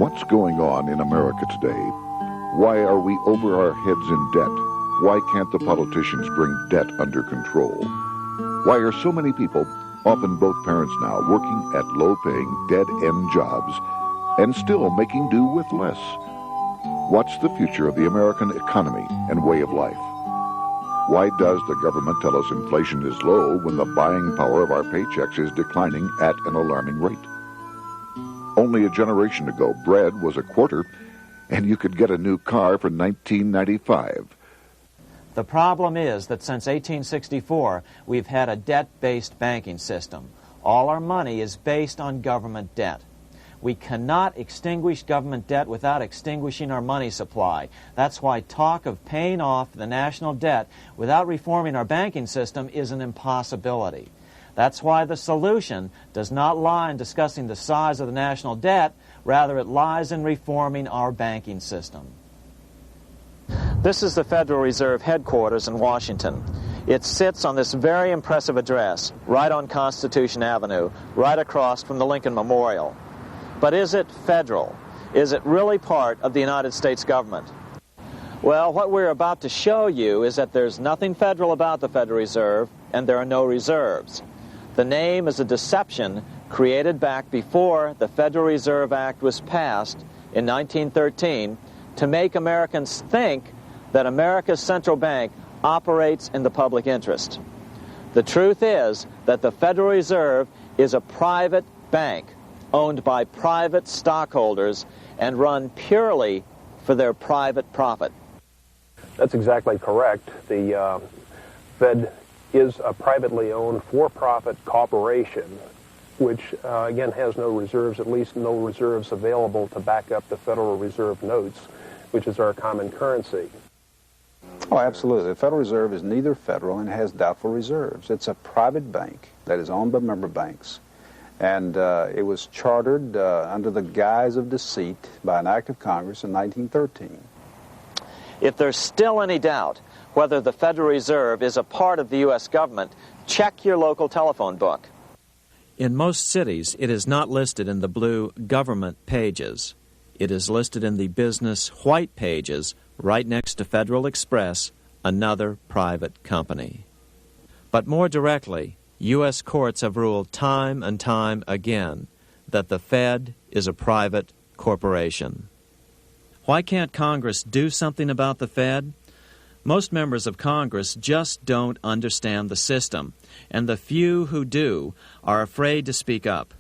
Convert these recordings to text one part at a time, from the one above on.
What's going on in America today? Why are we over our heads in debt? Why can't the politicians bring debt under control? Why are so many people, often both parents now, working at low-paying, dead-end jobs and still making do with less? What's the future of the American economy and way of life? Why does the government tell us inflation is low when the buying power of our paychecks is declining at an alarming rate? Only a generation ago, bread was a quarter, and you could get a new car for $19.95. The problem is that since 1864, we've had a debt-based banking system. All our money is based on government debt. We cannot extinguish government debt without extinguishing our money supply. That's why talk of paying off the national debt without reforming our banking system is an impossibility. That's why the solution does not lie in discussing the size of the national debt, rather it lies in reforming our banking system. This is the Federal Reserve headquarters in Washington. It sits on this very impressive address, right on Constitution Avenue, right across from the Lincoln Memorial. But is it federal? Is it really part of the United States government? Well, what we're about to show you is that there's nothing federal about the Federal Reserve, and there are no reserves. The name is a deception created back before the Federal Reserve Act was passed in 1913 to make Americans think that America's central bank operates in the public interest. The truth is that the Federal Reserve is a private bank owned by private stockholders and run purely for their private profit. That's exactly correct. The Fed is a privately owned for-profit corporation which, again, has no reserves, at least no reserves available to back up the Federal Reserve notes, which is our common currency. Oh, absolutely. The Federal Reserve is neither federal and has doubtful reserves. It's a private bank that is owned by member banks. And it was chartered under the guise of deceit by an act of Congress in 1913. If there's still any doubt whether the Federal Reserve is a part of the U.S. government, check your local telephone book. In most cities, it is not listed in the blue government pages. It is listed in the business white pages right next to Federal Express, another private company. But more directly, U.S. courts have ruled time and time again that the Fed is a private corporation. Why can't Congress do something about the Fed? Most members of Congress just don't understand the system, and the few who do are afraid to speak up.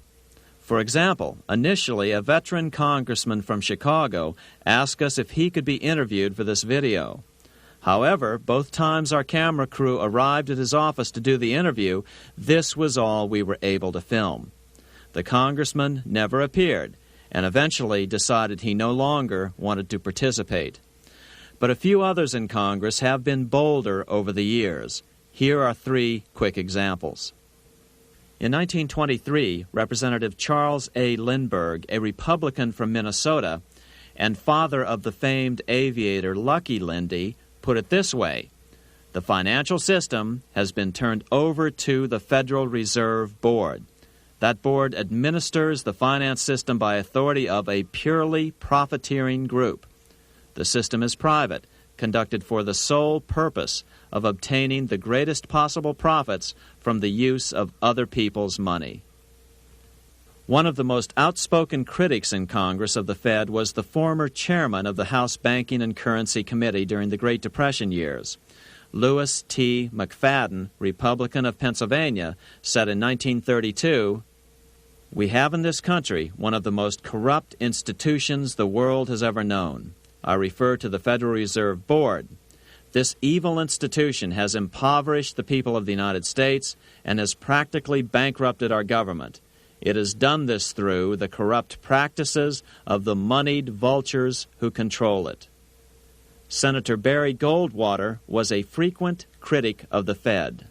For example, initially a veteran congressman from Chicago asked us if he could be interviewed for this video. However, both times our camera crew arrived at his office to do the interview, this was all we were able to film. The congressman never appeared, and eventually decided he no longer wanted to participate. But a few others in Congress have been bolder over the years. Here are 3 quick examples. In 1923, Representative Charles A. Lindbergh, a Republican from Minnesota, and father of the famed aviator Lucky Lindy, put it this way: the financial system has been turned over to the Federal Reserve Board. That board administers the finance system by authority of a purely profiteering group. The system is private, conducted for the sole purpose of obtaining the greatest possible profits from the use of other people's money. One of the most outspoken critics in Congress of the Fed was the former chairman of the House Banking and Currency Committee during the Great Depression years. Lewis T. McFadden, Republican of Pennsylvania, said in 1932, "We have in this country one of the most corrupt institutions the world has ever known. I refer to the Federal Reserve Board. This evil institution has impoverished the people of the United States and has practically bankrupted our government. It has done this through the corrupt practices of the moneyed vultures who control it." Senator Barry Goldwater was a frequent critic of the Fed.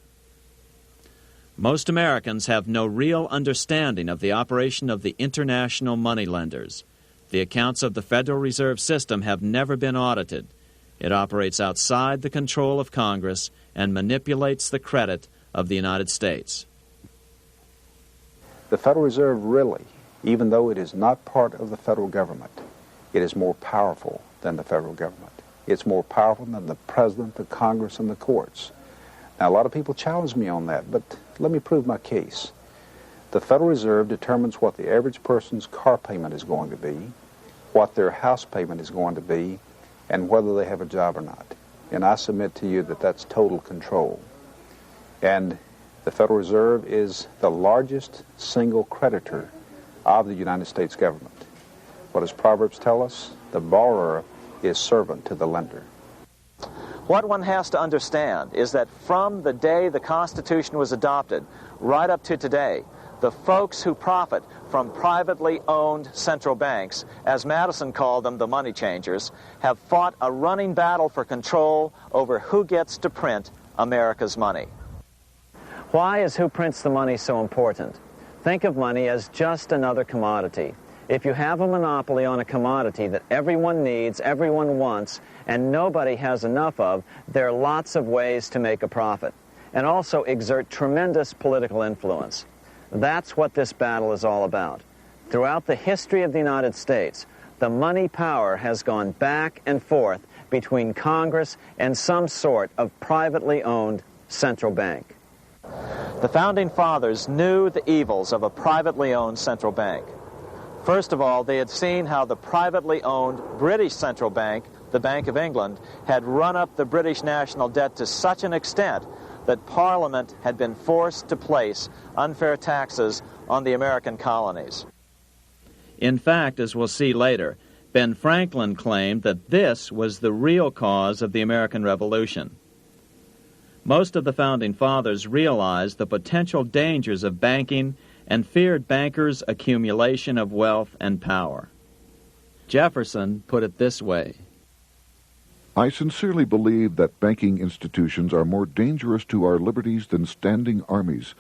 Most Americans have no real understanding of the operation of the international moneylenders. The accounts of the Federal Reserve System have never been audited. It operates outside the control of Congress and manipulates the credit of the United States. The Federal Reserve really, even though it is not part of the federal government, It is more powerful than the federal government. It's more powerful than the president, the Congress, and the courts. Now, a lot of people challenge me on that, but let me prove my case. The Federal Reserve determines what the average person's car payment is going to be, what their house payment is going to be, and whether they have a job or not. And I submit to you that that's total control. And the Federal Reserve is the largest single creditor of the United States government. What does Proverbs tell us? The borrower is servant to the lender. What one has to understand is that from the day the Constitution was adopted right up to today, the folks who profit from privately owned central banks, as Madison called them, the money changers, have fought a running battle for control over who gets to print America's money. Why is who prints the money so important? Think of money as just another commodity. If you have a monopoly on a commodity that everyone needs, everyone wants, and nobody has enough of, there are lots of ways to make a profit, and also exert tremendous political influence. That's what this battle is all about. Throughout the history of the United States, the money power has gone back and forth between Congress and some sort of privately owned central bank. The Founding Fathers knew the evils of a privately owned central bank. First of all, they had seen how the privately owned British central bank, the Bank of England, had run up the British national debt to such an extent that Parliament had been forced to place unfair taxes on the American colonies. In fact, as we'll see later, Ben Franklin claimed that this was the real cause of the American Revolution. Most of the Founding Fathers realized the potential dangers of banking and feared bankers' accumulation of wealth and power. Jefferson put it this way: I sincerely believe that banking institutions are more dangerous to our liberties than standing armies.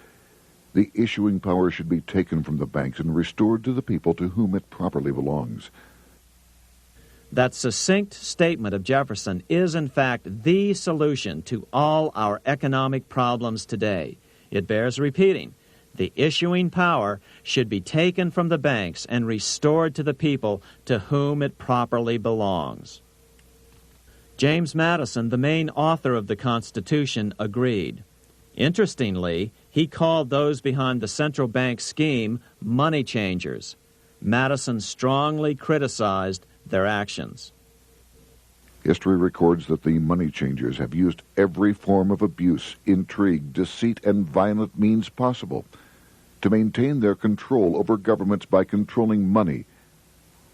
The issuing power should be taken from the banks and restored to the people to whom it properly belongs. That succinct statement of Jefferson is, in fact, the solution to all our economic problems today. It bears repeating. The issuing power should be taken from the banks and restored to the people to whom it properly belongs. James Madison, the main author of the Constitution, agreed. Interestingly, he called those behind the central bank scheme money changers. Madison strongly criticized their actions. History records that the money changers have used every form of abuse, intrigue, deceit, and violent means possible to maintain their control over governments by controlling money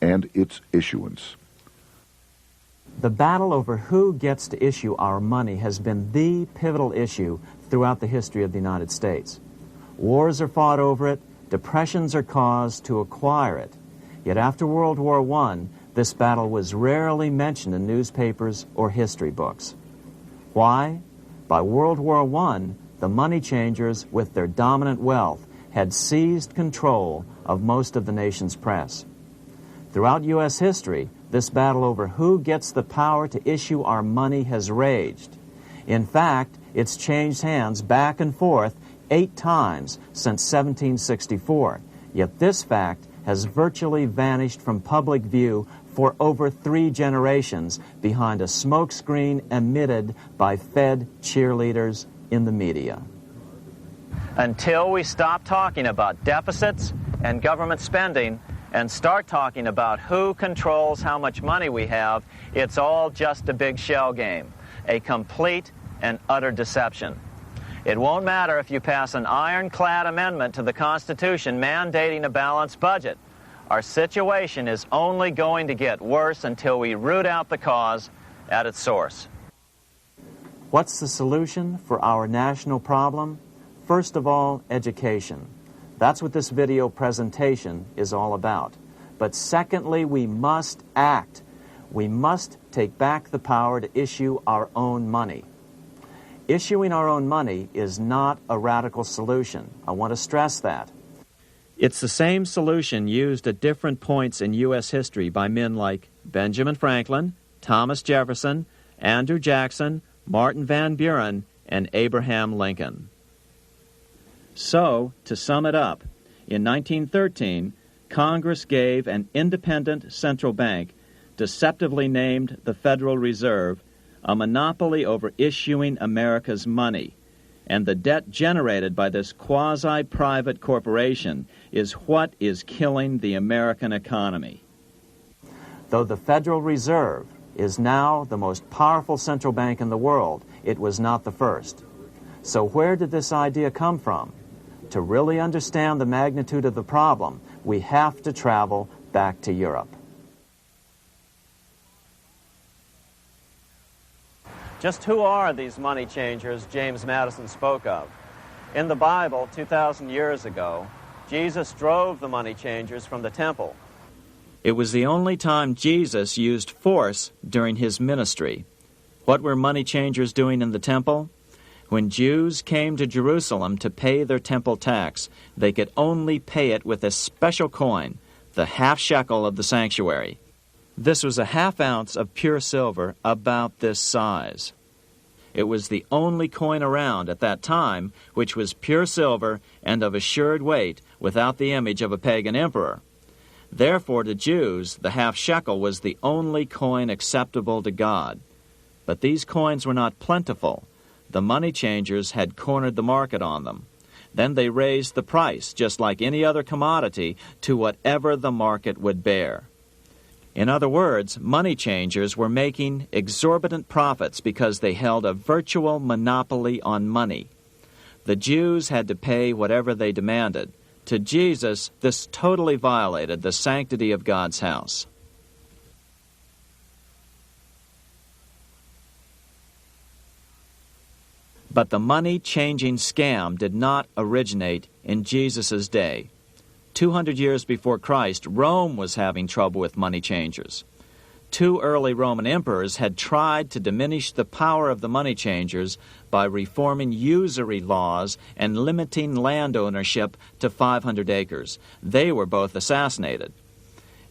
and its issuance. The battle over who gets to issue our money has been the pivotal issue throughout the history of the United States. Wars are fought over it, depressions are caused to acquire it. Yet after World War I, this battle was rarely mentioned in newspapers or history books. Why? By World War I, the money changers, with their dominant wealth, had seized control of most of the nation's press. Throughout U.S. history, this battle over who gets the power to issue our money has raged. In fact, it's changed hands back and forth 8 times since 1764. Yet this fact has virtually vanished from public view for over 3 generations behind a smokescreen emitted by Fed cheerleaders in the media. Until we stop talking about deficits and government spending and start talking about who controls how much money we have, it's all just a big shell game, a complete and utter deception. It won't matter if you pass an ironclad amendment to the Constitution mandating a balanced budget. Our situation is only going to get worse until we root out the cause at its source. What's the solution for our national problem? First of all, education. That's what this video presentation is all about. But secondly, we must act. We must take back the power to issue our own money. Issuing our own money is not a radical solution. I want to stress that. It's the same solution used at different points in U.S. history by men like Benjamin Franklin, Thomas Jefferson, Andrew Jackson, Martin Van Buren, and Abraham Lincoln. So, to sum it up, in 1913, Congress gave an independent central bank deceptively named the Federal Reserve, a monopoly over issuing America's money, and the debt generated by this quasi-private corporation is what is killing the American economy. Though the Federal Reserve is now the most powerful central bank in the world, it was not the first. So where did this idea come from? To really understand the magnitude of the problem, we have to travel back to Europe. Just who are these money changers James Madison spoke of? In the Bible, 2,000 years ago, Jesus drove the money changers from the temple. It was the only time Jesus used force during his ministry. What were money changers doing in the temple? When Jews came to Jerusalem to pay their temple tax, they could only pay it with a special coin, the half shekel of the sanctuary. This was a half ounce of pure silver about this size. It was the only coin around at that time which was pure silver and of assured weight without the image of a pagan emperor. Therefore, to Jews, the half shekel was the only coin acceptable to God. But these coins were not plentiful. The money changers had cornered the market on them. Then they raised the price, just like any other commodity, to whatever the market would bear. In other words, money changers were making exorbitant profits because they held a virtual monopoly on money. The Jews had to pay whatever they demanded. To Jesus, this totally violated the sanctity of God's house. But the money-changing scam did not originate in Jesus' day. 200 years before Christ, Rome was having trouble with money changers. 2 early Roman emperors had tried to diminish the power of the money changers by reforming usury laws and limiting land ownership to 500 acres. They were both assassinated.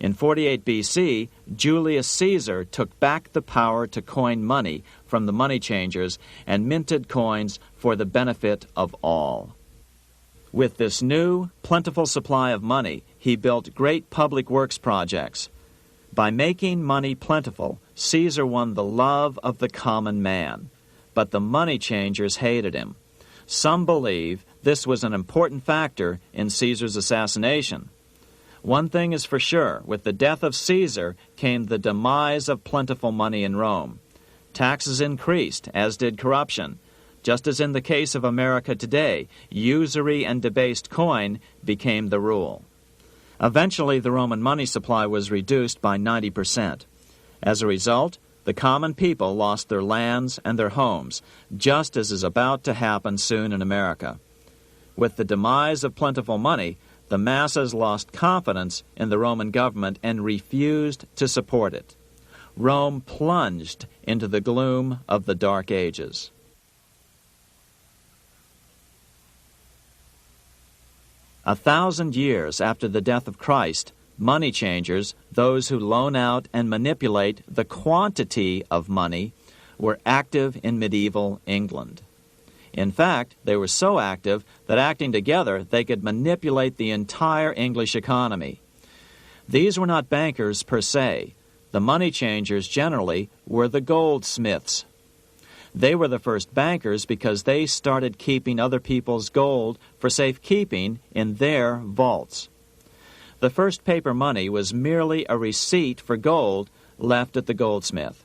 In 48 B.C., Julius Caesar took back the power to coin money from the money changers and minted coins for the benefit of all. With this new, plentiful supply of money, he built great public works projects. By making money plentiful, Caesar won the love of the common man. But the money changers hated him. Some believe this was an important factor in Caesar's assassination. One thing is for sure, with the death of Caesar came the demise of plentiful money in Rome. Taxes increased, as did corruption. Just as in the case of America today, usury and debased coin became the rule. Eventually, the Roman money supply was reduced by 90%. As a result, the common people lost their lands and their homes, just as is about to happen soon in America. With the demise of plentiful money, the masses lost confidence in the Roman government and refused to support it. Rome plunged into the gloom of the Dark Ages. A 1,000 years after the death of Christ, money changers, those who loan out and manipulate the quantity of money, were active in medieval England. In fact, they were so active that acting together, they could manipulate the entire English economy. These were not bankers per se. The money changers generally were the goldsmiths. They were the first bankers because they started keeping other people's gold for safekeeping in their vaults. The first paper money was merely a receipt for gold left at the goldsmith.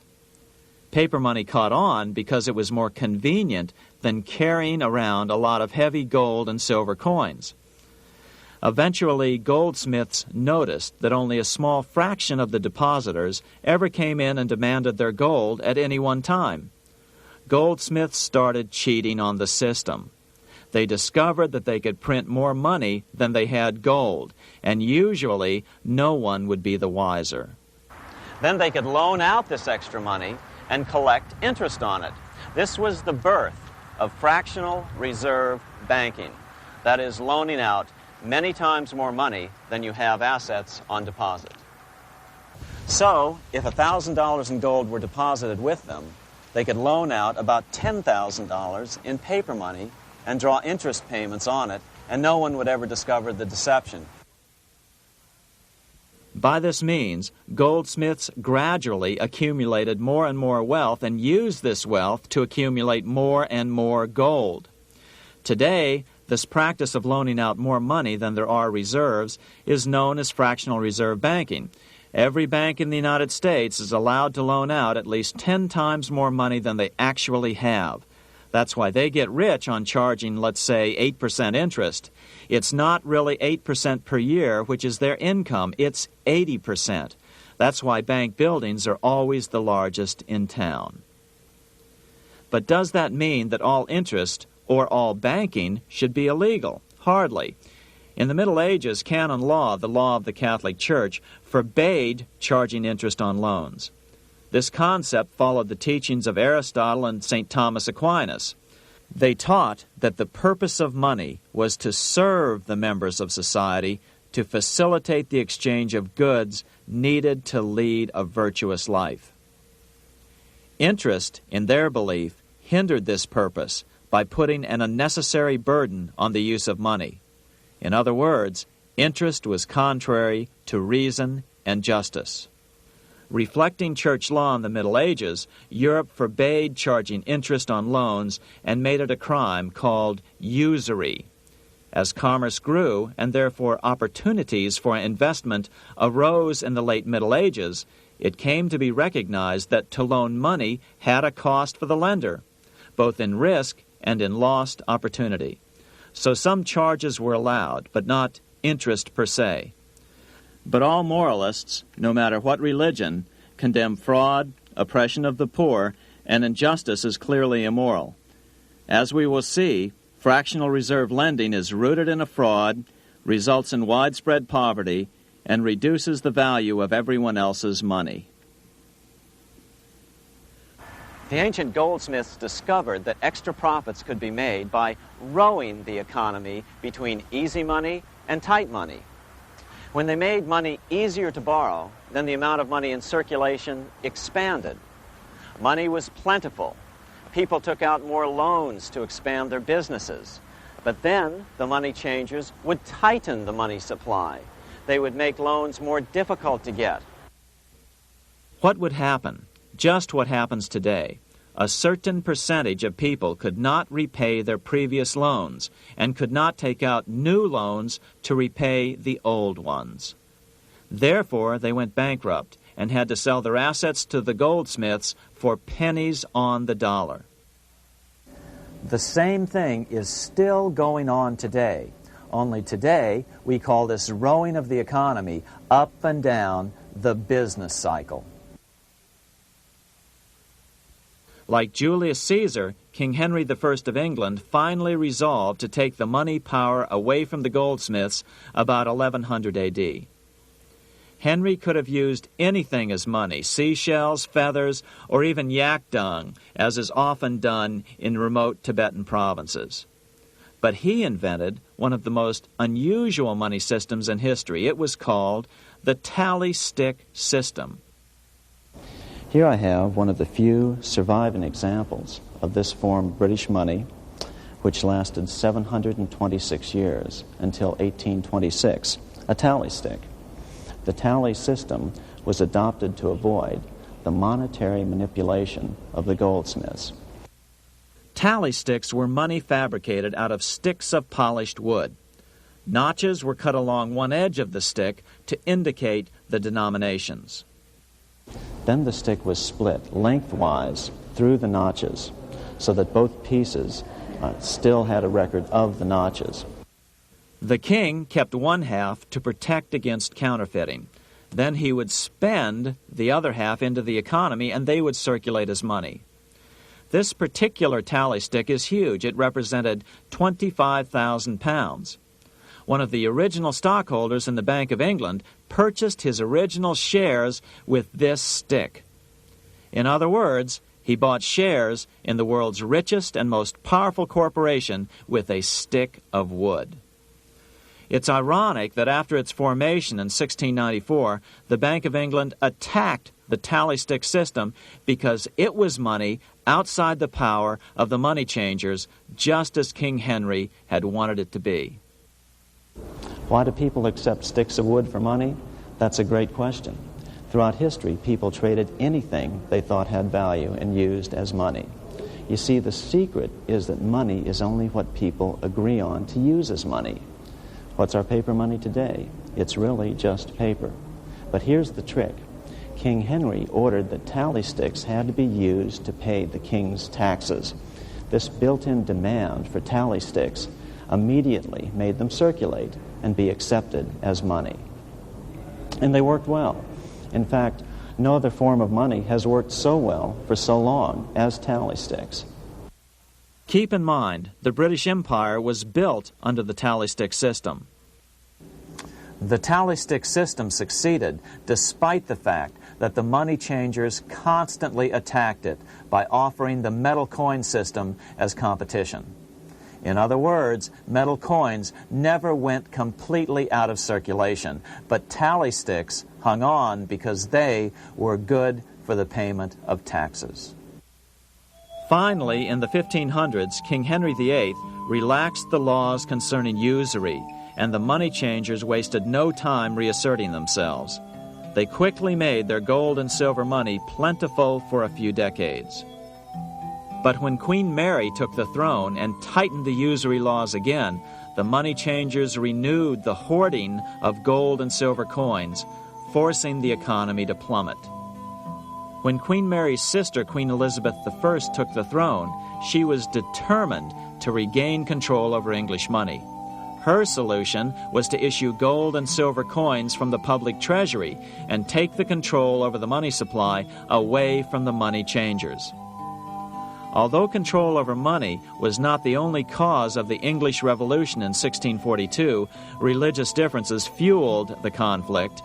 Paper money caught on because it was more convenient than carrying around a lot of heavy gold and silver coins. Eventually, goldsmiths noticed that only a small fraction of the depositors ever came in and demanded their gold at any one time. Goldsmiths started cheating on the system. They discovered that they could print more money than they had gold, and usually no one would be the wiser. Then they could loan out this extra money and collect interest on it. This was the birth of fractional reserve banking. That is, loaning out many times more money than you have assets on deposit. So, if $1,000 in gold were deposited with them, they could loan out about $10,000 in paper money and draw interest payments on it, and no one would ever discover the deception. By this means, goldsmiths gradually accumulated more and more wealth and used this wealth to accumulate more and more gold. Today, this practice of loaning out more money than there are reserves is known as fractional reserve banking. Every bank in the United States is allowed to loan out at least 10 times more money than they actually have. That's why they get rich on charging, let's say, 8% interest. It's not really 8% per year, which is their income. It's 80%. That's why bank buildings are always the largest in town. But does that mean that all interest or all banking should be illegal? Hardly. In the Middle Ages, canon law, the law of the Catholic Church, forbade charging interest on loans. This concept followed the teachings of Aristotle and St. Thomas Aquinas. They taught that the purpose of money was to serve the members of society, to facilitate the exchange of goods needed to lead a virtuous life. Interest, in their belief, hindered this purpose by putting an unnecessary burden on the use of money. In other words, interest was contrary to reason and justice. Reflecting church law in the Middle Ages, Europe forbade charging interest on loans and made it a crime called usury. As commerce grew, and therefore opportunities for investment arose in the late Middle Ages, it came to be recognized that to loan money had a cost for the lender, both in risk and in lost opportunity. So some charges were allowed, but not interest per se. But all moralists, no matter what religion, condemn fraud, oppression of the poor, and injustice as clearly immoral. As we will see, fractional reserve lending is rooted in a fraud, results in widespread poverty, and reduces the value of everyone else's money. The ancient goldsmiths discovered that extra profits could be made by rowing the economy between easy money and tight money. When they made money easier to borrow, then the amount of money in circulation expanded. Money was plentiful. People took out more loans to expand their businesses. But then the money changers would tighten the money supply. They would make loans more difficult to get. What would happen? Just what happens today. A certain percentage of people could not repay their previous loans and could not take out new loans to repay the old ones. Therefore, they went bankrupt and had to sell their assets to the goldsmiths for pennies on the dollar. The same thing is still going on today. Only today, we call this rowing of the economy up and down the business cycle. Like Julius Caesar, King Henry I of England finally resolved to take the money power away from the goldsmiths about 1100 A.D. Henry could have used anything as money, seashells, feathers, or even yak dung, as is often done in remote Tibetan provinces. But he invented one of the most unusual money systems in history. It was called the tally stick system. Here I have one of the few surviving examples of this form of British money, which lasted 726 years until 1826, a tally stick. The tally system was adopted to avoid the monetary manipulation of the goldsmiths. Tally sticks were money fabricated out of sticks of polished wood. Notches were cut along one edge of the stick to indicate the denominations. Then the stick was split lengthwise through the notches so that both pieces still had a record of the notches. The king kept one half to protect against counterfeiting. Then he would spend the other half into the economy, and they would circulate as money. This particular tally stick is huge. It represented 25,000 pounds. One of the original stockholders in the Bank of England purchased his original shares with this stick. In other words, he bought shares in the world's richest and most powerful corporation with a stick of wood. It's ironic that after its formation in 1694, the Bank of England attacked the tally stick system because it was money outside the power of the money changers, just as King Henry had wanted it to be. Why do people accept sticks of wood for money? That's a great question. Throughout history, people traded anything they thought had value and used as money. You see, the secret is that money is only what people agree on to use as money. What's our paper money today? It's really just paper. But here's the trick. King Henry ordered that tally sticks had to be used to pay the king's taxes. This built-in demand for tally sticks immediately made them circulate and be accepted as money. And they worked well. In fact, no other form of money has worked so well for so long as tally sticks. Keep in mind, the British Empire was built under the tally stick system. The tally stick system succeeded despite the fact that the money changers constantly attacked it by offering the metal coin system as competition. In other words, metal coins never went completely out of circulation, but tally sticks hung on because they were good for the payment of taxes. Finally, in the 1500s, King Henry VIII relaxed the laws concerning usury, and the money changers wasted no time reasserting themselves. They quickly made their gold and silver money plentiful for a few decades. But when Queen Mary took the throne and tightened the usury laws again, the money changers renewed the hoarding of gold and silver coins, forcing the economy to plummet. When Queen Mary's sister, Queen Elizabeth I, took the throne, she was determined to regain control over English money. Her solution was to issue gold and silver coins from the public treasury and take the control over the money supply away from the money changers. Although control over money was not the only cause of the English Revolution in 1642, religious differences fueled the conflict.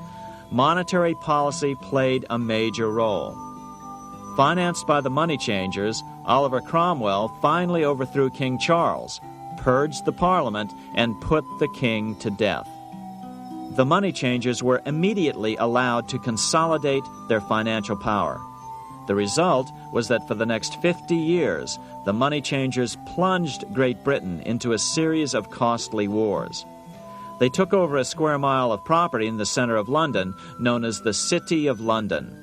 Monetary policy played a major role. Financed by the money changers, Oliver Cromwell finally overthrew King Charles, purged the Parliament, and put the king to death. The money changers were immediately allowed to consolidate their financial power. The result was that for the next 50 years, the money changers plunged Great Britain into a series of costly wars. They took over a square mile of property in the center of London, known as the City of London.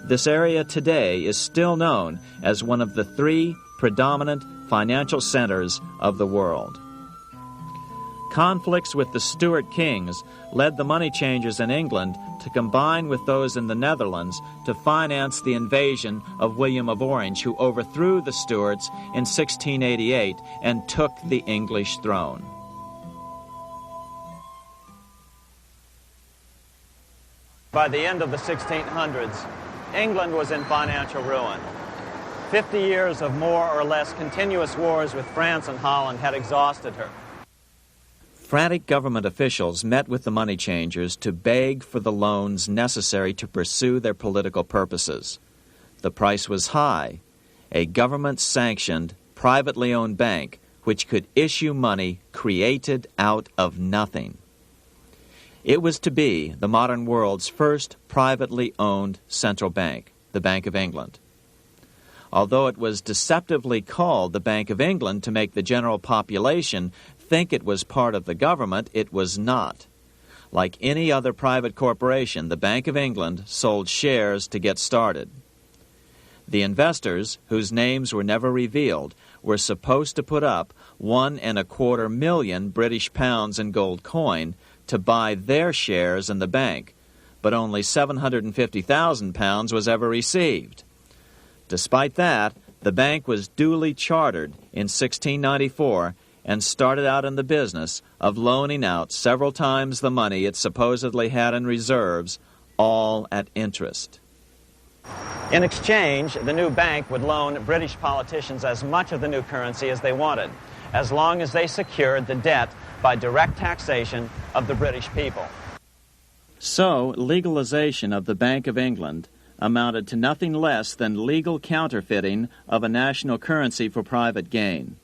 This area today is still known as one of the 3 predominant financial centers of the world. Conflicts with the Stuart kings led the money changers in England to combine with those in the Netherlands to finance the invasion of William of Orange, who overthrew the Stuarts in 1688 and took the English throne. By the end of the 1600s, England was in financial ruin. 50 years of more or less continuous wars with France and Holland had exhausted her. Frantic government officials met with the money changers to beg for the loans necessary to pursue their political purposes. The price was high: a government-sanctioned, privately owned bank which could issue money created out of nothing. It was to be the modern world's first privately owned central bank, the Bank of England. Although it was deceptively called the Bank of England to make the general population think it was part of the government, it was not. Like any other private corporation, the Bank of England sold shares to get started. The investors, whose names were never revealed, were supposed to put up £1.25 million British pounds in gold coin to buy their shares in the bank, but only £750,000 was ever received. Despite that, the bank was duly chartered in 1694 and started out in the business of loaning out several times the money it supposedly had in reserves, all at interest. In exchange, the new bank would loan British politicians as much of the new currency as they wanted, as long as they secured the debt by direct taxation of the British people. So, legalization of the Bank of England amounted to nothing less than legal counterfeiting of a national currency for private gain.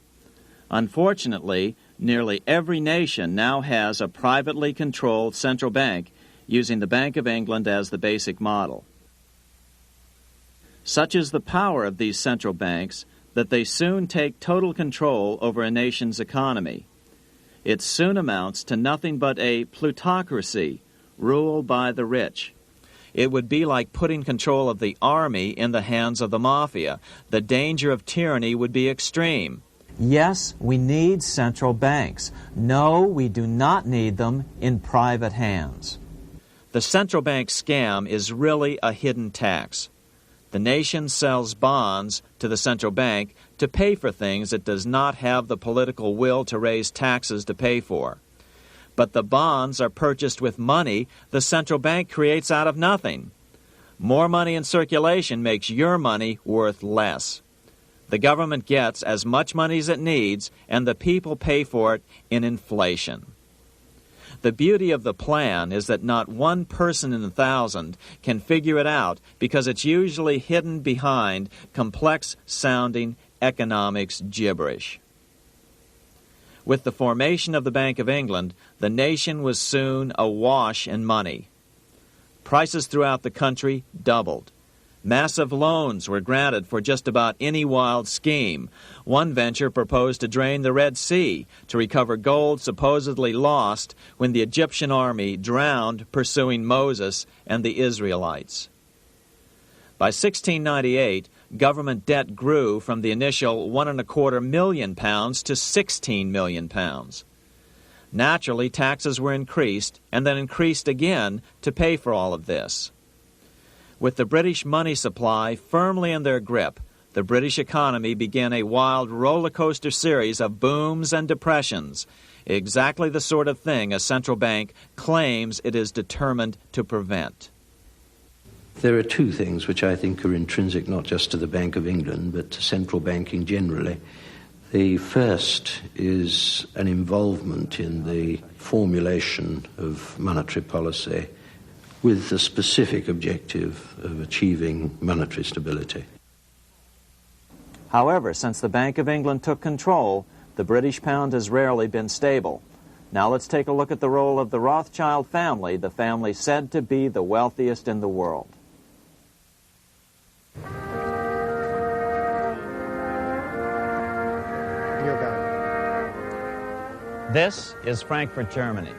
Unfortunately, nearly every nation now has a privately controlled central bank using the Bank of England as the basic model. Such is the power of these central banks that they soon take total control over a nation's economy. It soon amounts to nothing but a plutocracy, rule by the rich. It would be like putting control of the army in the hands of the mafia. The danger of tyranny would be extreme. Yes, we need central banks. No, we do not need them in private hands. The central bank scam is really a hidden tax. The nation sells bonds to the central bank to pay for things it does not have the political will to raise taxes to pay for. But the bonds are purchased with money the central bank creates out of nothing. More money in circulation makes your money worth less. The government gets as much money as it needs, and the people pay for it in inflation. The beauty of the plan is that not one person in 1,000 can figure it out because it's usually hidden behind complex-sounding economics gibberish. With the formation of the Bank of England, the nation was soon awash in money. Prices throughout the country doubled. Massive loans were granted for just about any wild scheme. One venture proposed to drain the Red Sea to recover gold supposedly lost when the Egyptian army drowned pursuing Moses and the Israelites. By 1698, government debt grew from the initial £1.25 million to £16 million. Naturally, taxes were increased and then increased again to pay for all of this. With the British money supply firmly in their grip, the British economy began a wild roller coaster series of booms and depressions, exactly the sort of thing a central bank claims it is determined to prevent. There are two things which I think are intrinsic not just to the Bank of England but to central banking generally. The first is an involvement in the formulation of monetary policy with the specific objective of achieving monetary stability. However, since the Bank of England took control, the British pound has rarely been stable. Now let's take a look at the role of the Rothschild family, the family said to be the wealthiest in the world. This is Frankfurt, Germany.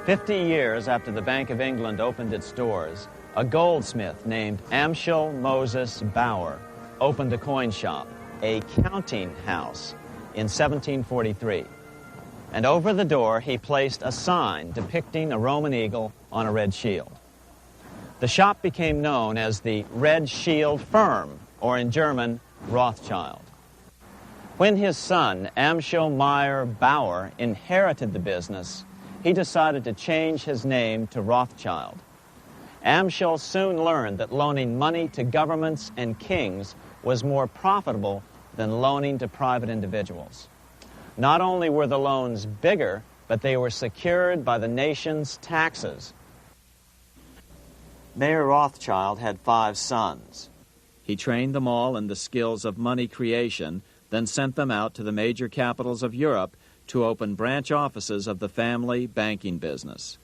50 years after the Bank of England opened its doors, a goldsmith named Amschel Moses Bauer opened a coin shop, a counting house, in 1743. And over the door he placed a sign depicting a Roman eagle on a red shield. The shop became known as the Red Shield Firm, or in German, Rothschild. When his son, Amschel Meyer Bauer, inherited the business, he decided to change his name to Rothschild. Amschel soon learned that loaning money to governments and kings was more profitable than loaning to private individuals. Not only were the loans bigger, but they were secured by the nation's taxes. Mayer Rothschild had 5 sons. He trained them all in the skills of money creation, then sent them out to the major capitals of Europe to open branch offices of the family banking business.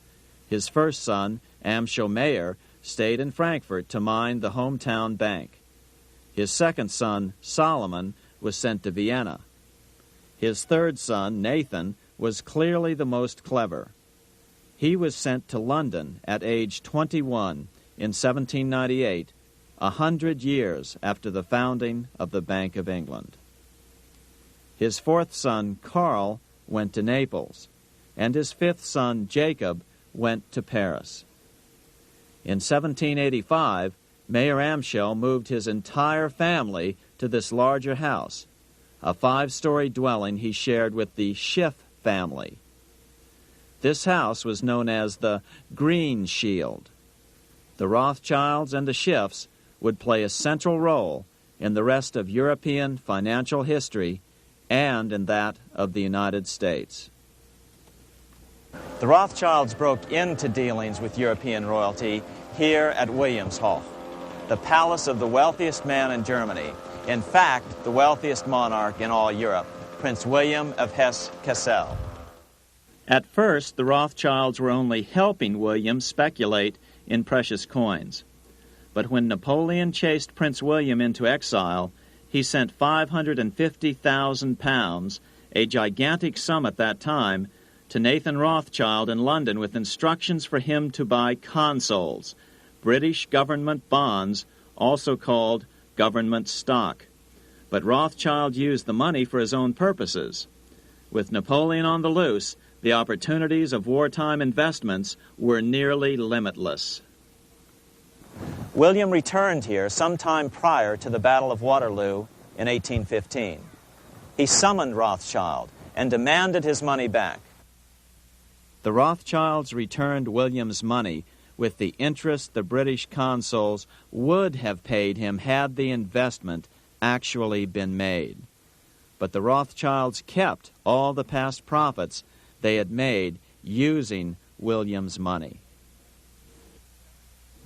His first son, Amschel Meyer, stayed in Frankfurt to mind the hometown bank. His second son, Solomon, was sent to Vienna. His third son, Nathan, was clearly the most clever. He was sent to London at age 21 in 1798, 100 years after the founding of the Bank of England. His fourth son, Karl, went to Naples, and his fifth son, Jacob, went to Paris. In 1785, Mayer Amschel moved his entire family to this larger house, a 5-story dwelling he shared with the Schiff family. This house was known as the Green Shield. The Rothschilds and the Schiffs would play a central role in the rest of European financial history and in that of the United States. The Rothschilds broke into dealings with European royalty here at Wilhelmshof, the palace of the wealthiest man in Germany. In fact, the wealthiest monarch in all Europe, Prince William of Hesse-Kassel. At first, the Rothschilds were only helping William speculate in precious coins. But when Napoleon chased Prince William into exile, he sent £550,000, a gigantic sum at that time, to Nathan Rothschild in London with instructions for him to buy consols, British government bonds, also called government stock. But Rothschild used the money for his own purposes. With Napoleon on the loose, the opportunities of wartime investments were nearly limitless. William returned here sometime prior to the Battle of Waterloo in 1815. He summoned Rothschild and demanded his money back. The Rothschilds returned William's money with the interest the British consuls would have paid him had the investment actually been made. But the Rothschilds kept all the past profits they had made using William's money.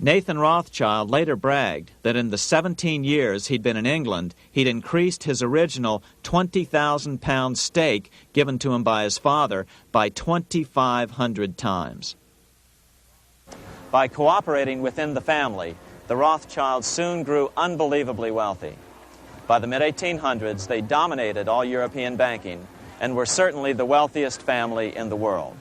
Nathan Rothschild later bragged that in the 17 years he'd been in England, he'd increased his original £20,000 stake given to him by his father by 2,500 times. By cooperating within the family, the Rothschilds soon grew unbelievably wealthy. By the mid-1800s, they dominated all European banking and were certainly the wealthiest family in the world.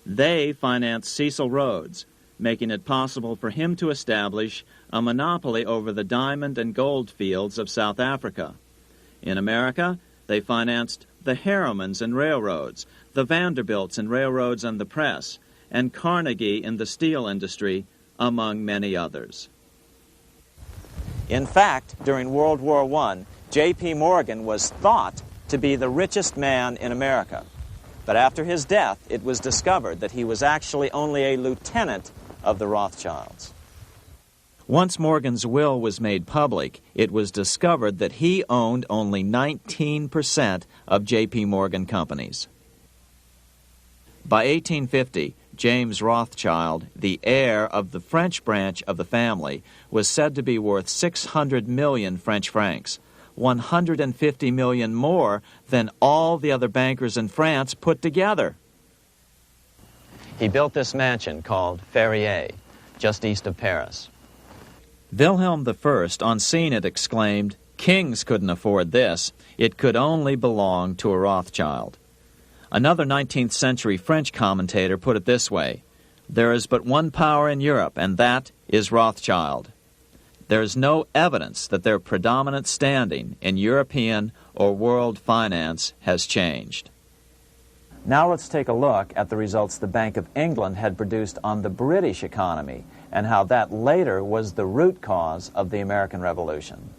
They financed Cecil Rhodes, making it possible for him to establish a monopoly over the diamond and gold fields of South Africa. In America, they financed the Harrimans and railroads, the Vanderbilts and railroads and the press, and Carnegie in the steel industry, among many others. In fact, during World War I, J.P. Morgan was thought to be the richest man in America. But after his death, it was discovered that he was actually only a lieutenant of the Rothschilds. Once Morgan's will was made public, it was discovered that he owned only 19% of J.P. Morgan companies. By 1850, James Rothschild, the heir of the French branch of the family, was said to be worth 600 million French francs, 150 million more than all the other bankers in France put together. He built this mansion called Ferrier, just east of Paris. Wilhelm I, on seeing it, exclaimed, "Kings couldn't afford this. It could only belong to a Rothschild." Another 19th century French commentator put it this way: "There is but one power in Europe, and that is Rothschild." There is no evidence that their predominant standing in European or world finance has changed. Now let's take a look at the results the Bank of England had produced on the British economy and how that later was the root cause of the American Revolution.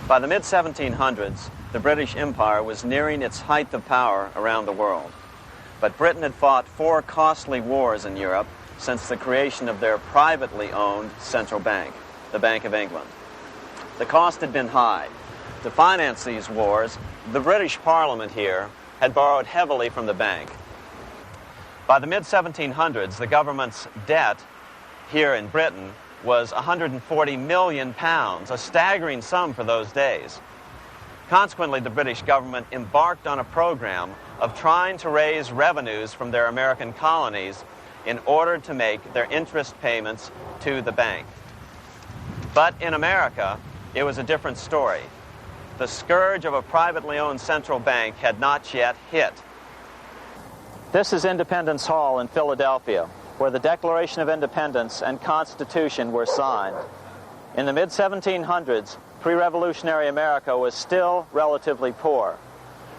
By the mid-1700s, the British Empire was nearing its height of power around the world. But Britain had fought 4 costly wars in Europe since the creation of their privately owned central bank, the Bank of England. The cost had been high. To finance these wars, the British Parliament here had borrowed heavily from the bank. By the mid-1700s, the government's debt here in Britain was £140 million, a staggering sum for those days. Consequently, the British government embarked on a program of trying to raise revenues from their American colonies in order to make their interest payments to the bank. But in America, it was a different story. The scourge of a privately owned central bank had not yet hit. This is Independence Hall in Philadelphia, where the Declaration of Independence and Constitution were signed. In the mid-1700s, pre-revolutionary America was still relatively poor.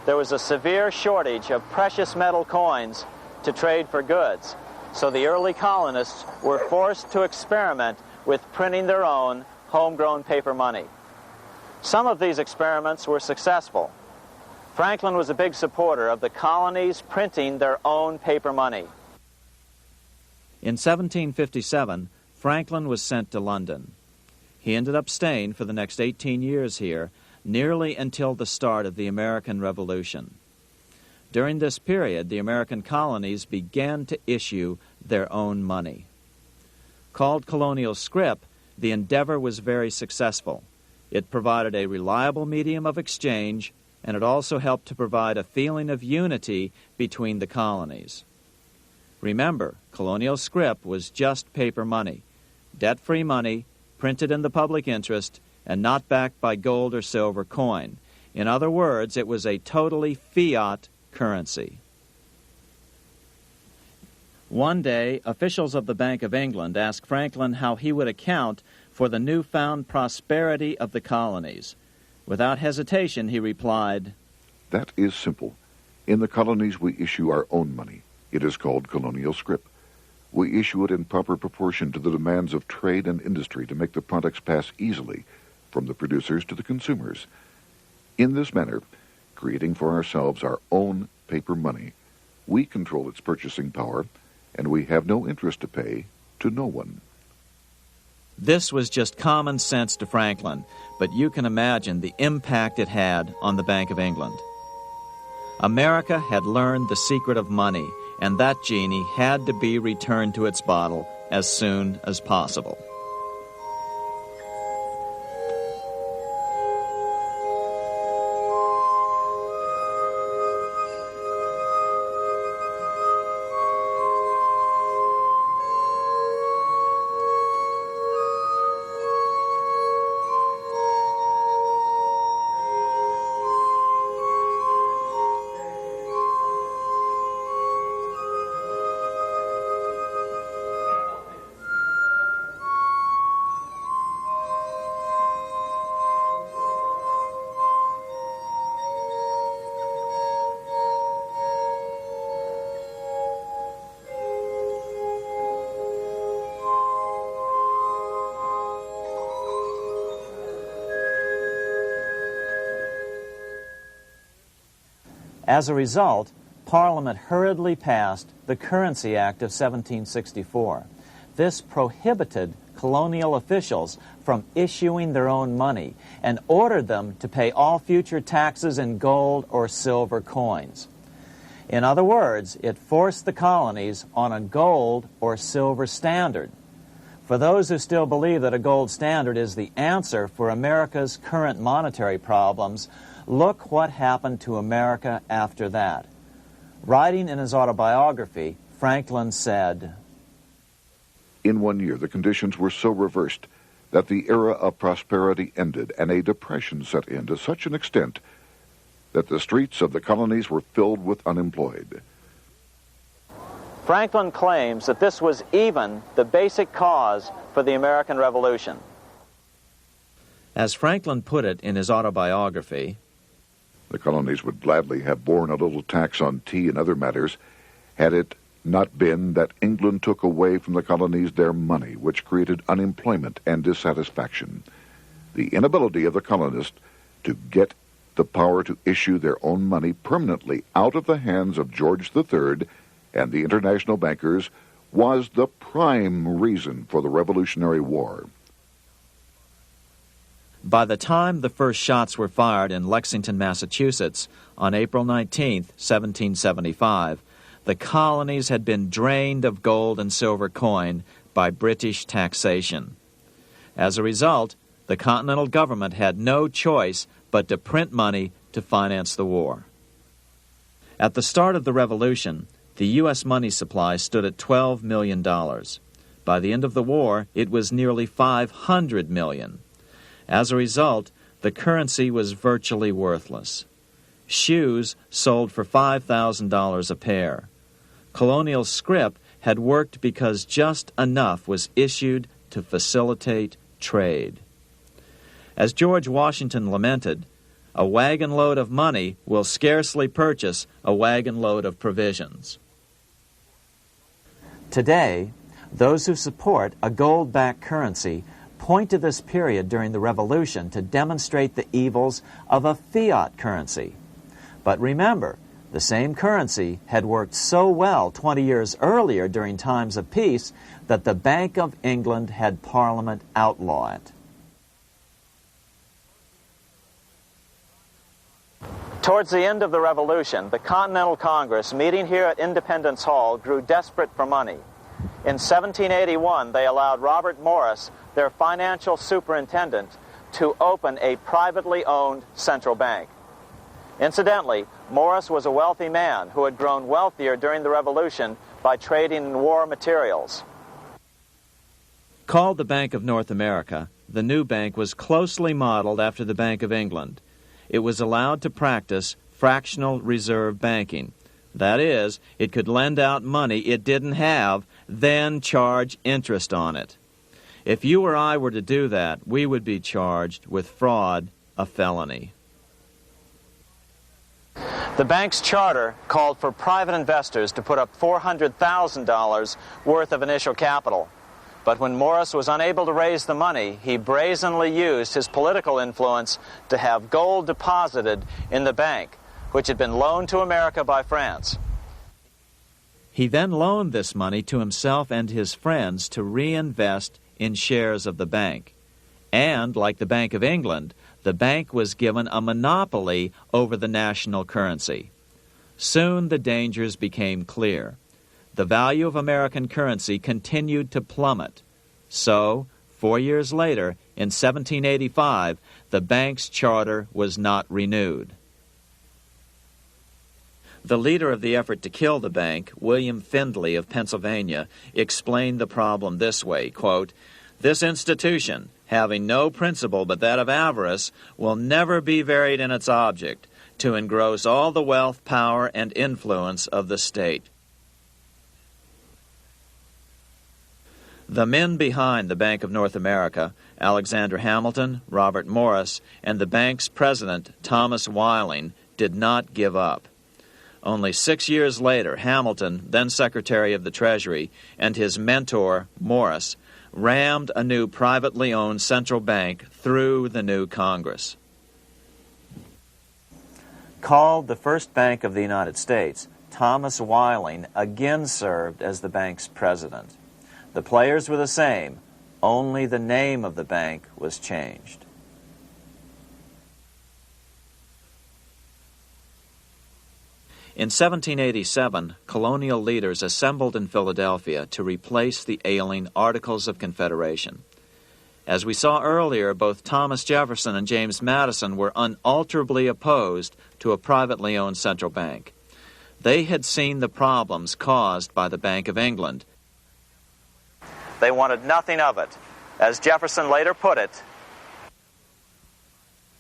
There was a severe shortage of precious metal coins to trade for goods, so the early colonists were forced to experiment with printing their own homegrown paper money. Some of these experiments were successful. Franklin was a big supporter of the colonies printing their own paper money. In 1757, Franklin was sent to London. He ended up staying for the next 18 years here, nearly until the start of the American Revolution. During this period, the American colonies began to issue their own money. Called colonial scrip, the endeavor was very successful. It provided a reliable medium of exchange, and it also helped to provide a feeling of unity between the colonies. Remember, colonial scrip was just paper money, debt-free money, printed in the public interest, and not backed by gold or silver coin. In other words, it was a totally fiat currency. One day, officials of the Bank of England asked Franklin how he would account for the newfound prosperity of the colonies. Without hesitation, he replied, "That is simple. In the colonies, we issue our own money. It is called colonial scrip. We issue it in proper proportion to the demands of trade and industry to make the products pass easily from the producers to the consumers. In this manner, creating for ourselves our own paper money, we control its purchasing power, and we have no interest to pay to no one." This was just common sense to Franklin, but you can imagine the impact it had on the Bank of England. America had learned the secret of money, and that genie had to be returned to its bottle as soon as possible. As a result, Parliament hurriedly passed the Currency Act of 1764. This prohibited colonial officials from issuing their own money and ordered them to pay all future taxes in gold or silver coins. In other words, it forced the colonies on a gold or silver standard. For those who still believe that a gold standard is the answer for America's current monetary problems, look what happened to America after that. Writing in his autobiography, Franklin said, "In 1 year, the conditions were so reversed that the era of prosperity ended and a depression set in to such an extent that the streets of the colonies were filled with unemployed." Franklin claims that this was even the basic cause for the American Revolution. As Franklin put it in his autobiography, The colonies would gladly have borne a little tax on tea and other matters had it not been that England took away from the colonies their money, which created unemployment and dissatisfaction. The inability of the colonists to get the power to issue their own money permanently out of the hands of George III and the international bankers was the prime reason for the Revolutionary War. by the time the first shots were fired in Lexington, Massachusetts, on April 19, 1775, the colonies had been drained of gold and silver coin by British taxation. As a result, the Continental government had no choice but to print money to finance the war. At the start of the Revolution, the U.S. money supply stood at $12 million. By the end of the war, it was nearly $500 million. As a result, the currency was virtually worthless. Shoes sold for $5,000 a pair. Colonial scrip had worked because just enough was issued to facilitate trade. As George Washington lamented, a wagon load of money will scarcely purchase a wagon load of provisions. Today, those who support a gold-backed currency point to this period during the Revolution to demonstrate the evils of a fiat currency. But remember, the same currency had worked so well 20 years earlier during times of peace that the Bank of England had Parliament outlaw it. Towards the end of the Revolution, the Continental Congress, meeting here at Independence Hall, grew desperate for money. In 1781, they allowed Robert Morris, their financial superintendent, to open a privately owned central bank. Incidentally, Morris was a wealthy man who had grown wealthier during the Revolution by trading in war materials. Called the Bank of North America, the new bank was closely modeled after the Bank of England. It was allowed to practice fractional reserve banking. That is, it could lend out money it didn't have, then charge interest on it. If you or I were to do that, we would be charged with fraud, a felony. The bank's charter called for private investors to put up $400,000 worth of initial capital. But when Morris was unable to raise the money, he brazenly used his political influence to have gold deposited in the bank, which had been loaned to America by France. He then loaned this money to himself and his friends to reinvest in shares of the bank. And, like the Bank of England, the bank was given a monopoly over the national currency. Soon the dangers became clear. The value of American currency continued to plummet. So, 4 years later, in 1785, the bank's charter was not renewed. The leader of the effort to kill the bank, William Findley of Pennsylvania, explained the problem this way, quote, "This institution, having no principle but that of avarice, will never be varied in its object, to engross all the wealth, power, and influence of the state." The men behind the Bank of North America, Alexander Hamilton, Robert Morris, and the bank's president, Thomas Whiling, did not give up. Only 6 years later, Hamilton, then Secretary of the Treasury, and his mentor, Morris, rammed a new privately owned central bank through the new Congress. Called the first bank of the United States, Thomas Whiling again served as the bank's president. The players were the same, only the name of the bank was changed. In 1787, colonial leaders assembled in Philadelphia to replace the ailing Articles of Confederation. As we saw earlier, both Thomas Jefferson and James Madison were unalterably opposed to a privately owned central bank. They had seen the problems caused by the Bank of England. They wanted nothing of it. As Jefferson later put it,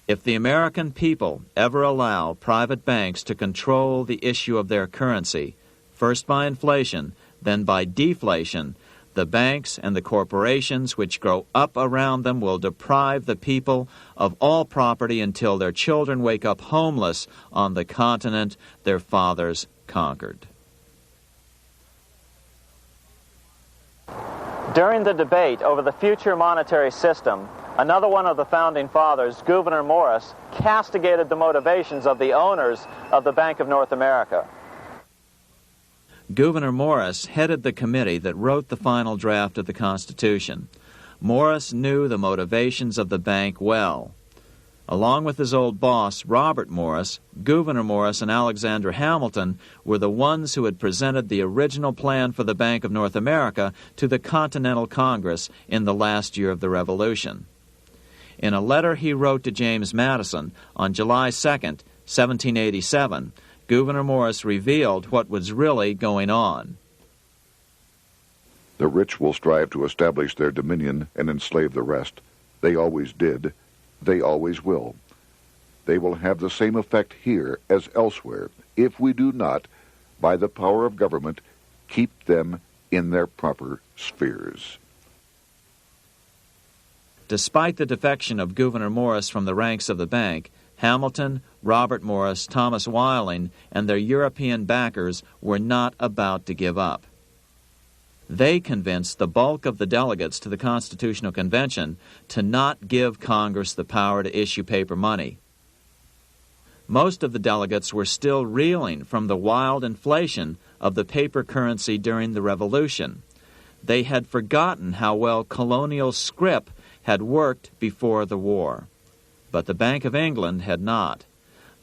"If the American people ever allow private banks to control the issue of their currency, first by inflation, then by deflation, the banks and the corporations which grow up around them will deprive the people of all property until their children wake up homeless on the continent their fathers conquered." During the debate over the future monetary system, another one of the founding fathers, Gouverneur Morris, castigated the motivations of the owners of the Bank of North America. Gouverneur Morris headed the committee that wrote the final draft of the Constitution. Morris knew the motivations of the bank well. Along with his old boss, Robert Morris, Gouverneur Morris and Alexander Hamilton were the ones who had presented the original plan for the Bank of North America to the Continental Congress in the last year of the Revolution. In a letter he wrote to James Madison on July 2nd, 1787, Gouverneur Morris revealed what was really going on. "The rich will strive to establish their dominion and enslave the rest. They always did. They always will. They will have the same effect here as elsewhere if we do not, by the power of government, keep them in their proper spheres." Despite the defection of Gouverneur Morris from the ranks of the bank, Hamilton, Robert Morris, Thomas Whiling, and their European backers were not about to give up. They convinced the bulk of the delegates to the Constitutional Convention to not give Congress the power to issue paper money. Most of the delegates were still reeling from the wild inflation of the paper currency during the Revolution. They had forgotten how well colonial scrip had worked before the war. But the Bank of England had not.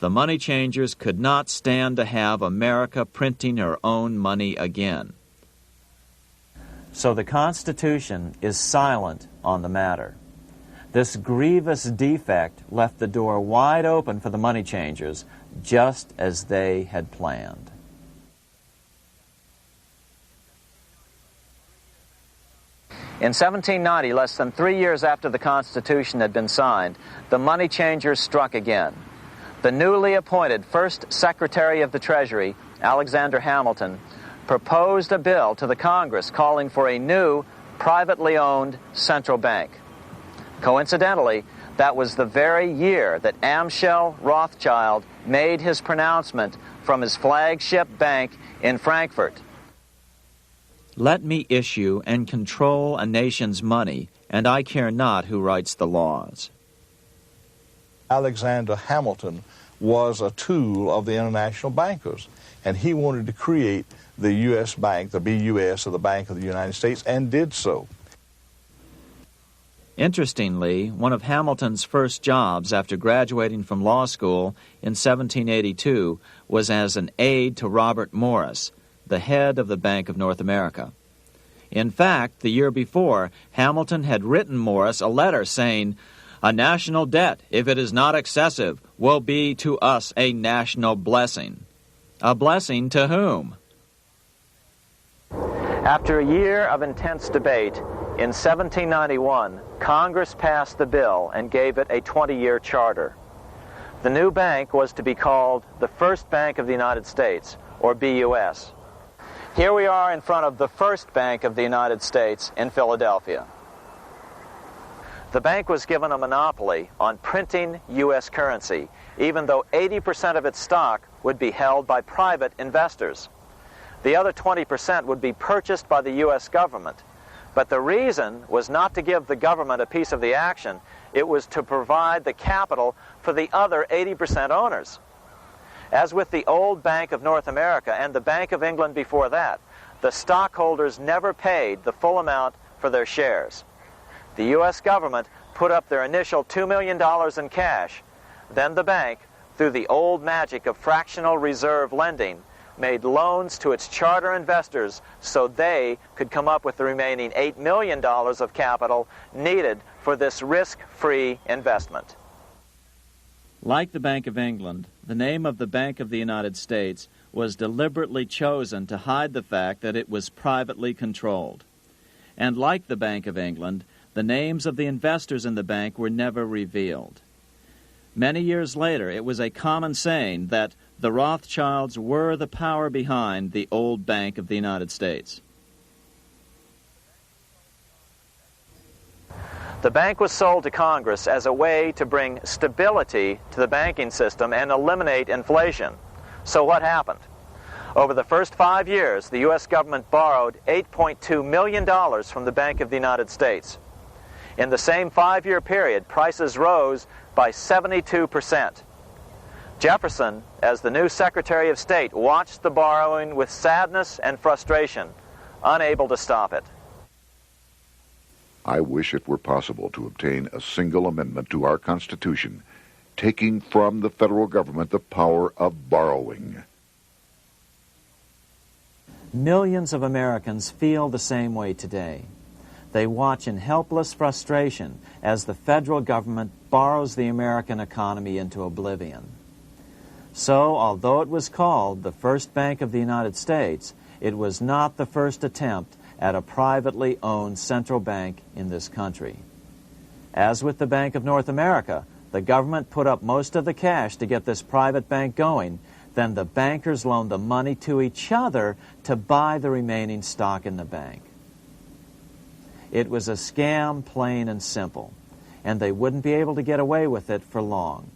The money changers could not stand to have America printing her own money again. So the Constitution is silent on the matter. This grievous defect left the door wide open for the money changers, just as they had planned. In 1790, less than 3 years after the Constitution had been signed, the money changers struck again. The newly appointed first Secretary of the Treasury, Alexander Hamilton, proposed a bill to the Congress calling for a new, privately owned central bank. Coincidentally, that was the very year that Amschel Rothschild made his pronouncement from his flagship bank in Frankfurt. Let me issue and control a nation's money, and I care not who writes the laws. Alexander Hamilton was a tool of the international bankers, and he wanted to create the U.S. Bank, the BUS, or the Bank of the United States, and did so. Interestingly, one of Hamilton's first jobs after graduating from law school in 1782 was as an aide to Robert Morris, the head of the Bank of North America. In fact, the year before, Hamilton had written Morris a letter saying, "A national debt, if it is not excessive, will be to us a national blessing." A blessing to whom? After a year of intense debate, in 1791, Congress passed the bill and gave it a 20-year charter. The new bank was to be called the First Bank of the United States, or BUS. Here we are in front of the First Bank of the United States in Philadelphia. The bank was given a monopoly on printing U.S. currency, even though 80% of its stock would be held by private investors. The other 20% would be purchased by the U.S. government. But the reason was not to give the government a piece of the action. It was to provide the capital for the other 80% owners. As with the old Bank of North America and the Bank of England before that, the stockholders never paid the full amount for their shares. The U.S. government put up their initial $2 million in cash. Then the bank, through the old magic of fractional reserve lending, made loans to its charter investors so they could come up with the remaining $8 million of capital needed for this risk-free investment. Like the Bank of England, the name of the Bank of the United States was deliberately chosen to hide the fact that it was privately controlled. And like the Bank of England, the names of the investors in the bank were never revealed. Many years later, it was a common saying that the Rothschilds were the power behind the old Bank of the United States. The bank was sold to Congress as a way to bring stability to the banking system and eliminate inflation. So what happened? Over the first 5 years, the U.S. government borrowed $8.2 million from the Bank of the United States. In the same 5-year period, prices rose by 72%. Jefferson, as the new Secretary of State, watched the borrowing with sadness and frustration, unable to stop it. I wish it were possible to obtain a single amendment to our Constitution, taking from the federal government the power of borrowing. Millions of Americans feel the same way today. They watch in helpless frustration as the federal government borrows the American economy into oblivion. So, although it was called the First Bank of the United States, it was not the first attempt at a privately owned central bank in this country. As with the Bank of North America, the government put up most of the cash to get this private bank going, then the bankers loaned the money to each other to buy the remaining stock in the bank. It was a scam, plain and simple, and they wouldn't be able to get away with it for long.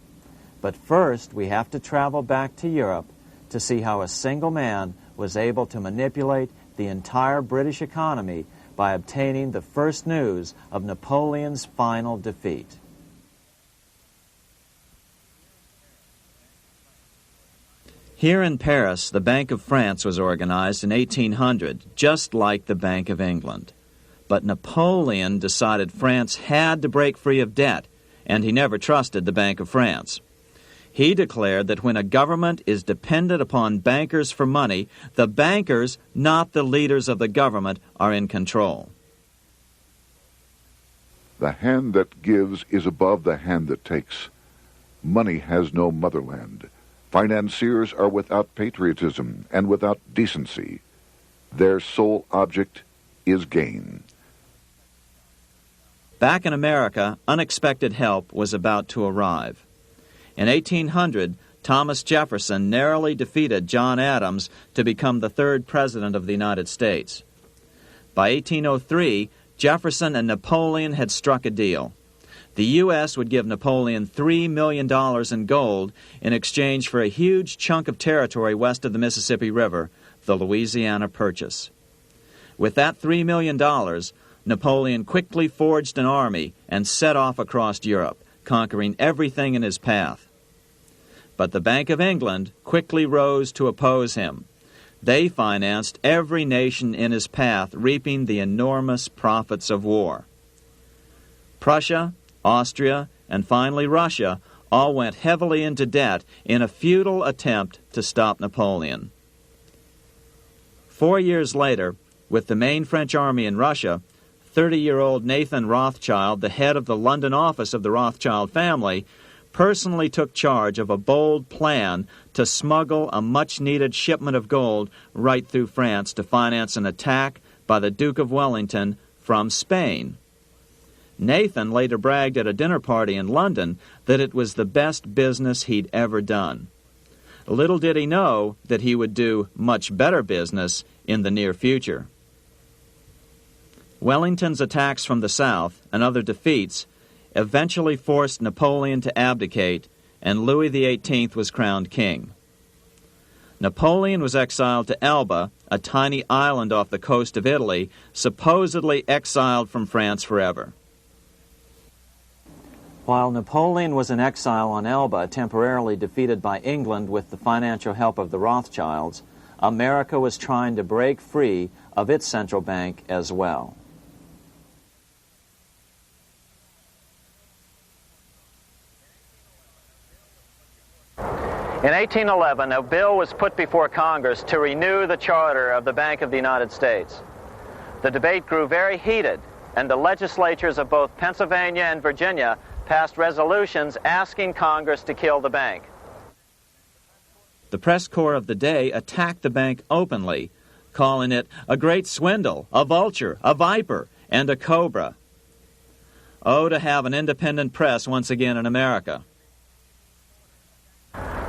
But first, we have to travel back to Europe to see how a single man was able to manipulate the entire British economy by obtaining the first news of Napoleon's final defeat. Here in Paris, the Bank of France was organized in 1800, just like the Bank of England. But Napoleon decided France had to break free of debt, and he never trusted the Bank of France. He declared that when a government is dependent upon bankers for money, the bankers, not the leaders of the government, are in control. The hand that gives is above the hand that takes. Money has no motherland. Financiers are without patriotism and without decency. Their sole object is gain. Back in America, unexpected help was about to arrive. In 1800, Thomas Jefferson narrowly defeated John Adams to become the third president of the United States. By 1803, Jefferson and Napoleon had struck a deal. The U.S. would give Napoleon $3 million in gold in exchange for a huge chunk of territory west of the Mississippi River, the Louisiana Purchase. With that $3 million, Napoleon quickly forged an army and set off across Europe, conquering everything in his path. But the Bank of England quickly rose to oppose him. They financed every nation in his path, reaping the enormous profits of war. Prussia, Austria, and finally Russia all went heavily into debt in a futile attempt to stop Napoleon. 4 years later, with the main French army in Russia, 30-year-old Nathan Rothschild, the head of the London office of the Rothschild family, personally took charge of a bold plan to smuggle a much-needed shipment of gold right through France to finance an attack by the Duke of Wellington from Spain. Nathan later bragged at a dinner party in London that it was the best business he'd ever done. Little did he know that he would do much better business in the near future. Wellington's attacks from the south and other defeats eventually forced Napoleon to abdicate, and Louis XVIII was crowned king. Napoleon was exiled to Elba, a tiny island off the coast of Italy, supposedly exiled from France forever. While Napoleon was in exile on Elba, temporarily defeated by England with the financial help of the Rothschilds, America was trying to break free of its central bank as well. In 1811, a bill was put before Congress to renew the charter of the Bank of the United States. The debate grew very heated, and the legislatures of both Pennsylvania and Virginia passed resolutions asking Congress to kill the bank. The press corps of the day attacked the bank openly, calling it a great swindle, a vulture, a viper, and a cobra. Oh, to have an independent press once again in America.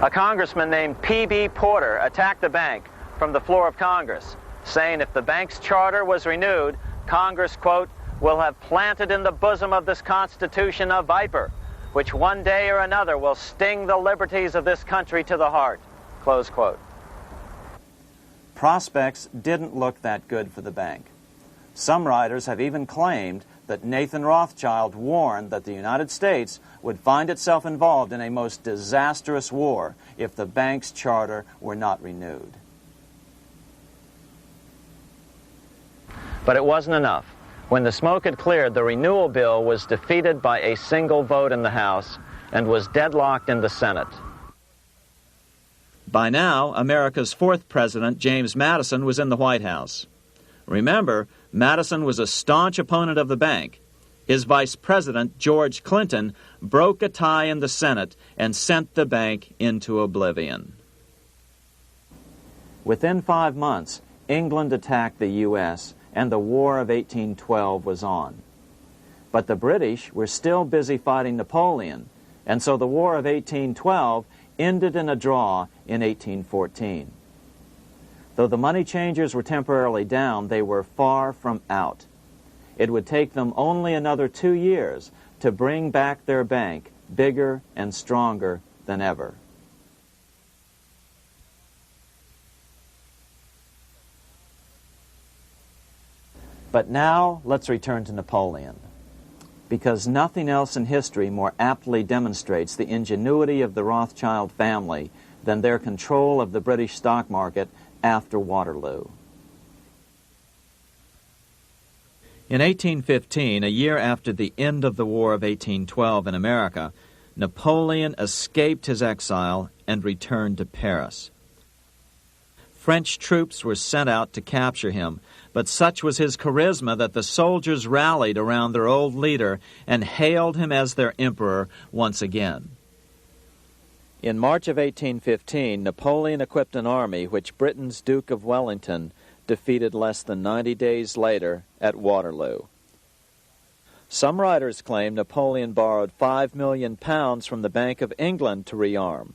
A congressman named P.B. Porter attacked the bank from the floor of Congress, saying if the bank's charter was renewed, Congress, quote, will have planted in the bosom of this Constitution a viper, which one day or another will sting the liberties of this country to the heart, close quote. Prospects didn't look that good for the bank. Some writers have even claimed that Nathan Rothschild warned that the United States would find itself involved in a most disastrous war if the bank's charter were not renewed. But it wasn't enough. When the smoke had cleared, the renewal bill was defeated by a single vote in the House and was deadlocked in the Senate. By now, America's fourth president, James Madison, was in the White House. Remember, Madison was a staunch opponent of the bank. His vice president, George Clinton, broke a tie in the Senate and sent the bank into oblivion. Within 5 months, England attacked the U.S., and the War of 1812 was on. But the British were still busy fighting Napoleon, and so the War of 1812 ended in a draw in 1814. Though the money changers were temporarily down, they were far from out. It would take them only another 2 years to bring back their bank bigger and stronger than ever. But now let's return to Napoleon, because nothing else in history more aptly demonstrates the ingenuity of the Rothschild family than their control of the British stock market after Waterloo. In 1815, a year after the end of the War of 1812 in America, Napoleon escaped his exile and returned to Paris. French troops were sent out to capture him, but such was his charisma that the soldiers rallied around their old leader and hailed him as their emperor once again. In March of 1815, Napoleon equipped an army which Britain's Duke of Wellington defeated less than 90 days later at Waterloo. Some writers claim Napoleon borrowed £5 million from the Bank of England to rearm,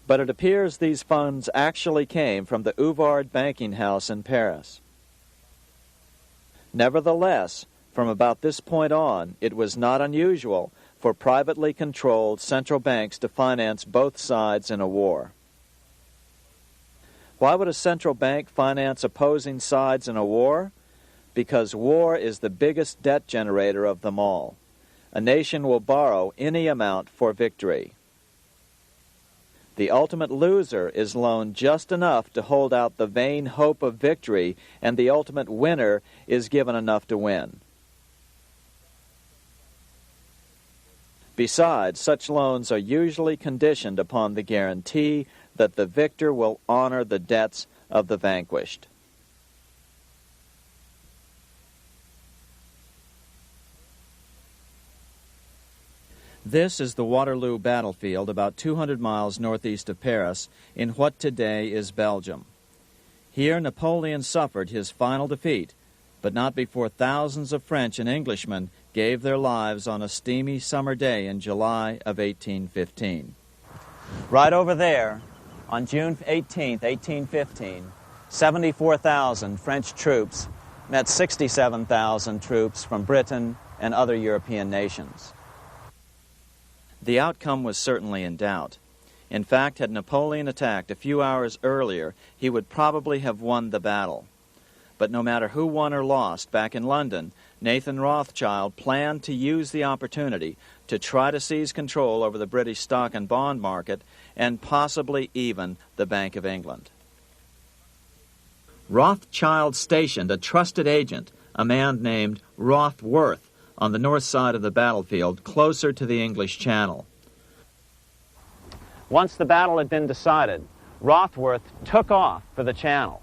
but it appears these funds actually came from the Onward banking house in Paris. Nevertheless, from about this point on, it was not unusual for privately controlled central banks to finance both sides in a war. Why would a central bank finance opposing sides in a war? Because war is the biggest debt generator of them all. A nation will borrow any amount for victory. The ultimate loser is loaned just enough to hold out the vain hope of victory, and the ultimate winner is given enough to win. Besides, such loans are usually conditioned upon the guarantee that the victor will honor the debts of the vanquished. This is the Waterloo battlefield about 200 miles northeast of Paris in what today is Belgium. Here Napoleon suffered his final defeat, but not before thousands of French and Englishmen gave their lives on a steamy summer day in July of 1815. Right over there, on June 18, 1815, 74,000 French troops met 67,000 troops from Britain and other European nations. The outcome was certainly in doubt. In fact, had Napoleon attacked a few hours earlier, he would probably have won the battle. But no matter who won or lost, back in London, Nathan Rothschild planned to use the opportunity to try to seize control over the British stock and bond market and possibly even the Bank of England. Rothschild stationed a trusted agent, a man named Rothworth, on the north side of the battlefield, closer to the English Channel. Once the battle had been decided, Rothworth took off for the Channel.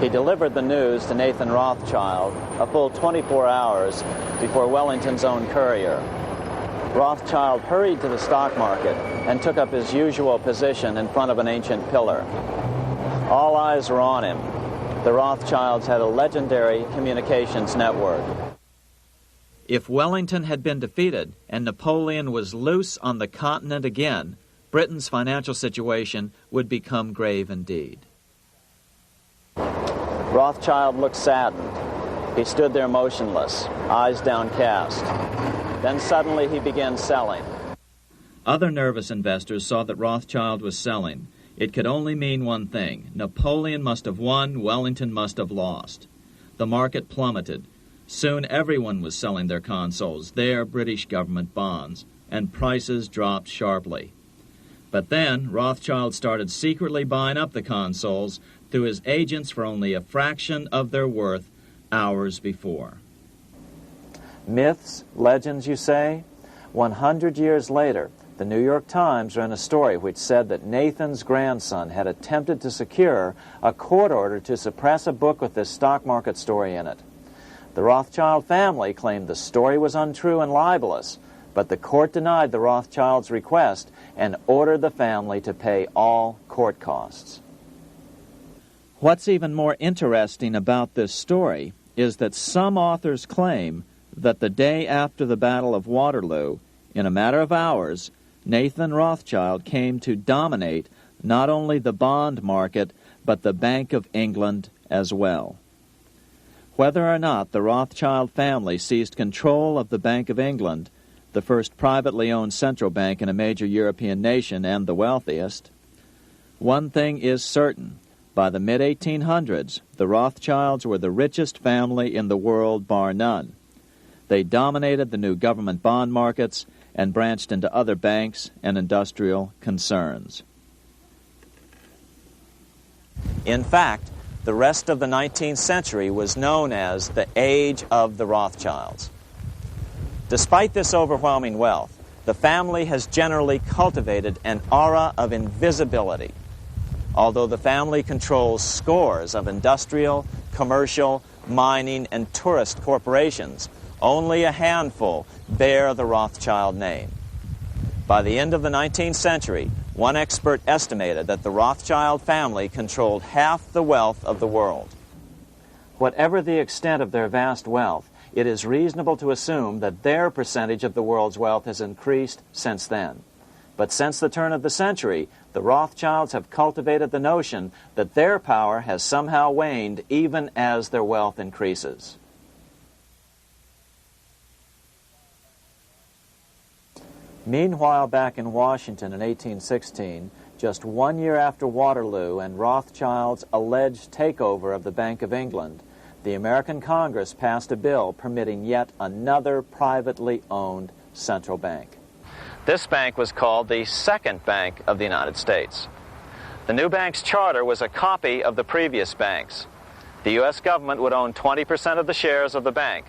He delivered the news to Nathan Rothschild a full 24 hours before Wellington's own courier. Rothschild hurried to the stock market and took up his usual position in front of an ancient pillar. All eyes were on him. The Rothschilds had a legendary communications network. If Wellington had been defeated and Napoleon was loose on the continent again, Britain's financial situation would become grave indeed. Rothschild looked saddened. He stood there motionless, eyes downcast. Then suddenly he began selling. Other nervous investors saw that Rothschild was selling. It could only mean one thing. Napoleon must have won, Wellington must have lost. The market plummeted. Soon everyone was selling their consols, their British government bonds, and prices dropped sharply. But then Rothschild started secretly buying up the consols through his agents for only a fraction of their worth hours before. Myths, legends, you say? 100 years later, the New York Times ran a story which said that Nathan's grandson had attempted to secure a court order to suppress a book with this stock market story in it. The Rothschild family claimed the story was untrue and libelous, but the court denied the Rothschilds' request and ordered the family to pay all court costs. What's even more interesting about this story is that some authors claim that the day after the Battle of Waterloo, in a matter of hours, Nathan Rothschild came to dominate not only the bond market, but the Bank of England as well. Whether or not the Rothschild family seized control of the Bank of England, the first privately owned central bank in a major European nation and the wealthiest, one thing is certain. By the mid-1800s, the Rothschilds were the richest family in the world, bar none. They dominated the new government bond markets and branched into other banks and industrial concerns. In fact, the rest of the 19th century was known as the Age of the Rothschilds. Despite this overwhelming wealth, the family has generally cultivated an aura of invisibility. Although the family controls scores of industrial, commercial, mining, and tourist corporations, only a handful bear the Rothschild name. By the end of the 19th century, one expert estimated that the Rothschild family controlled half the wealth of the world. Whatever the extent of their vast wealth, it is reasonable to assume that their percentage of the world's wealth has increased since then. But since the turn of the century, the Rothschilds have cultivated the notion that their power has somehow waned even as their wealth increases. Meanwhile, back in Washington in 1816, just 1 year after Waterloo and Rothschild's alleged takeover of the Bank of England, the American Congress passed a bill permitting yet another privately owned central bank. This bank was called the Second Bank of the United States. The new bank's charter was a copy of the previous bank's. The U.S. government would own 20% of the shares of the bank.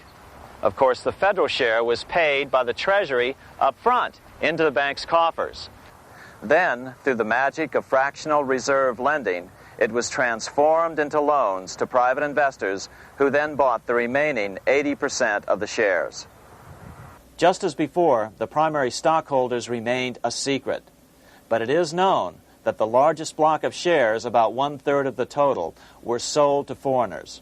Of course, the federal share was paid by the Treasury up front into the bank's coffers. Then, through the magic of fractional reserve lending, it was transformed into loans to private investors who then bought the remaining 80% of the shares. Just as before, the primary stockholders remained a secret. But it is known that the largest block of shares, about 1/3 of the total, were sold to foreigners.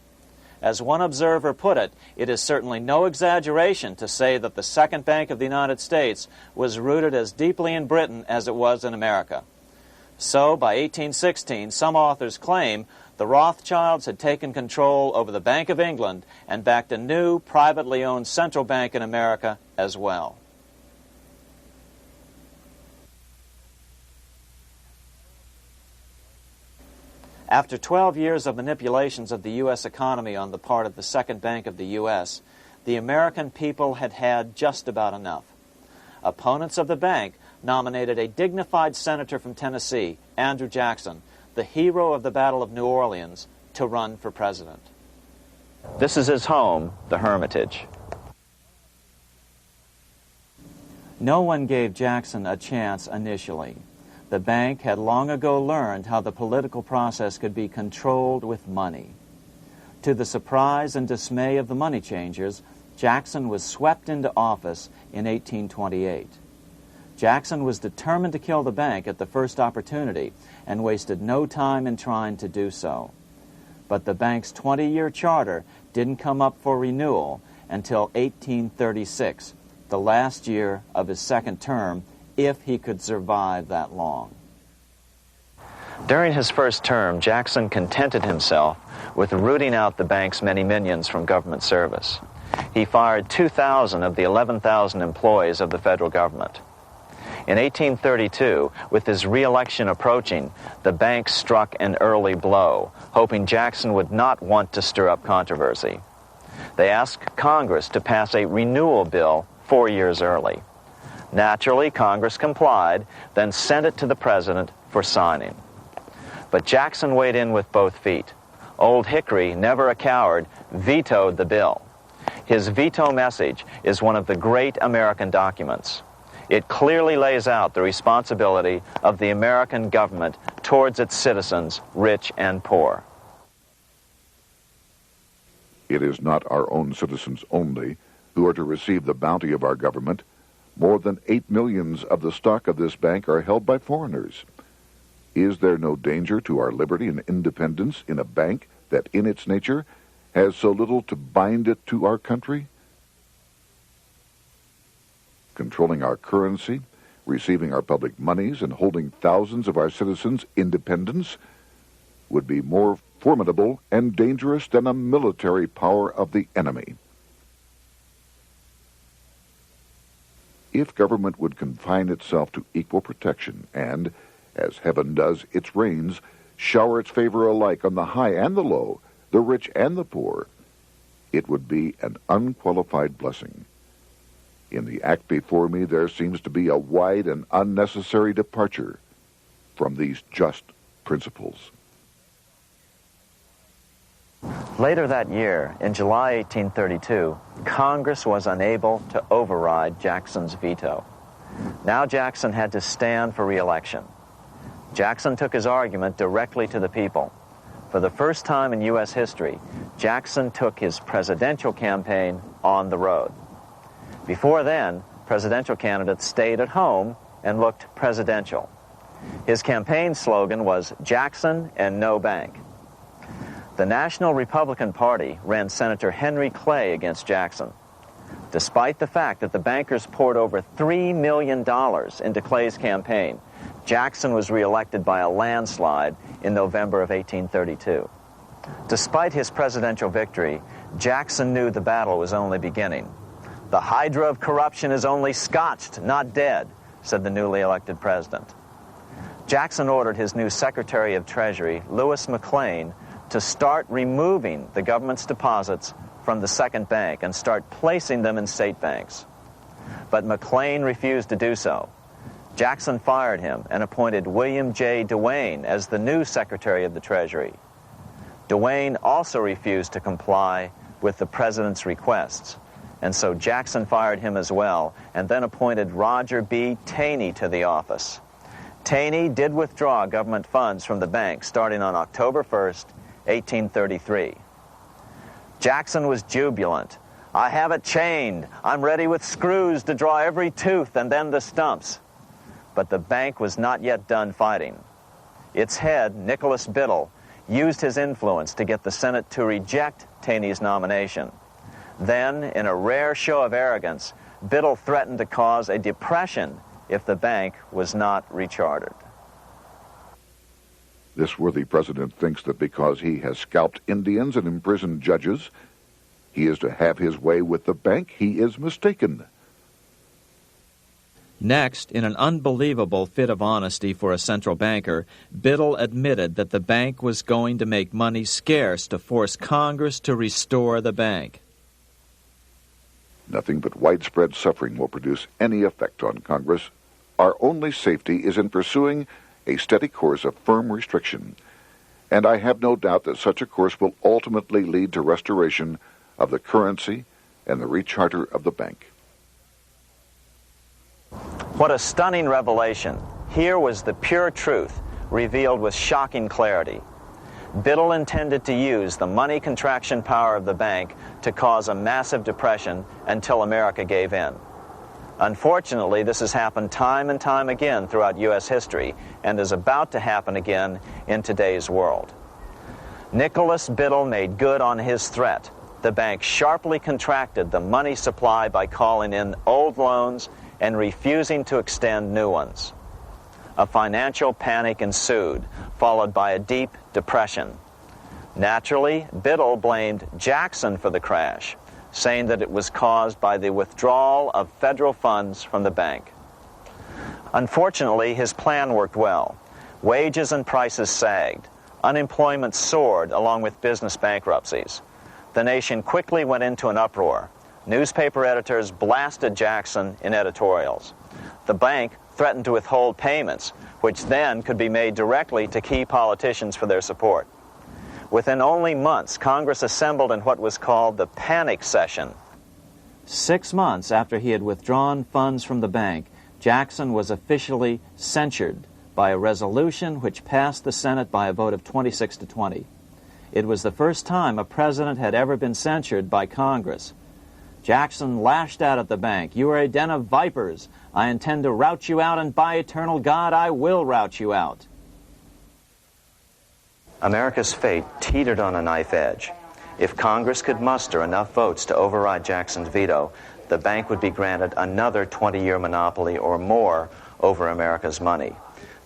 As one observer put it, it is certainly no exaggeration to say that the Second Bank of the United States was rooted as deeply in Britain as it was in America. So, by 1816, some authors claim the Rothschilds had taken control over the Bank of England and backed a new, privately owned central bank in America as well. After 12 years of manipulations of the U.S. economy on the part of the Second Bank of the U.S., the American people had had just about enough. Opponents of the bank nominated a dignified senator from Tennessee, Andrew Jackson, the hero of the Battle of New Orleans, to run for president. This is his home, the Hermitage. No one gave Jackson a chance initially. The bank had long ago learned how the political process could be controlled with money. To the surprise and dismay of the money changers, Jackson was swept into office in 1828. Jackson was determined to kill the bank at the first opportunity and wasted no time in trying to do so. But the bank's 20-year charter didn't come up for renewal until 1836, the last year of his second term, if he could survive that long. During his first term, Jackson contented himself with rooting out the bank's many minions from government service. He fired 2,000 of the 11,000 employees of the federal government. In 1832, with his re-election approaching, the bank struck an early blow, hoping Jackson would not want to stir up controversy. They asked Congress to pass a renewal bill 4 years early. Naturally, Congress complied, then sent it to the president for signing. But Jackson weighed in with both feet. Old Hickory, never a coward, vetoed the bill. His veto message is one of the great American documents. It clearly lays out the responsibility of the American government towards its citizens, rich and poor. It is not our own citizens only who are to receive the bounty of our government. More than 8 millions of the stock of this bank are held by foreigners. Is there no danger to our liberty and independence in a bank that in its nature has so little to bind it to our country? Controlling our currency, receiving our public monies, and holding thousands of our citizens' independence would be more formidable and dangerous than a military power of the enemy. If government would confine itself to equal protection and, as heaven does its rains, shower its favor alike on the high and the low, the rich and the poor, it would be an unqualified blessing. In the act before me, there seems to be a wide and unnecessary departure from these just principles. Later that year, in July 1832, Congress was unable to override Jackson's veto. Now Jackson had to stand for re-election. Jackson took his argument directly to the people. For the first time in U.S. history, Jackson took his presidential campaign on the road. Before then, presidential candidates stayed at home and looked presidential. His campaign slogan was "Jackson and no bank." The National Republican Party ran Senator Henry Clay against Jackson. Despite the fact that the bankers poured over $3 million into Clay's campaign, Jackson was reelected by a landslide in November of 1832. Despite his presidential victory, Jackson knew the battle was only beginning. "The hydra of corruption is only scotched, not dead," said the newly elected president. Jackson ordered his new Secretary of Treasury, Lewis McLean, to start removing the government's deposits from the second bank and start placing them in state banks. But McLean refused to do so. Jackson fired him and appointed William J. Duane as the new Secretary of the Treasury. Duane also refused to comply with the president's requests, and so Jackson fired him as well and then appointed Roger B. Taney to the office. Taney did withdraw government funds from the bank starting on October 1st, 1833. Jackson was jubilant. "I have it chained. I'm ready with screws to draw every tooth and then the stumps." But the bank was not yet done fighting. Its head, Nicholas Biddle, used his influence to get the Senate to reject Taney's nomination. Then, in a rare show of arrogance, Biddle threatened to cause a depression if the bank was not rechartered. This worthy president thinks that because he has scalped Indians and imprisoned judges, he is to have his way with the bank. He is mistaken. Next, in an unbelievable fit of honesty for a central banker, Biddle admitted that the bank was going to make money scarce to force Congress to restore the bank. Nothing but widespread suffering will produce any effect on Congress. Our only safety is in pursuing a steady course of firm restriction, and I have no doubt that such a course will ultimately lead to restoration of the currency and the recharter of the bank. What a stunning revelation. Here was the pure truth, revealed with shocking clarity. Biddle intended to use the money contraction power of the bank to cause a massive depression until America gave in. Unfortunately, this has happened time and time again throughout U.S. history and is about to happen again in today's world. Nicholas Biddle made good on his threat. The bank sharply contracted the money supply by calling in old loans and refusing to extend new ones. A financial panic ensued, followed by a deep depression. Naturally, Biddle blamed Jackson for the crash, saying that it was caused by the withdrawal of federal funds from the bank. Unfortunately, his plan worked well. Wages and prices sagged. Unemployment soared along with business bankruptcies. The nation quickly went into an uproar. Newspaper editors blasted Jackson in editorials. The bank threatened to withhold payments, which then could be made directly to key politicians for their support. Within only months, Congress assembled in what was called the panic session. 6 months after he had withdrawn funds from the bank, Jackson was officially censured by a resolution which passed the Senate by a vote of 26 to 20. It was the first time a president had ever been censured by Congress. Jackson lashed out at the bank. "You are a den of vipers. I intend to rout you out, and by eternal God, I will rout you out." America's fate teetered on a knife edge. If Congress could muster enough votes to override Jackson's veto, the bank would be granted another 20-year monopoly or more over America's money,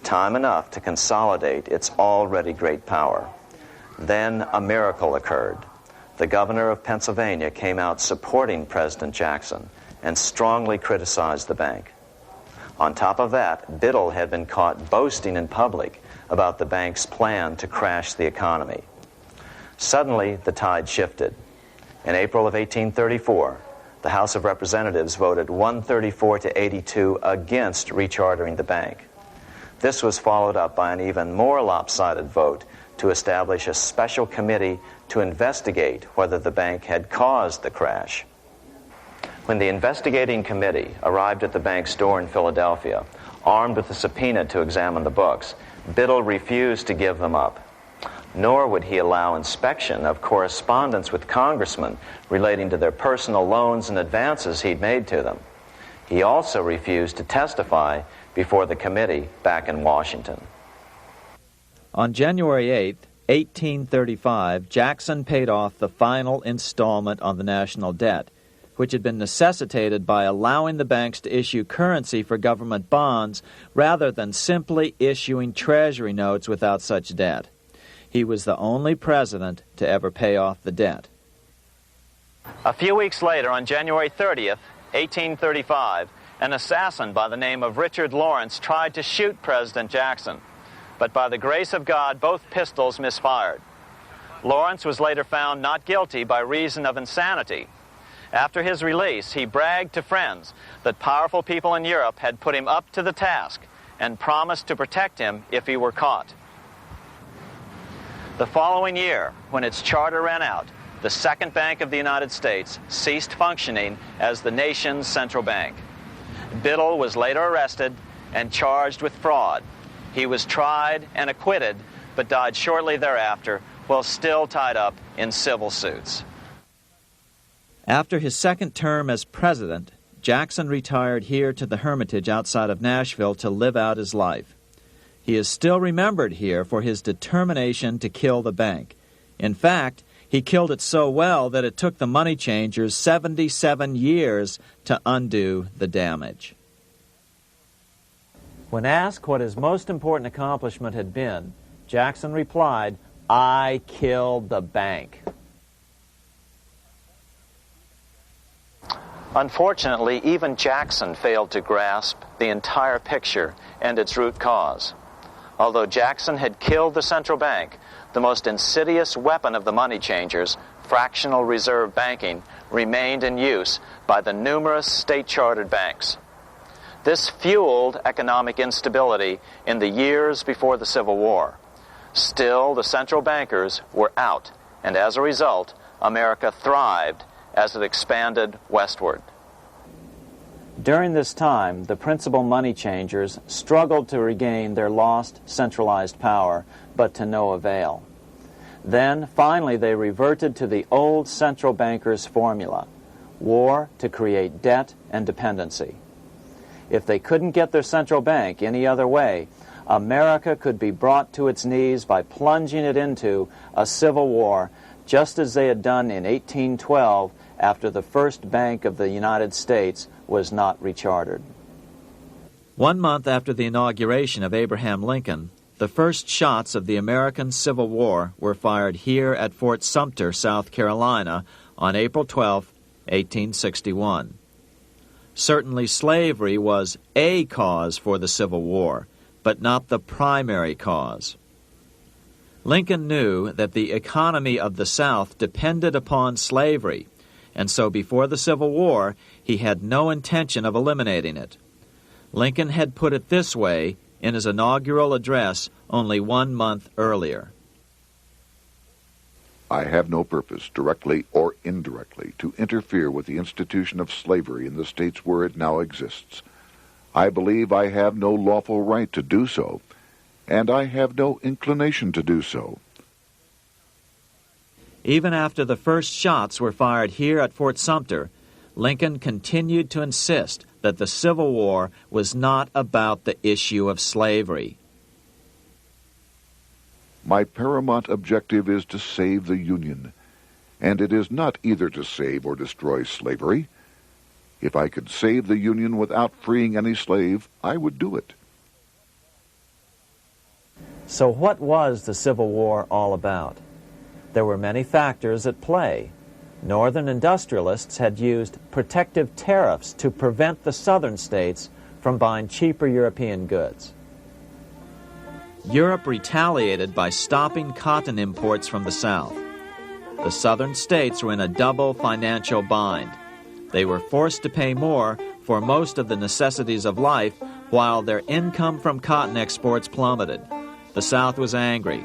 time enough to consolidate its already great power. Then a miracle occurred. The governor of Pennsylvania came out supporting President Jackson and strongly criticized the bank. On top of that, Biddle had been caught boasting in public about the bank's plan to crash the economy. Suddenly, the tide shifted. In April of 1834, the House of Representatives voted 134 to 82 against rechartering the bank. This was followed up by an even more lopsided vote to establish a special committee to investigate whether the bank had caused the crash. When the investigating committee arrived at the bank's door in Philadelphia, armed with a subpoena to examine the books, Biddle refused to give them up. Nor would he allow inspection of correspondence with congressmen relating to their personal loans and advances he'd made to them. He also refused to testify before the committee back in Washington. On January 8th, 1835, Jackson paid off the final installment on the national debt, which had been necessitated by allowing the banks to issue currency for government bonds rather than simply issuing treasury notes without such debt. He was the only president to ever pay off the debt. A few weeks later, on January 30th, 1835, an assassin by the name of Richard Lawrence tried to shoot President Jackson, but by the grace of God, both pistols misfired. Lawrence was later found not guilty by reason of insanity. After his release, he bragged to friends that powerful people in Europe had put him up to the task and promised to protect him if he were caught. The following year, when its charter ran out, the Second Bank of the United States ceased functioning as the nation's central bank. Biddle was later arrested and charged with fraud. He was tried and acquitted, but died shortly thereafter while still tied up in civil suits. After his second term as president, Jackson retired here to the Hermitage outside of Nashville to live out his life. He is still remembered here for his determination to kill the bank. In fact, he killed it so well that it took the money changers 77 years to undo the damage. When asked what his most important accomplishment had been, Jackson replied, "I killed the bank." Unfortunately, even Jackson failed to grasp the entire picture and its root cause. Although Jackson had killed the central bank, the most insidious weapon of the money changers, fractional reserve banking, remained in use by the numerous state-chartered banks. This fueled economic instability in the years before the Civil War. Still, the central bankers were out, and as a result, America thrived as it expanded westward. During this time, the principal money changers struggled to regain their lost centralized power, but to no avail. Then, finally, they reverted to the old central bankers' formula: war to create debt and dependency. If they couldn't get their central bank any other way, America could be brought to its knees by plunging it into a civil war, just as they had done in 1812 after the first Bank of the United States was not rechartered. 1 month after the inauguration of Abraham Lincoln, the first shots of the American Civil War were fired here at Fort Sumter, South Carolina, on April 12, 1861. Certainly slavery was a cause for the Civil War, but not the primary cause. Lincoln knew that the economy of the South depended upon slavery, and so before the Civil War, he had no intention of eliminating it. Lincoln had put it this way in his inaugural address only 1 month earlier. I have no purpose, directly or indirectly, to interfere with the institution of slavery in the states where it now exists. I believe I have no lawful right to do so, and I have no inclination to do so. Even after the first shots were fired here at Fort Sumter, Lincoln continued to insist that the Civil War was not about the issue of slavery. My paramount objective is to save the Union, and it is not either to save or destroy slavery. If I could save the Union without freeing any slave, I would do it. So what was the Civil War all about? There were many factors at play. Northern industrialists had used protective tariffs to prevent the southern states from buying cheaper European goods. Europe retaliated by stopping cotton imports from the South. The southern states were in a double financial bind. They were forced to pay more for most of the necessities of life while their income from cotton exports plummeted. The South was angry.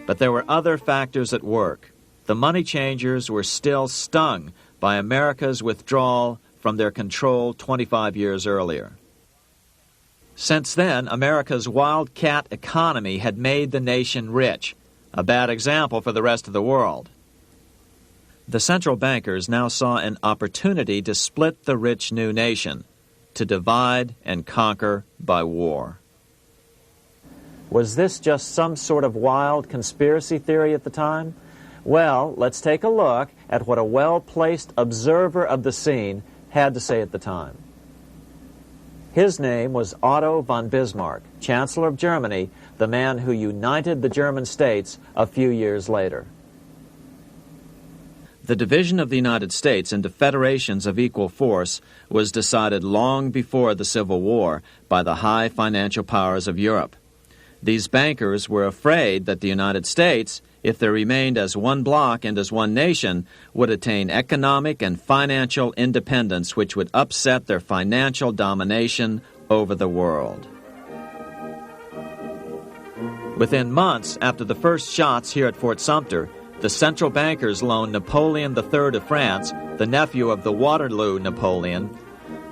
But there were other factors at work. The money changers were still stung by America's withdrawal from their control 25 years earlier. Since then, America's wildcat economy had made the nation rich, a bad example for the rest of the world. The central bankers now saw an opportunity to split the rich new nation, to divide and conquer by war. Was this just some sort of wild conspiracy theory at the time? Well, let's take a look at what a well-placed observer of the scene had to say at the time. His name was Otto von Bismarck, Chancellor of Germany, the man who united the German states a few years later. The division of the United States into federations of equal force was decided long before the Civil War by the high financial powers of Europe. These bankers were afraid that the United States, if they remained as one bloc and as one nation, would attain economic and financial independence which would upset their financial domination over the world. Within months after the first shots here at Fort Sumter, the central bankers loaned Napoleon III of France, the nephew of the Waterloo Napoleon,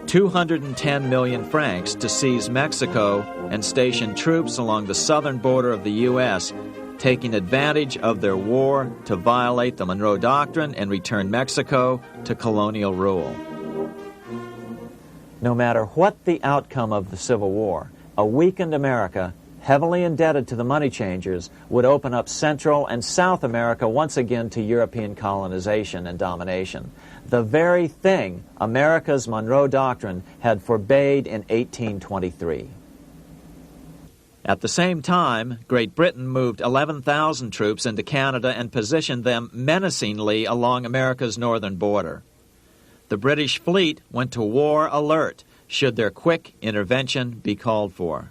210 million francs to seize Mexico and station troops along the southern border of the U.S., taking advantage of their war to violate the Monroe Doctrine and return Mexico to colonial rule. No matter what the outcome of the Civil War, a weakened America, heavily indebted to the money changers, would open up Central and South America once again to European colonization and domination. The very thing America's Monroe Doctrine had forbade in 1823. At the same time, Great Britain moved 11,000 troops into Canada and positioned them menacingly along America's northern border. The British fleet went to war alert should their quick intervention be called for.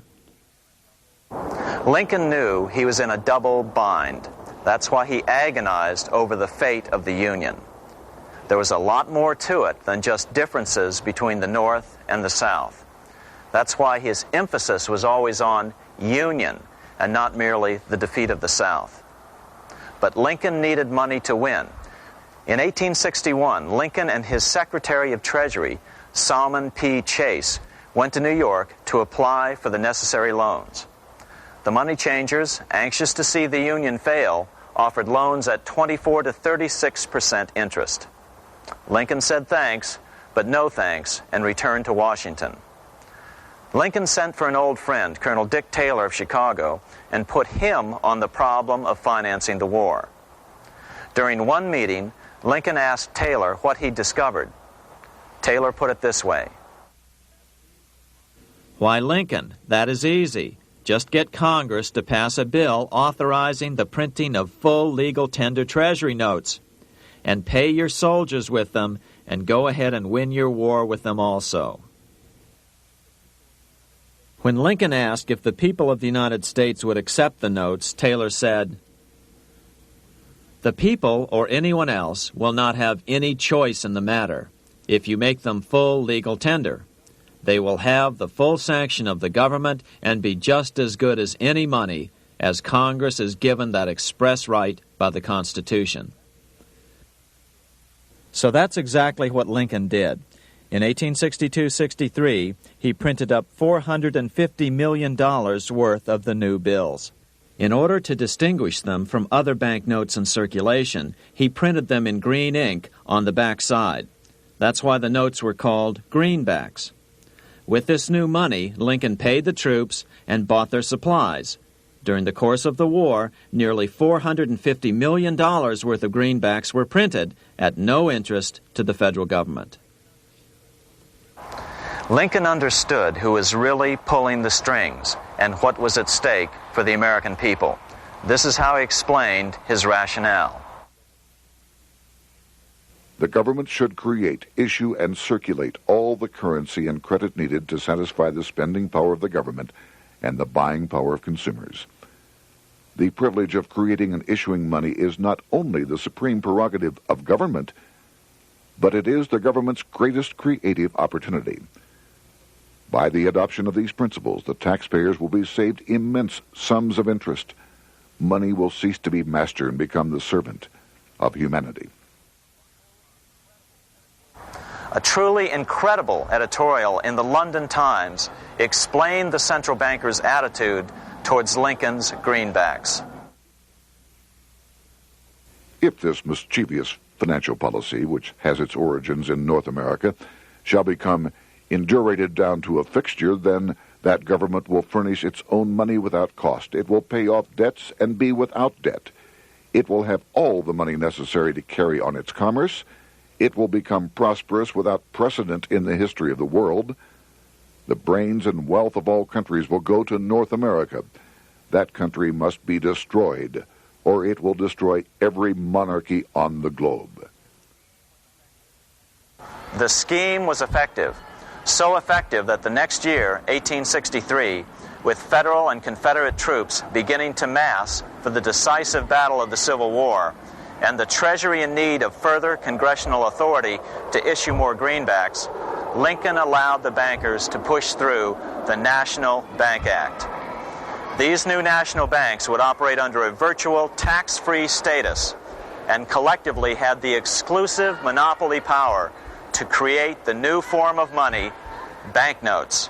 Lincoln knew he was in a double bind. That's why he agonized over the fate of the Union. There was a lot more to it than just differences between the North and the South. That's why his emphasis was always on union and not merely the defeat of the South. But Lincoln needed money to win. In 1861, Lincoln and his Secretary of Treasury, Salmon P. Chase, went to New York to apply for the necessary loans. The money changers, anxious to see the Union fail, offered loans at 24 to 36% interest. Lincoln said thanks, but no thanks, and returned to Washington. Lincoln sent for an old friend, Colonel Dick Taylor of Chicago, and put him on the problem of financing the war. During one meeting, Lincoln asked Taylor what he'd discovered. Taylor put it this way. Why, Lincoln, that is easy. Just get Congress to pass a bill authorizing the printing of full legal tender treasury notes, and pay your soldiers with them, and go ahead and win your war with them also. When Lincoln asked if the people of the United States would accept the notes, Taylor said, "The people, or anyone else, will not have any choice in the matter if you make them full legal tender. They will have the full sanction of the government and be just as good as any money, as Congress is given that express right by the Constitution." So that's exactly what Lincoln did. In 1862-63, he printed up $450 million worth of the new bills. In order to distinguish them from other banknotes in circulation, he printed them in green ink on the back side. That's why the notes were called greenbacks. With this new money, Lincoln paid the troops and bought their supplies. During the course of the war, nearly $450 million worth of greenbacks were printed at no interest to the federal government. Lincoln understood who was really pulling the strings and what was at stake for the American people. This is how he explained his rationale. The government should create, issue, and circulate all the currency and credit needed to satisfy the spending power of the government and the buying power of consumers. The privilege of creating and issuing money is not only the supreme prerogative of government, but it is the government's greatest creative opportunity. By the adoption of these principles, the taxpayers will be saved immense sums of interest. Money will cease to be master and become the servant of humanity. A truly incredible editorial in the London Times explained the central bankers' attitude towards Lincoln's greenbacks. If this mischievous financial policy, which has its origins in North America, shall become indurated down to a fixture, then That government will furnish its own money without cost. It will pay off debts and be without debt. It will have all the money necessary to carry on its commerce. It will become prosperous without precedent in the history of the world. The brains and wealth of all countries will go to North America. That country must be destroyed, or it will destroy every monarchy on the globe. The scheme was effective, so effective that the next year, 1863, with Federal and Confederate troops beginning to mass for the decisive battle of the Civil War, and the Treasury in need of further congressional authority to issue more greenbacks, Lincoln allowed the bankers to push through the National Bank Act. These new national banks would operate under a virtual tax-free status and collectively had the exclusive monopoly power to create the new form of money, banknotes.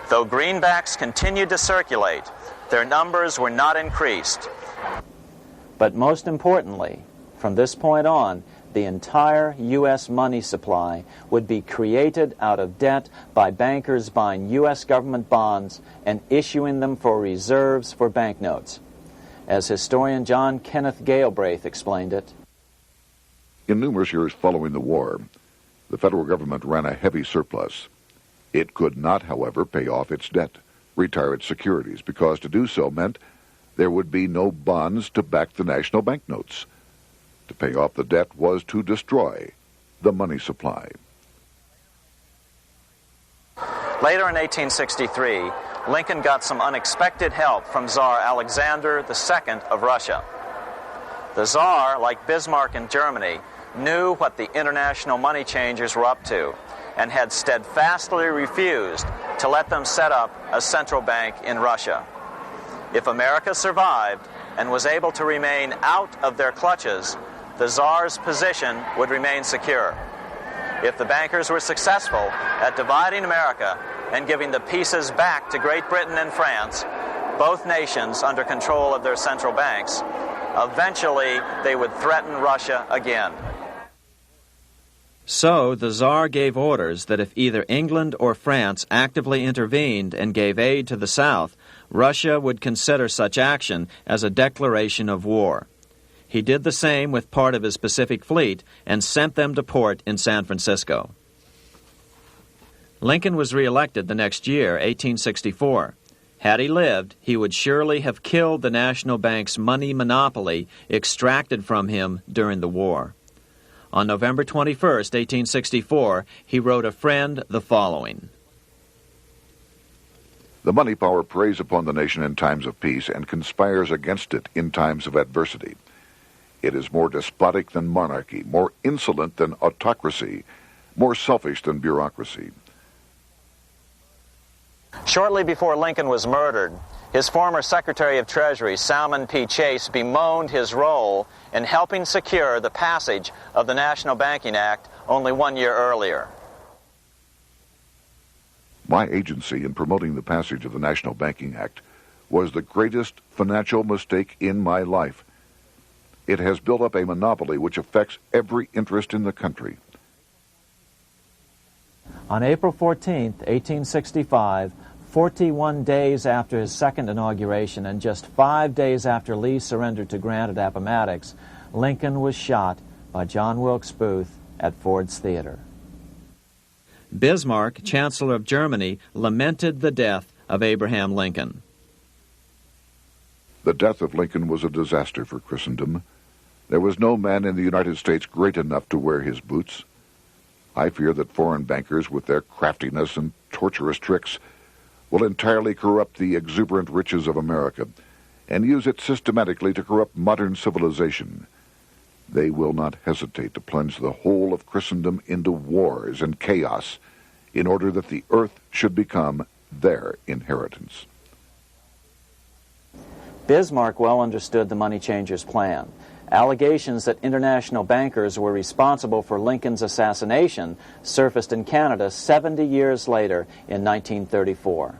Though greenbacks continued to circulate, their numbers were not increased. But most importantly, from this point on, the entire U.S. money supply would be created out of debt by bankers buying U.S. government bonds and issuing them for reserves for banknotes. As historian John Kenneth Galbraith explained it, in numerous years following the war, the federal government ran a heavy surplus. It could not, however, pay off its debt, retire its securities, because to do so meant there would be no bonds to back the national banknotes. To pay off the debt was to destroy the money supply. later in 1863, Lincoln got some unexpected help from Tsar Alexander II of Russia. The Tsar, like Bismarck in Germany, knew what the international money changers were up to and had steadfastly refused to let them set up a central bank in Russia. If America survived and was able to remain out of their clutches, the Tsar's position would remain secure. If the bankers were successful at dividing America and giving the pieces back to Great Britain and France, both nations under control of their central banks, eventually they would threaten Russia again. So the Tsar gave orders that if either England or France actively intervened and gave aid to the South, Russia would consider such action as a declaration of war. He did the same with part of his Pacific Fleet and sent them to port in San Francisco. Lincoln was reelected the next year, 1864. Had he lived, he would surely have killed the national bank's money monopoly extracted from him during the war. On November 21, 1864, he wrote a friend the following. The money power preys upon the nation in times of peace and conspires against it in times of adversity. It is more despotic than monarchy, more insolent than autocracy, more selfish than bureaucracy. Shortly before Lincoln was murdered, his former Secretary of Treasury, Salmon P. Chase, bemoaned his role in helping secure the passage of the National Banking Act only 1 year earlier. My agency in promoting the passage of the National Banking Act was the greatest financial mistake in my life. It has built up a monopoly which affects every interest in the country. On April 14, 1865, 41 days after his second inauguration and just 5 days after Lee surrendered to Grant at Appomattox, Lincoln was shot by John Wilkes Booth at Ford's Theater. Bismarck, Chancellor of Germany, lamented the death of Abraham Lincoln. The death of Lincoln was a disaster for Christendom. There was no man in the United States great enough to wear his boots. I fear that foreign bankers, with their craftiness and tortuous tricks, will entirely corrupt the exuberant riches of America and use it systematically to corrupt modern civilization. They will not hesitate to plunge the whole of Christendom into wars and chaos in order that the earth should become their inheritance. Bismarck well understood the money changers' plan. Allegations that international bankers were responsible for Lincoln's assassination surfaced in Canada 70 years later in 1934.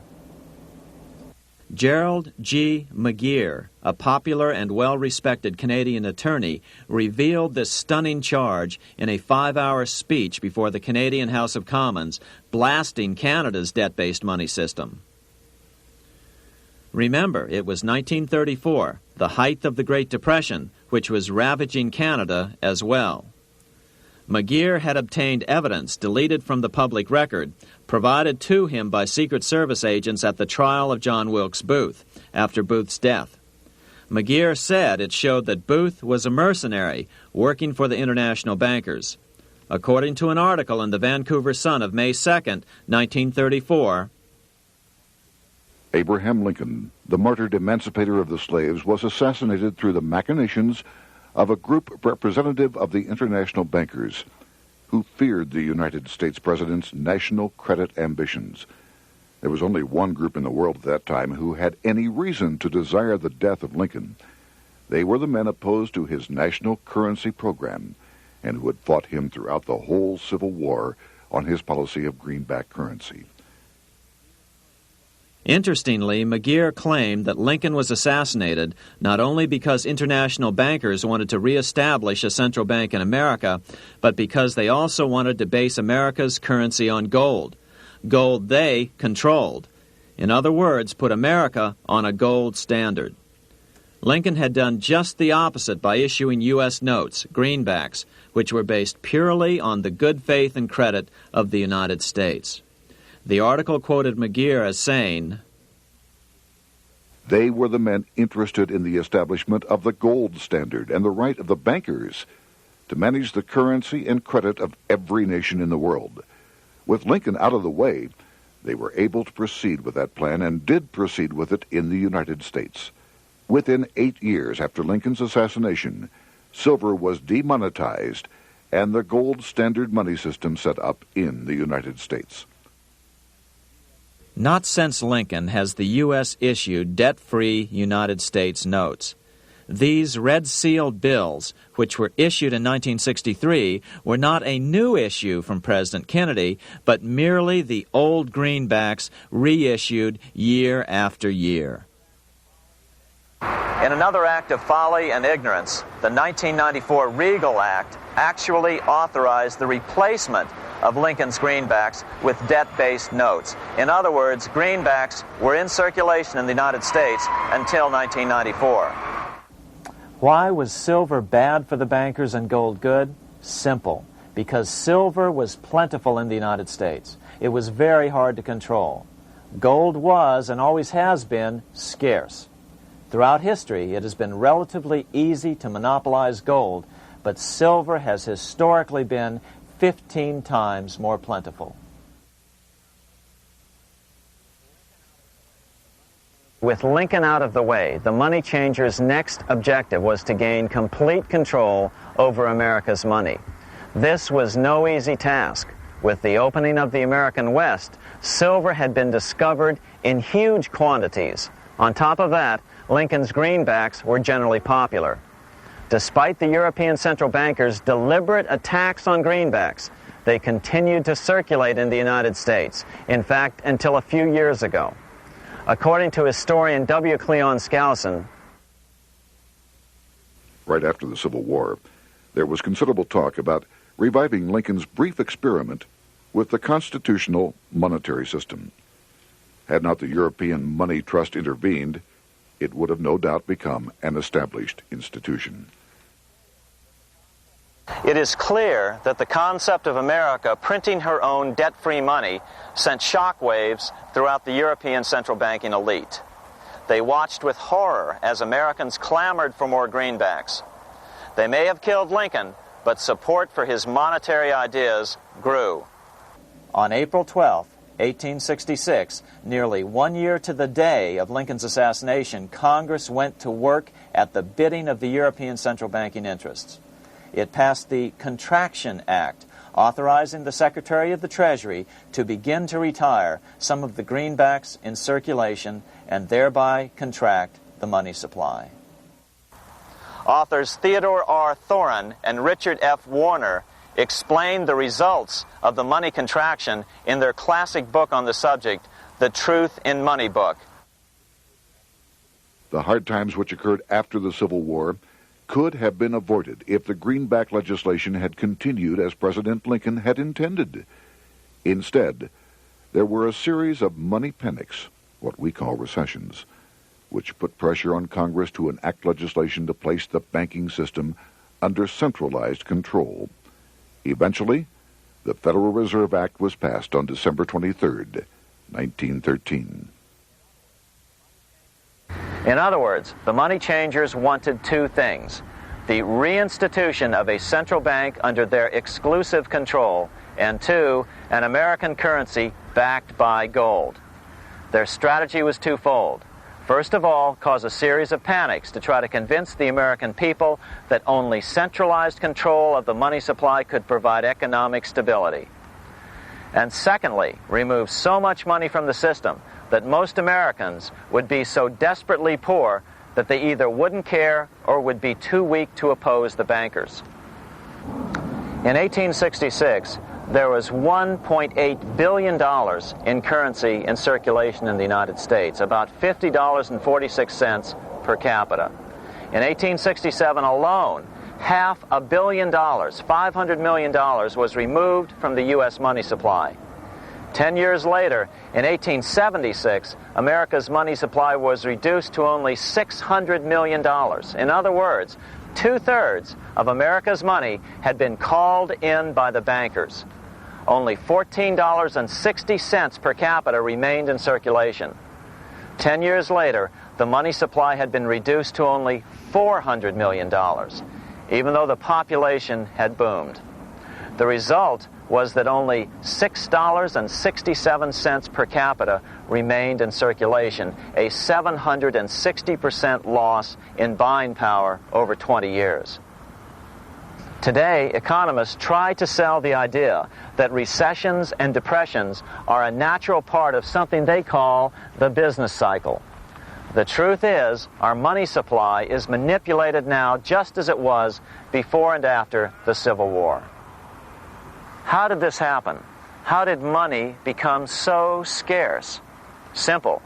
Gerald G. McGeer, a popular and well-respected Canadian attorney, revealed this stunning charge in a 5-hour speech before the Canadian House of Commons, blasting Canada's debt-based money system. Remember, it was 1934, the height of the Great Depression, which was ravaging Canada as well. McGeer had obtained evidence deleted from the public record, provided to him by Secret Service agents at the trial of John Wilkes Booth, after Booth's death. McGeer said it showed that Booth was a mercenary working for the international bankers. According to an article in the Vancouver Sun of May 2, 1934, Abraham Lincoln, the martyred emancipator of the slaves, was assassinated through the machinations of a group representative of the international bankers who feared the United States president's national credit ambitions. There was only one group in the world at that time who had any reason to desire the death of Lincoln. They were the men opposed to his national currency program and who had fought him throughout the whole Civil War on his policy of greenback currency. Interestingly, McGeer claimed that Lincoln was assassinated not only because international bankers wanted to reestablish a central bank in America, but because they also wanted to base America's currency on gold. Gold they controlled. In other words, put America on a gold standard. Lincoln had done just the opposite by issuing U.S. notes, greenbacks, which were based purely on the good faith and credit of the United States. The article quoted McGeer as saying, "They were the men interested in the establishment of the gold standard and the right of the bankers to manage the currency and credit of every nation in the world. With Lincoln out of the way, they were able to proceed with that plan and did proceed with it in the United States. Within 8 years after Lincoln's assassination, silver was demonetized and the gold standard money system set up in the United States." Not since Lincoln has the U.S. issued debt-free United States notes. These red-sealed bills, which were issued in 1963, were not a new issue from President Kennedy, but merely the old greenbacks reissued year after year. In another act of folly and ignorance, the 1994 Regal Act actually authorized the replacement of Lincoln's greenbacks with debt-based notes. In other words, greenbacks were in circulation in the United States until 1994. Why was silver bad for the bankers and gold good? Simple. Because silver was plentiful in the United States. It was very hard to control. Gold was, and always has been, scarce. Throughout history, it has been relatively easy to monopolize gold, but silver has historically been 15 times more plentiful. With Lincoln out of the way, the money changers' next objective was to gain complete control over America's money. This was no easy task. With the opening of the American West, silver had been discovered in huge quantities. On top of that, Lincoln's greenbacks were generally popular. Despite the European central bankers' deliberate attacks on greenbacks, they continued to circulate in the United States, in fact, until a few years ago. According to historian W. Cleon Skousen, right after the Civil War, there was considerable talk about reviving Lincoln's brief experiment with the constitutional monetary system. Had not the European Money Trust intervened, it would have no doubt become an established institution. it is clear that the concept of America printing her own debt-free money sent shockwaves throughout the European central banking elite. They watched with horror as Americans clamored for more greenbacks. They may have killed Lincoln, but support for his monetary ideas grew. On April 12, 1866, nearly 1 year to the day of Lincoln's assassination, Congress went to work at the bidding of the European central banking interests. It passed the Contraction Act, authorizing the Secretary of the Treasury to begin to retire some of the greenbacks in circulation and thereby contract the money supply. Authors Theodore R. Thorin and Richard F. Warner explained the results of the money contraction in their classic book on the subject, The Truth in Money Book. The hard times which occurred after the Civil War could have been avoided if the greenback legislation had continued as President Lincoln had intended. Instead, there were a series of money panics, what we call recessions, which put pressure on Congress to enact legislation to place the banking system under centralized control. Eventually, the Federal Reserve Act was passed on December 23, 1913. In other words, the money changers wanted two things: the reinstitution of a central bank under their exclusive control, and two, an American currency backed by gold. Their strategy was twofold. First of all, cause a series of panics to try to convince the American people that only centralized control of the money supply could provide economic stability. And secondly, remove so much money from the system that most Americans would be so desperately poor that they either wouldn't care or would be too weak to oppose the bankers. In 1866, there was $1.8 billion in currency in circulation in the United States, about $50.46 per capita. In 1867 alone, $500 million, $500 million, was removed from the U.S. money supply. 10 years later, in 1876, America's money supply was reduced to only $600 million. In other words, 2/3 of America's money had been called in by the bankers. Only $14.60 per capita remained in circulation. 10 years later, the money supply had been reduced to only $400 million, even though the population had boomed. The result was that only $6.67 per capita remained in circulation, a 760% loss in buying power over 20 years. Today, economists try to sell the idea that recessions and depressions are a natural part of something they call the business cycle. The truth is, our money supply is manipulated now just as it was before and after the Civil War. How did this happen? How did money become so scarce? Simple.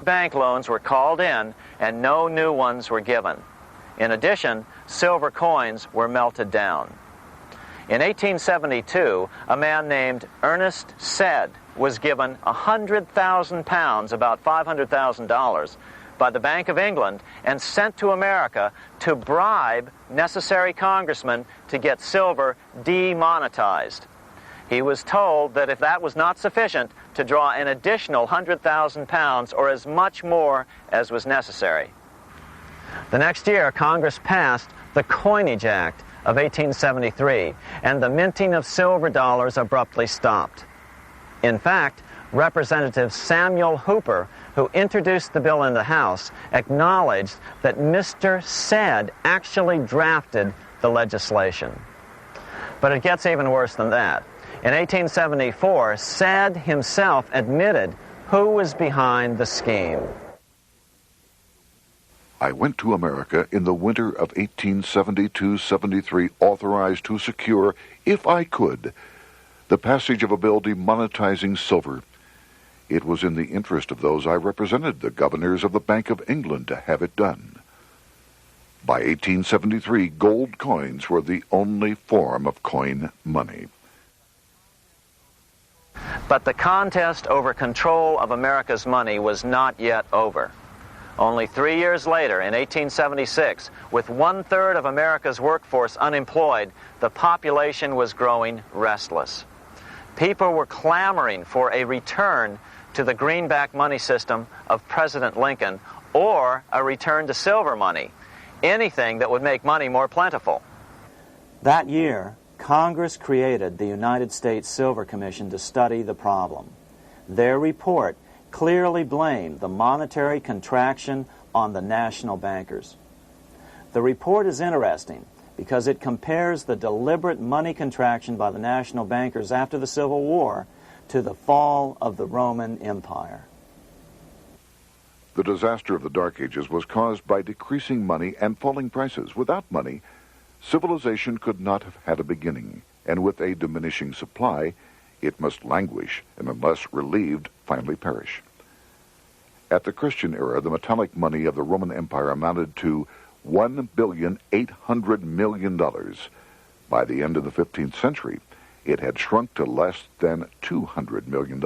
Bank loans were called in and no new ones were given. In addition, silver coins were melted down. In 1872, a man named Ernest Sed was given 100,000 pounds, about $500,000, by the Bank of England and sent to America to bribe necessary congressmen to get silver demonetized. He was told that if that was not sufficient, to draw an additional 100,000 pounds or as much more as was necessary. The next year, Congress passed the Coinage Act of 1873, and the minting of silver dollars abruptly stopped. In fact, Representative Samuel Hooper, who introduced the bill in the House, acknowledged that Mr. Sed actually drafted the legislation. But it gets even worse than that. In 1874, Sed himself admitted who was behind the scheme. I went to America in the winter of 1872-73, authorized to secure, if I could, the passage of a bill demonetizing silver. It was in the interest of those I represented, the governors of the Bank of England, to have it done. By 1873, gold coins were the only form of coin money. But the contest over control of America's money was not yet over. Only 3 years later, in 1876, with 1/3 of America's workforce unemployed, the population was growing restless. People were clamoring for a return to the greenback money system of President Lincoln or a return to silver money, anything that would make money more plentiful. That year, Congress created the United States Silver Commission to study the problem. Their report clearly blamed the monetary contraction on the national bankers. The report is interesting because it compares the deliberate money contraction by the national bankers after the Civil War to the fall of the Roman Empire. The disaster of the Dark Ages was caused by decreasing money and falling prices. Without money, civilization could not have had a beginning, and with a diminishing supply, it must languish, and unless relieved, finally perish. At the Christian era, the metallic money of the Roman Empire amounted to $1,800,000,000. By the end of the 15th century, it had shrunk to less than $200 million.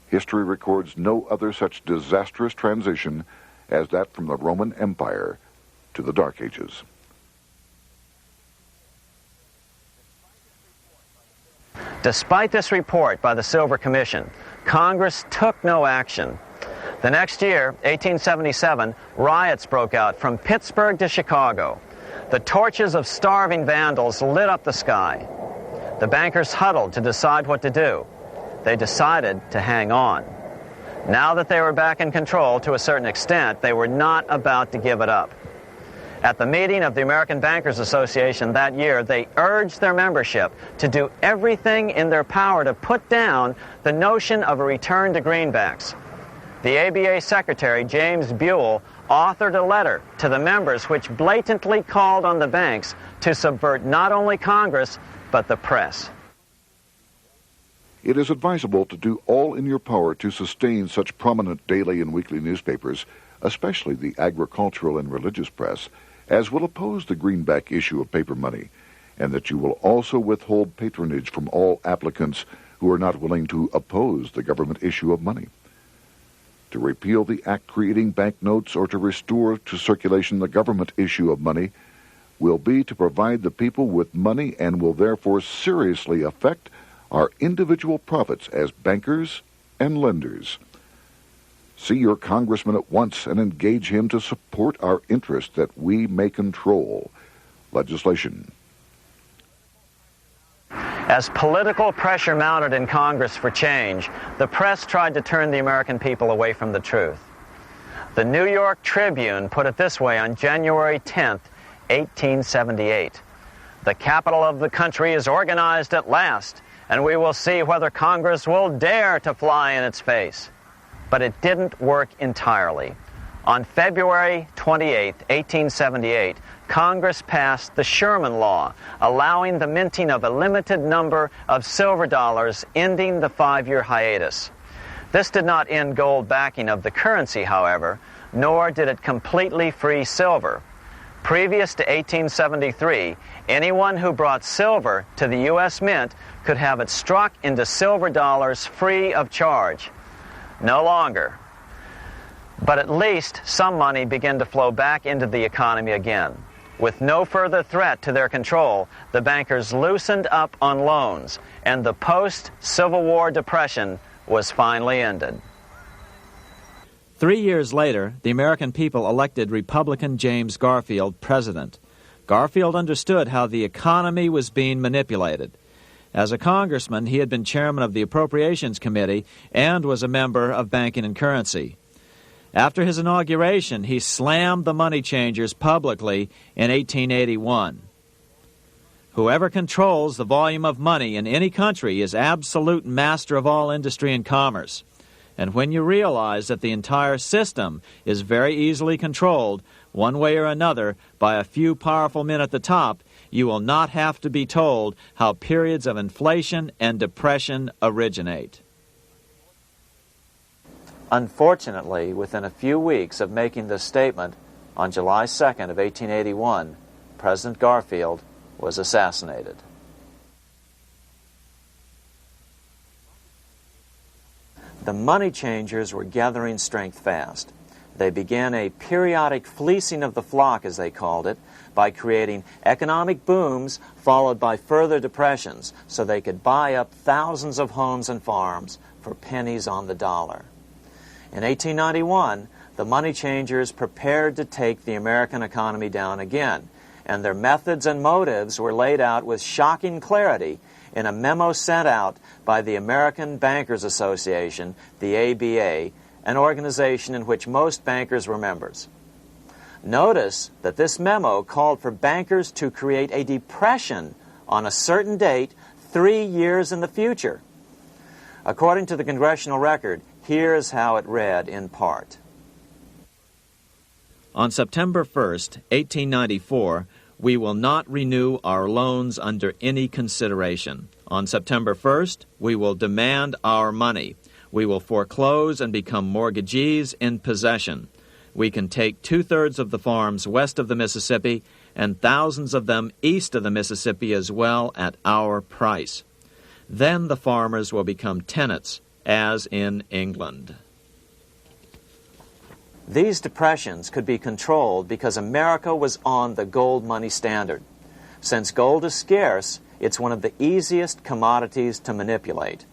History records no other such disastrous transition as that from the Roman Empire to the Dark Ages. Despite this report by the Silver Commission, Congress took no action. The next year, 1877, riots broke out from Pittsburgh to Chicago. The torches of starving vandals lit up the sky. The bankers huddled to decide what to do. They decided to hang on. Now that they were back in control to a certain extent, they were not about to give it up. At the meeting of the American Bankers Association that year, they urged their membership to do everything in their power to put down the notion of a return to greenbacks. The ABA Secretary, James Buell, authored a letter to the members which blatantly called on the banks to subvert not only Congress, but the press. It is advisable to do all in your power to sustain such prominent daily and weekly newspapers, especially the agricultural and religious press, as will oppose the greenback issue of paper money, and that you will also withhold patronage from all applicants who are not willing to oppose the government issue of money. To repeal the act creating banknotes or to restore to circulation the government issue of money will be to provide the people with money and will therefore seriously affect our individual profits as bankers and lenders. See your congressman at once and engage him to support our interest that we may control legislation. As political pressure mounted in Congress for change, the press tried to turn the American people away from the truth. The New York Tribune put it this way on January 10th, 1878. "The capital of the country is organized at last, and we will see whether Congress will dare to fly in its face." But it didn't work entirely. On February 28, 1878, Congress passed the Sherman Law, allowing the minting of a limited number of silver dollars, ending the 5-year hiatus. This did not end gold backing of the currency, however, nor did it completely free silver. Previous to 1873, anyone who brought silver to the U.S. Mint could have it struck into silver dollars free of charge. No longer. But at least some money began to flow back into the economy again. With no further threat to their control, the bankers loosened up on loans, and the post-Civil War depression was finally ended. 3 years later, the American people elected Republican James Garfield president. Garfield understood how the economy was being manipulated. As a congressman, he had been chairman of the Appropriations Committee and was a member of Banking and Currency. After his inauguration, he slammed the money changers publicly in 1881. Whoever controls the volume of money in any country is absolute master of all industry and commerce. And when you realize that the entire system is very easily controlled, one way or another, by a few powerful men at the top, you will not have to be told how periods of inflation and depression originate. Unfortunately, within a few weeks of making this statement, on July 2nd of 1881, President Garfield was assassinated. The money changers were gathering strength fast. They began a periodic fleecing of the flock, as they called it, by creating economic booms followed by further depressions so they could buy up thousands of homes and farms for pennies on the dollar. In 1891, the money changers prepared to take the American economy down again, and their methods and motives were laid out with shocking clarity in a memo sent out by the American Bankers Association, the ABA, an organization in which most bankers were members. Notice that this memo called for bankers to create a depression on a certain date 3 years in the future. According to the Congressional Record, here's how it read in part. On September 1st, 1894, we will not renew our loans under any consideration. On September 1st, we will demand our money. We will foreclose and become mortgagees in possession. We can take 2/3 of the farms west of the Mississippi and thousands of them east of the Mississippi as well at our price. Then the farmers will become tenants, as in England. These depressions could be controlled because America was on the gold money standard. Since gold is scarce, it's one of the easiest commodities to manipulate.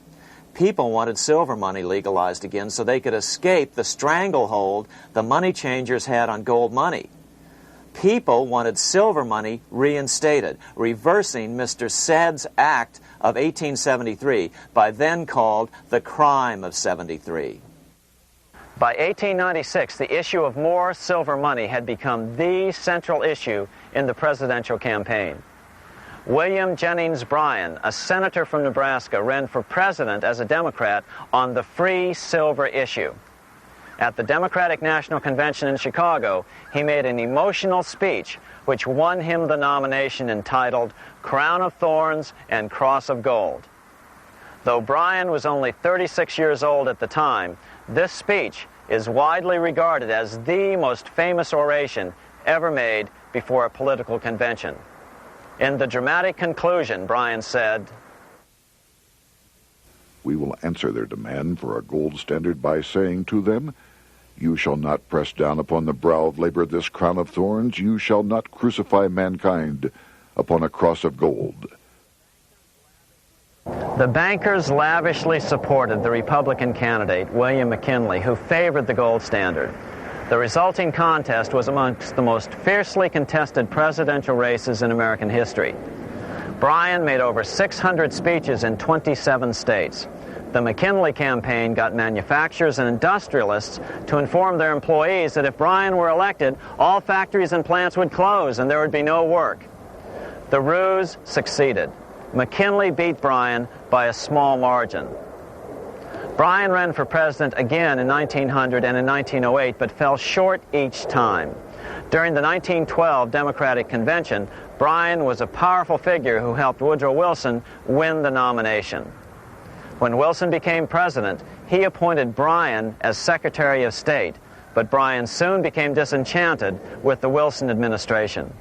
People wanted silver money legalized again so they could escape the stranglehold the money changers had on gold money. People wanted silver money reinstated, reversing Mr. Said's Act of 1873, by then called the Crime of 73. By 1896, the issue of more silver money had become the central issue in the presidential campaign. William Jennings Bryan, a senator from Nebraska, ran for president as a Democrat on the free silver issue. At the Democratic National Convention in Chicago, he made an emotional speech which won him the nomination entitled Crown of Thorns and Cross of Gold. Though Bryan was only 36 years old at the time, this speech is widely regarded as the most famous oration ever made before a political convention. In the dramatic conclusion, Bryan said, "We will answer their demand for a gold standard by saying to them, you shall not press down upon the brow of labor this crown of thorns. You shall not crucify mankind upon a cross of gold." The bankers lavishly supported the Republican candidate, William McKinley, who favored the gold standard. The resulting contest was amongst the most fiercely contested presidential races in American history. Bryan made over 600 speeches in 27 states. The McKinley campaign got manufacturers and industrialists to inform their employees that if Bryan were elected, all factories and plants would close and there would be no work. The ruse succeeded. McKinley beat Bryan by a small margin. Bryan ran for president again in 1900 and in 1908, but fell short each time. During the 1912 Democratic Convention, Bryan was a powerful figure who helped Woodrow Wilson win the nomination. When Wilson became president, he appointed Bryan as Secretary of State, but Bryan soon became disenchanted with the Wilson administration.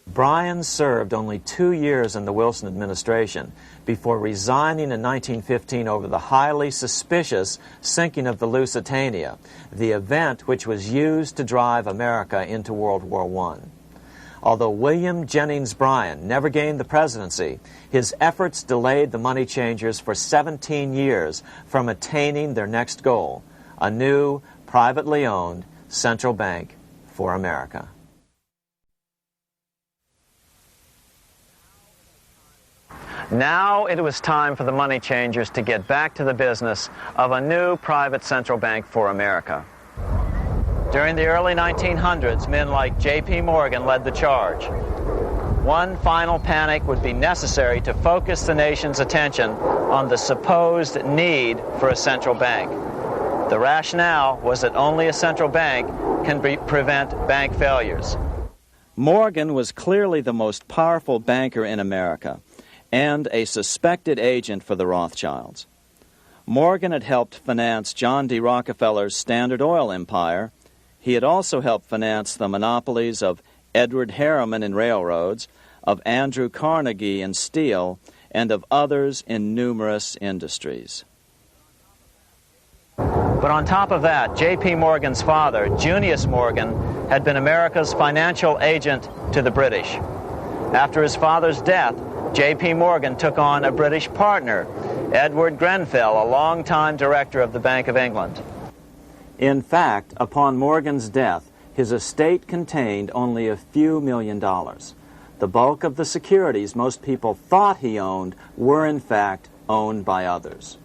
Bryan served only 2 years in the Wilson administration before resigning in 1915 over the highly suspicious sinking of the Lusitania, the event which was used to drive America into World War I. Although William Jennings Bryan never gained the presidency, his efforts delayed the money changers for 17 years from attaining their next goal, a new, privately owned central bank for America. Now it was time for the money changers to get back to the business of a new private central bank for America. During the early 1900s, men like J.P. Morgan led the charge. One final panic would be necessary to focus the nation's attention on the supposed need for a central bank. The rationale was that only a central bank can prevent bank failures. Morgan was clearly the most powerful banker in America and a suspected agent for the Rothschilds. Morgan had helped finance John D. Rockefeller's Standard Oil empire. He had also helped finance the monopolies of Edward Harriman in railroads, of Andrew Carnegie in steel, and of others in numerous industries. But on top of that, J.P. Morgan's father, Junius Morgan, had been America's financial agent to the British. After his father's death, J.P. Morgan took on a British partner, Edward Grenfell, a longtime director of the Bank of England. In fact, upon Morgan's death, his estate contained only a few $1 million. The bulk of the securities most people thought he owned were in fact owned by others.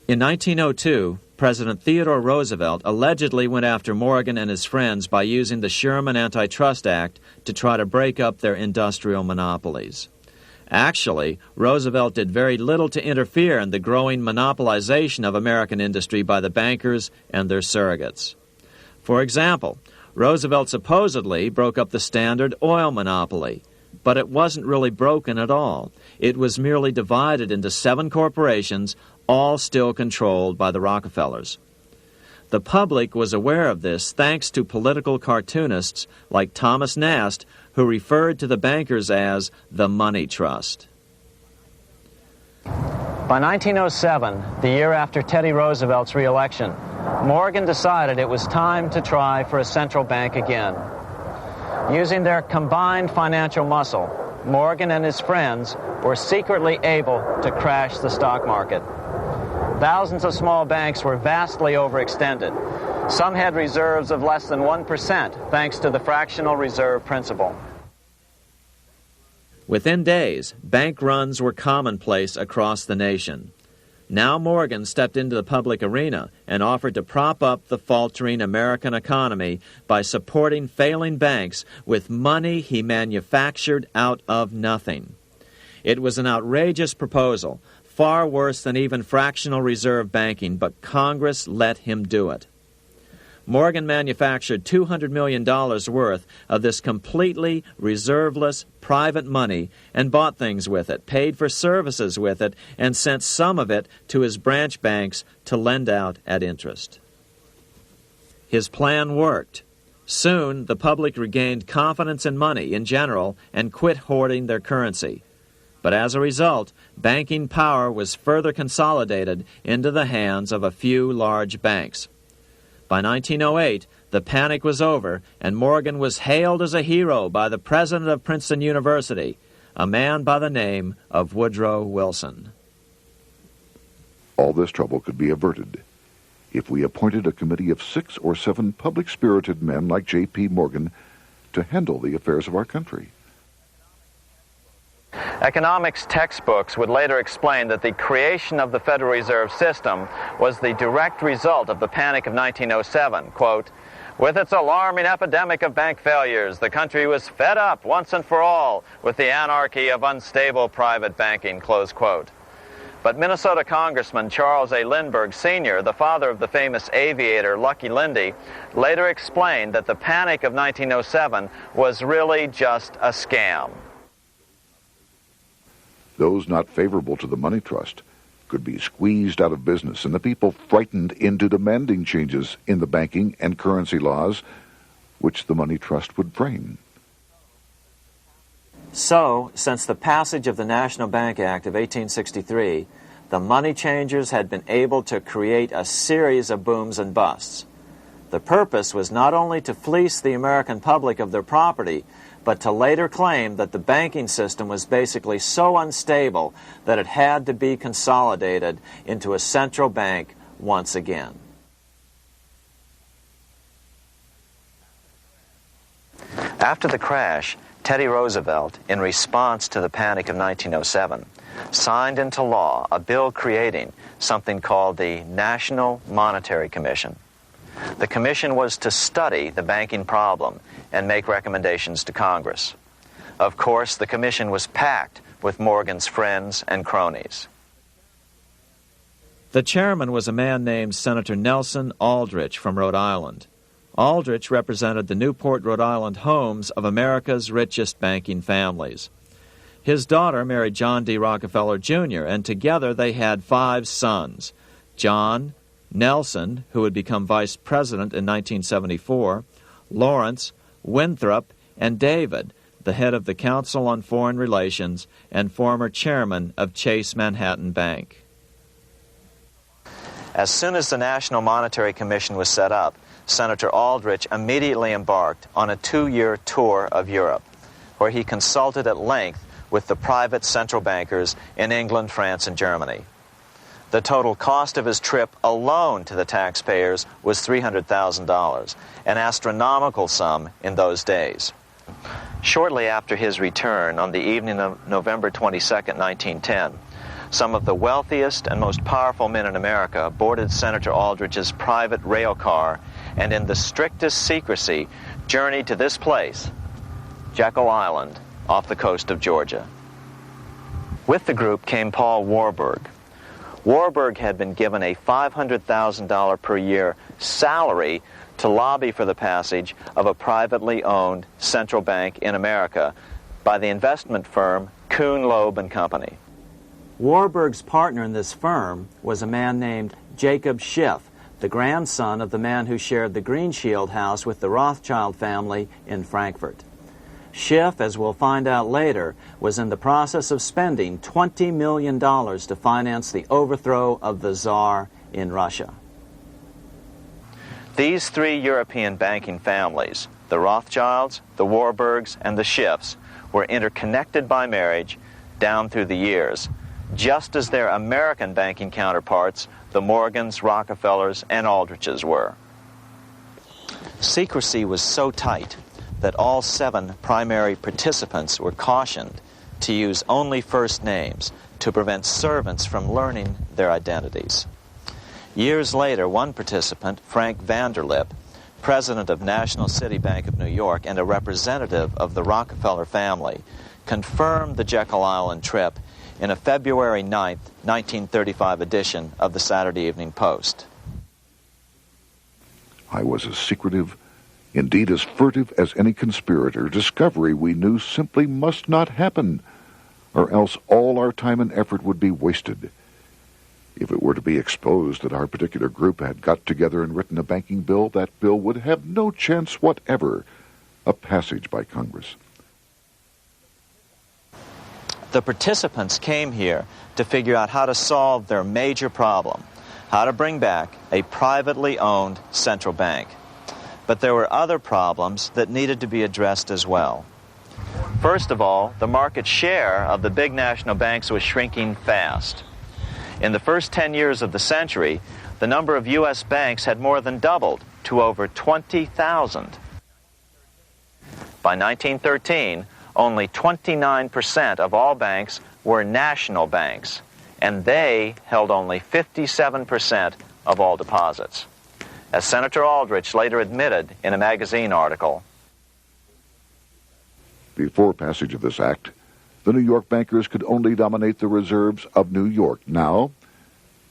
In 1902, President Theodore Roosevelt allegedly went after Morgan and his friends by using the Sherman Antitrust Act to try to break up their industrial monopolies. Actually, Roosevelt did very little to interfere in the growing monopolization of American industry by the bankers and their surrogates. For example, Roosevelt supposedly broke up the Standard Oil monopoly, But it wasn't really broken at all. It was merely divided into 7 corporations, all still controlled by the Rockefellers. The public was aware of this thanks to political cartoonists like Thomas Nast, who referred to the bankers as the money trust. By 1907, the year after Teddy Roosevelt's re-election, Morgan decided it was time to try for a central bank again. Using their combined financial muscle, Morgan and his friends were secretly able to crash the stock market. Thousands of small banks were vastly overextended. Some had reserves of less than 1% thanks to the fractional reserve principle. Within days, bank runs were commonplace across the nation. Now Morgan stepped into the public arena and offered to prop up the faltering American economy by supporting failing banks with money he manufactured out of nothing. It was an outrageous proposal, far worse than even fractional reserve banking, but Congress let him do it. Morgan manufactured $200 million worth of this completely reserveless private money and bought things with it, paid for services with it, and sent some of it to his branch banks to lend out at interest. His plan worked. Soon, the public regained confidence in money in general and quit hoarding their currency. But as a result, banking power was further consolidated into the hands of a few large banks. By 1908, the panic was over, and Morgan was hailed as a hero by the president of Princeton University, a man by the name of Woodrow Wilson. All this trouble could be averted if we appointed a committee of 6 or 7 public-spirited men like J.P. Morgan to handle the affairs of our country. Economics textbooks would later explain that the creation of the Federal Reserve System was the direct result of the panic of 1907. Quote, "With its alarming epidemic of bank failures, the country was fed up once and for all with the anarchy of unstable private banking," close quote. But Minnesota Congressman Charles A. Lindbergh Sr., the father of the famous aviator Lucky Lindy, later explained that the panic of 1907 was really just a scam. Those not favorable to the money trust could be squeezed out of business and the people frightened into demanding changes in the banking and currency laws which the money trust would frame. So, since the passage of the National Bank Act of 1863, the money changers had been able to create a series of booms and busts. The purpose was not only to fleece the American public of their property, but to later claim that the banking system was basically so unstable that it had to be consolidated into a central bank once again. After the crash, Teddy Roosevelt, in response to the panic of 1907, signed into law a bill creating something called the National Monetary Commission. The commission was to study the banking problem and make recommendations to Congress. Of course, the commission was packed with Morgan's friends and cronies. The chairman was a man named Senator Nelson Aldrich from Rhode Island. Aldrich represented the Newport, Rhode Island homes of America's richest banking families. His daughter married John D. Rockefeller, Jr., and together they had 5 sons: John, Nelson, who would become vice president in 1974, Lawrence, Winthrop, and David, the head of the Council on Foreign Relations and former chairman of Chase Manhattan Bank. As soon as the National Monetary Commission was set up, Senator Aldrich immediately embarked on a 2-year tour of Europe, where he consulted at length with the private central bankers in England, France, and Germany. The total cost of his trip alone to the taxpayers was $300,000, an astronomical sum in those days. Shortly after his return, on the evening of November 22, 1910, some of the wealthiest and most powerful men in America boarded Senator Aldrich's private rail car and in the strictest secrecy journeyed to this place, Jekyll Island, off the coast of Georgia. With the group came Paul Warburg. Warburg had been given a $500,000 per year salary to lobby for the passage of a privately owned central bank in America by the investment firm Kuhn, Loeb and Company. Warburg's partner in this firm was a man named Jacob Schiff, the grandson of the man who shared the Greenshield house with the Rothschild family in Frankfurt. Schiff, as we'll find out later, was in the process of spending $20 million to finance the overthrow of the Tsar in Russia. These three European banking families, the Rothschilds, the Warburgs, and the Schiffs, were interconnected by marriage down through the years, just as their American banking counterparts, the Morgans, Rockefellers, and Aldriches were. Secrecy was so tight that all 7 primary participants were cautioned to use only first names to prevent servants from learning their identities. Years later, one participant, Frank Vanderlip, president of National City Bank of New York and a representative of the Rockefeller family, confirmed the Jekyll Island trip in a February 9, 1935 edition of the Saturday Evening Post. I was as secretive, indeed as furtive as any conspirator. Discovery, we knew, simply must not happen, or else all our time and effort would be wasted. If it were to be exposed that our particular group had got together and written a banking bill, that bill would have no chance whatever of passage by Congress. The participants came here to figure out how to solve their major problem, how to bring back a privately owned central bank. But there were other problems that needed to be addressed as well. First of all, the market share of the big national banks was shrinking fast. In the first 10 years of the century, the number of U.S. banks had more than doubled to over 20,000. By 1913, only 29% of all banks were national banks, and they held only 57% of all deposits. As Senator Aldrich later admitted in a magazine article, before passage of this act, the New York bankers could only dominate the reserves of New York. Now,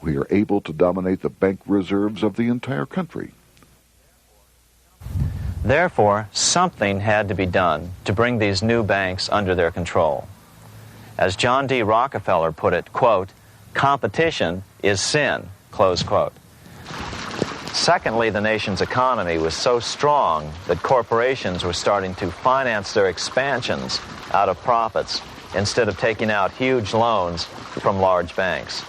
we are able to dominate the bank reserves of the entire country. Therefore, something had to be done to bring these new banks under their control. As John D. Rockefeller put it, quote, "Competition is sin," close quote. Secondly, the nation's economy was so strong that corporations were starting to finance their expansions out of profits instead of taking out huge loans from large banks.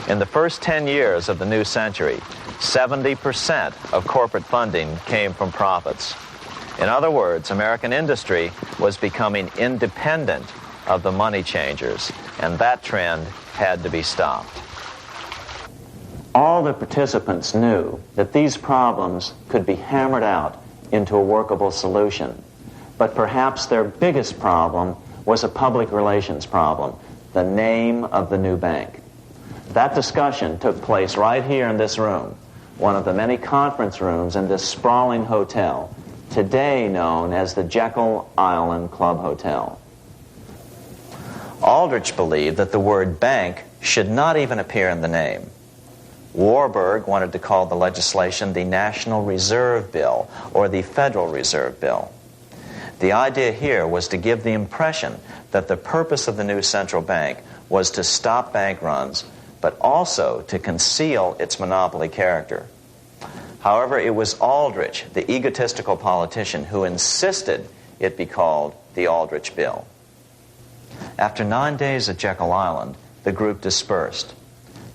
In the first 10 years of the new century, 70% of corporate funding came from profits. In other words, American industry was becoming independent of the money changers, and that trend had to be stopped. All the participants knew that these problems could be hammered out into a workable solution, but perhaps their biggest problem was a public relations problem, the name of the new bank. That discussion took place right here in this room, one of the many conference rooms in this sprawling hotel, today known as the Jekyll Island Club Hotel. Aldrich believed that the word bank should not even appear in the name. Warburg wanted to call the legislation the National Reserve Bill or the Federal Reserve Bill. The idea here was to give the impression that the purpose of the new central bank was to stop bank runs, but also to conceal its monopoly character. However, it was Aldrich, the egotistical politician, who insisted it be called the Aldrich Bill. After 9 days at Jekyll Island, the group dispersed.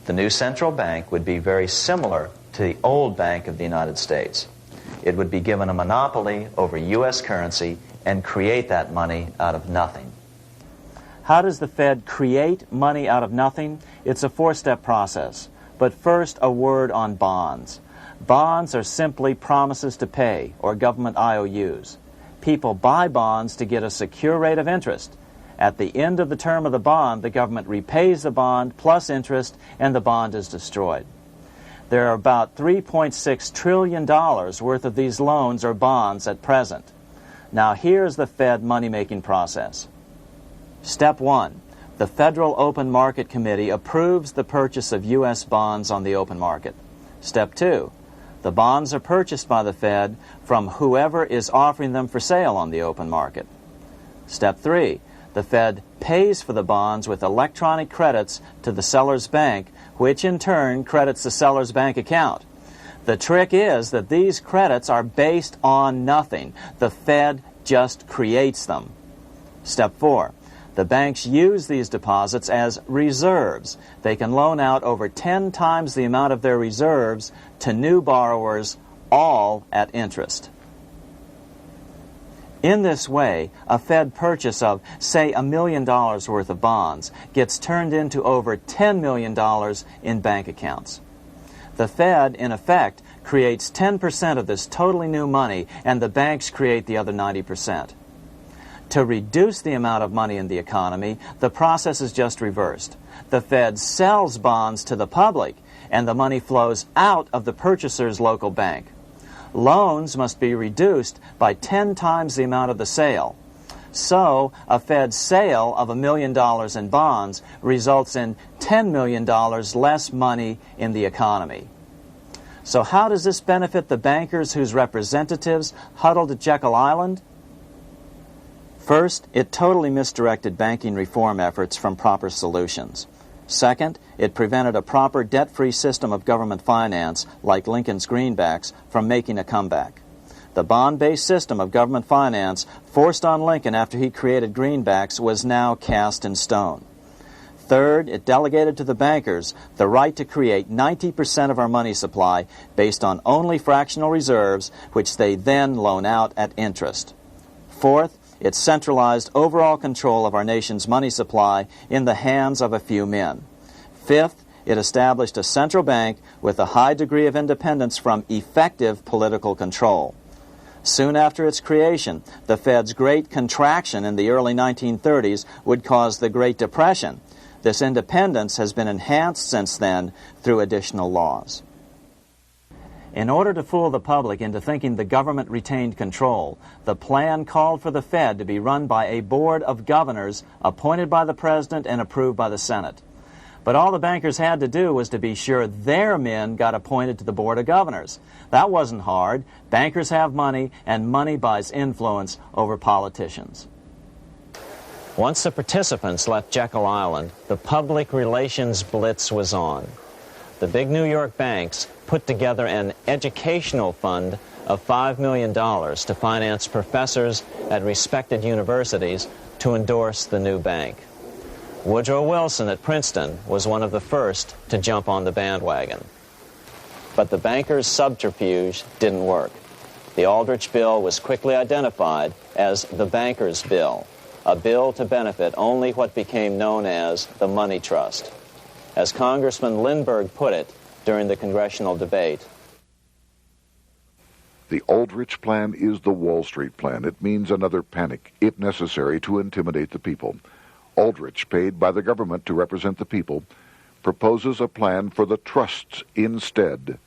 The new central bank would be very similar to the old Bank of the United States. It would be given a monopoly over U.S. currency and create that money out of nothing. How does the Fed create money out of nothing? It's a 4-step process. But first, a word on bonds. Bonds are simply promises to pay, or government IOUs. People buy bonds to get a secure rate of interest. At the end of the term of the bond, the government repays the bond plus interest, and the bond is destroyed. There are about $3.6 trillion worth of these loans or bonds at present. Now here's the Fed money-making process. Step 1. The Federal Open Market Committee approves the purchase of U.S. bonds on the open market. Step 2. The bonds are purchased by the Fed from whoever is offering them for sale on the open market. Step 3. The Fed pays for the bonds with electronic credits to the seller's bank, which in turn credits the seller's bank account. The trick is that these credits are based on nothing. The Fed just creates them. Step 4. The banks use these deposits as reserves. They can loan out over 10 times the amount of their reserves to new borrowers, all at interest. In this way, a Fed purchase of, say, $1 million worth of bonds gets turned into over $10 million in bank accounts. The Fed, in effect, creates 10% of this totally new money, and the banks create the other 90%. To reduce the amount of money in the economy, the process is just reversed. The Fed sells bonds to the public, and the money flows out of the purchaser's local bank. Loans must be reduced by 10 times the amount of the sale. So, a Fed sale of $1 million in bonds results in $10 million less money in the economy. So how does this benefit the bankers whose representatives huddled at Jekyll Island? First, it totally misdirected banking reform efforts from proper solutions. Second, it prevented a proper debt-free system of government finance, like Lincoln's greenbacks, from making a comeback. The bond-based system of government finance forced on Lincoln after he created greenbacks was now cast in stone. Third, it delegated to the bankers the right to create 90% of our money supply based on only fractional reserves, which they then loan out at interest. Fourth, it centralized overall control of our nation's money supply in the hands of a few men. Fifth, it established a central bank with a high degree of independence from effective political control. Soon after its creation, the Fed's great contraction in the early 1930s would cause the Great Depression. This independence has been enhanced since then through additional laws. In order to fool the public into thinking the government retained control, the plan called for the Fed to be run by a board of governors appointed by the President and approved by the Senate. But all the bankers had to do was to be sure their men got appointed to the board of governors. That wasn't hard. Bankers have money, and money buys influence over politicians. Once the participants left Jekyll Island, the public relations blitz was on. The big New York banks put together an educational fund of $5 million to finance professors at respected universities to endorse the new bank. Woodrow Wilson at Princeton was one of the first to jump on the bandwagon. But the bankers' subterfuge didn't work. The Aldrich Bill was quickly identified as the Bankers' Bill, a bill to benefit only what became known as the money trust. As Congressman Lindbergh put it during the congressional debate, the Aldrich Plan is the Wall Street Plan. It means another panic, if necessary, to intimidate the people. Aldrich, paid by the government to represent the people, proposes a plan for the trusts instead.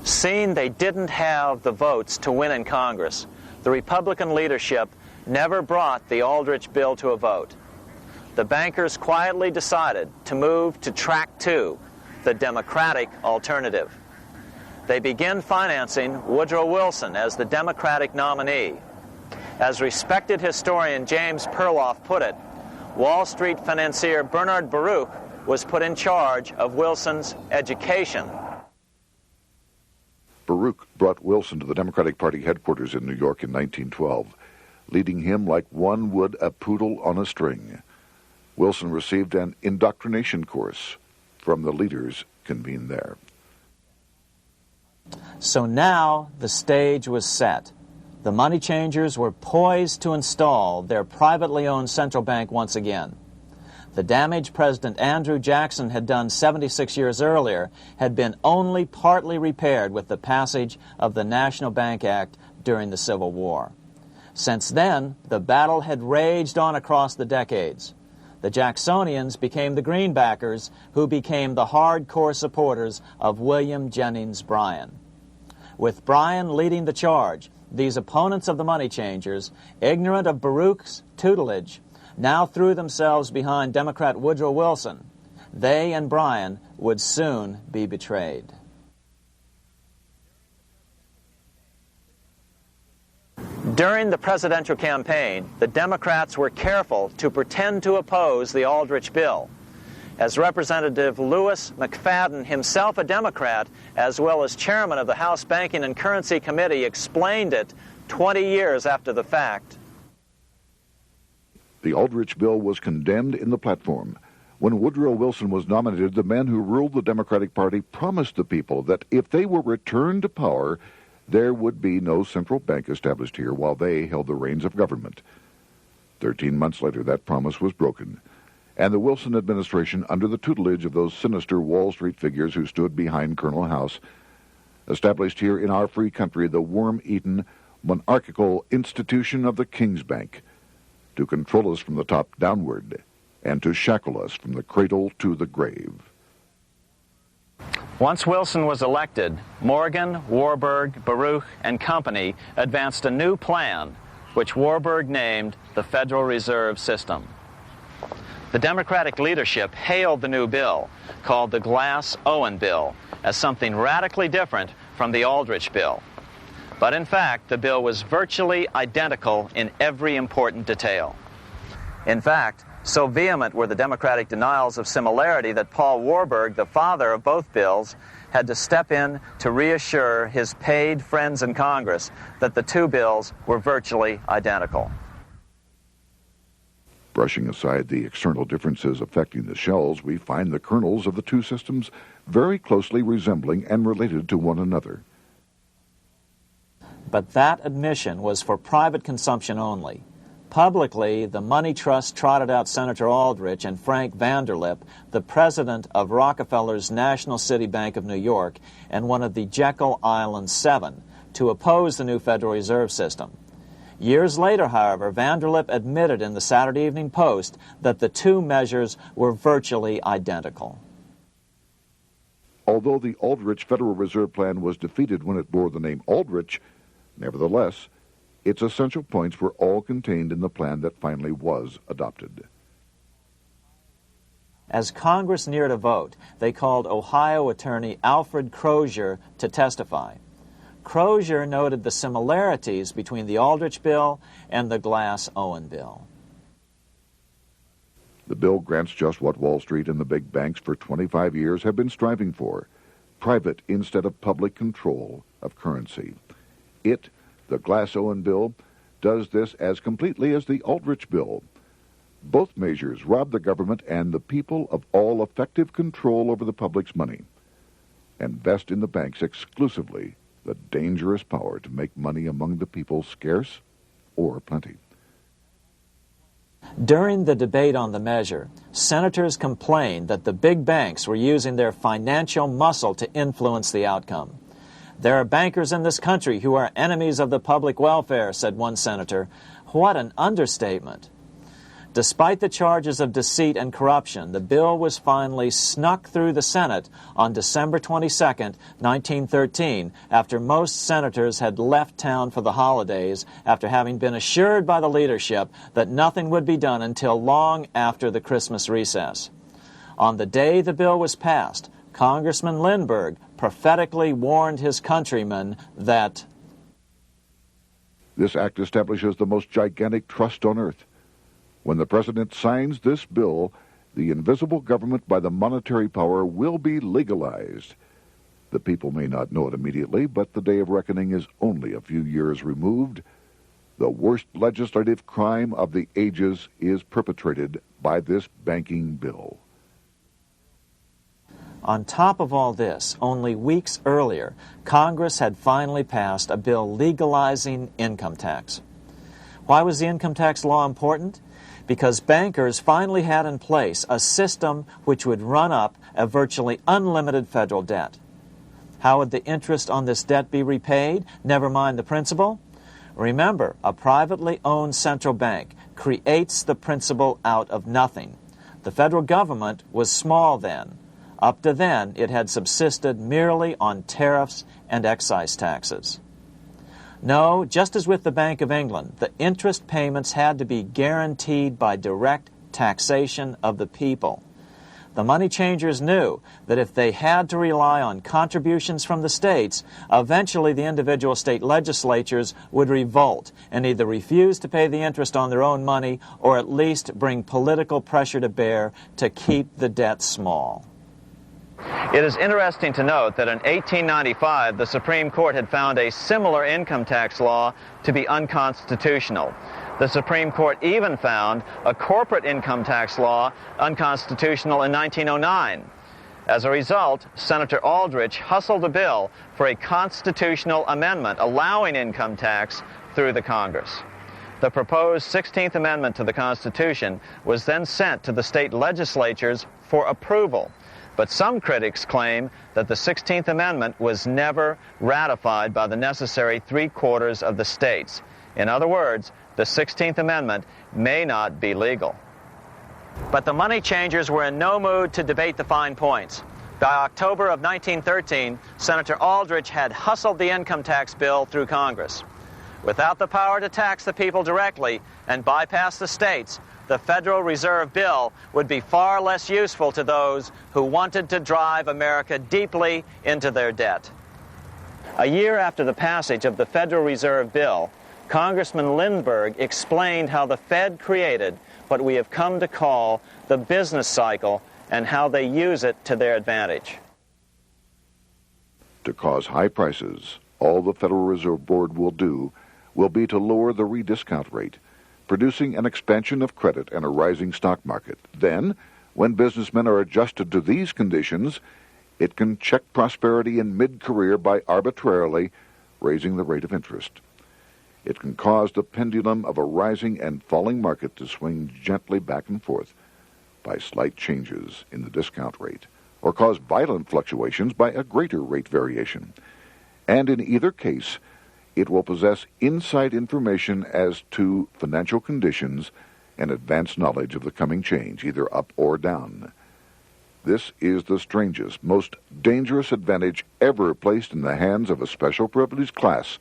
Seeing they didn't have the votes to win in Congress, the Republican leadership never brought the Aldrich Bill to a vote. The bankers quietly decided to move to track 2, the Democratic alternative. They began financing Woodrow Wilson as the Democratic nominee. As respected historian James Perloff put it, Wall Street financier Bernard Baruch was put in charge of Wilson's education. Baruch brought Wilson to the Democratic Party headquarters in New York in 1912, leading him like one would a poodle on a string. Wilson received an indoctrination course from the leaders convened there. So now the stage was set. The money changers were poised to install their privately owned central bank once again. The damage President Andrew Jackson had done 76 years earlier had been only partly repaired with the passage of the National Bank Act during the Civil War. Since then, the battle had raged on across the decades. The Jacksonians became the greenbackers, who became the hardcore supporters of William Jennings Bryan. With Bryan leading the charge, these opponents of the money changers, ignorant of Baruch's tutelage, now threw themselves behind Democrat Woodrow Wilson. They and Bryan would soon be betrayed. During the presidential campaign, the Democrats were careful to pretend to oppose the Aldrich bill. As Representative Lewis McFadden, himself a Democrat, as well as chairman of the House Banking and Currency Committee, explained it 20 years after the fact. The Aldrich bill was condemned in the platform. When Woodrow Wilson was nominated, the men who ruled the Democratic Party promised the people that if they were returned to power, there would be no central bank established here while they held the reins of government. 13 months later, that promise was broken, and the Wilson administration, under the tutelage of those sinister Wall Street figures who stood behind Colonel House, established here in our free country the worm-eaten, monarchical institution of the King's Bank, to control us from the top downward and to shackle us from the cradle to the grave. Once Wilson was elected, Morgan, Warburg, Baruch, and company advanced a new plan, which Warburg named the Federal Reserve System. The Democratic leadership hailed the new bill, called the Glass-Owen Bill, as something radically different from the Aldrich Bill. But in fact, the bill was virtually identical in every important detail. In fact, so vehement were the Democratic denials of similarity that Paul Warburg, the father of both bills, had to step in to reassure his paid friends in Congress that the two bills were virtually identical. Brushing aside the external differences affecting the shells, we find the kernels of the two systems very closely resembling and related to one another. But that admission was for private consumption only. Publicly, the money trust trotted out Senator Aldrich and Frank Vanderlip, the president of Rockefeller's National City Bank of New York and one of the Jekyll Island Seven, to oppose the new Federal Reserve System. Years later, however, Vanderlip admitted in the Saturday Evening Post that the two measures were virtually identical. Although the Aldrich Federal Reserve Plan was defeated when it bore the name Aldrich, nevertheless, its essential points were all contained in the plan that finally was adopted. As Congress neared a vote, they called Ohio attorney Alfred Crozier to testify. Crozier noted the similarities between the Aldrich bill and the Glass-Owen bill. The bill grants just what Wall Street and the big banks for 25 years have been striving for: private instead of public control of currency. It, the Glass-Owen bill, does this as completely as the Aldrich bill. Both measures rob the government and the people of all effective control over the public's money, and vest in the banks exclusively the dangerous power to make money among the people scarce or plenty. During the debate on the measure, senators complained that the big banks were using their financial muscle to influence the outcome. "There are bankers in this country who are enemies of the public welfare," said one senator. What an understatement. Despite the charges of deceit and corruption, the bill was finally snuck through the Senate on December 22, 1913, after most senators had left town for the holidays, after having been assured by the leadership that nothing would be done until long after the Christmas recess. On the day the bill was passed, Congressman Lindbergh prophetically warned his countrymen that this act establishes the most gigantic trust on earth. When the president signs this bill, the invisible government by the monetary power will be legalized. The people may not know it immediately, but the day of reckoning is only a few years removed. The worst legislative crime of the ages is perpetrated by this banking bill. On top of all this, only weeks earlier, Congress had finally passed a bill legalizing income tax. Why was the income tax law important? Because bankers finally had in place a system which would run up a virtually unlimited federal debt. How would the interest on this debt be repaid? Never mind the principal. Remember, a privately owned central bank creates the principal out of nothing. The federal government was small then. Up to then, it had subsisted merely on tariffs and excise taxes. No, just as with the Bank of England, the interest payments had to be guaranteed by direct taxation of the people. The money changers knew that if they had to rely on contributions from the states, eventually the individual state legislatures would revolt and either refuse to pay the interest on their own money or at least bring political pressure to bear to keep the debt small. It is interesting to note that in 1895, the Supreme Court had found a similar income tax law to be unconstitutional. The Supreme Court even found a corporate income tax law unconstitutional in 1909. As a result, Senator Aldrich hustled a bill for a constitutional amendment allowing income tax through the Congress. The proposed 16th Amendment to the Constitution was then sent to the state legislatures for approval. But some critics claim that the 16th Amendment was never ratified by the necessary 3/4 of the states. In other words, the 16th Amendment may not be legal. But the money changers were in no mood to debate the fine points. By October of 1913, Senator Aldrich had hustled the income tax bill through Congress. Without the power to tax the people directly and bypass the states, the Federal Reserve Bill would be far less useful to those who wanted to drive America deeply into their debt. A year after the passage of the Federal Reserve Bill, Congressman Lindbergh explained how the Fed created what we have come to call the business cycle and how they use it to their advantage. To cause high prices, all the Federal Reserve Board will do will be to lower the rediscount rate, producing an expansion of credit and a rising stock market. Then, when businessmen are adjusted to these conditions, it can check prosperity in mid-career by arbitrarily raising the rate of interest. It can cause the pendulum of a rising and falling market to swing gently back and forth by slight changes in the discount rate, or cause violent fluctuations by a greater rate variation. And in either case, it will possess inside information as to financial conditions and advanced knowledge of the coming change, either up or down. This is the strangest, most dangerous advantage ever placed in the hands of a special privileged class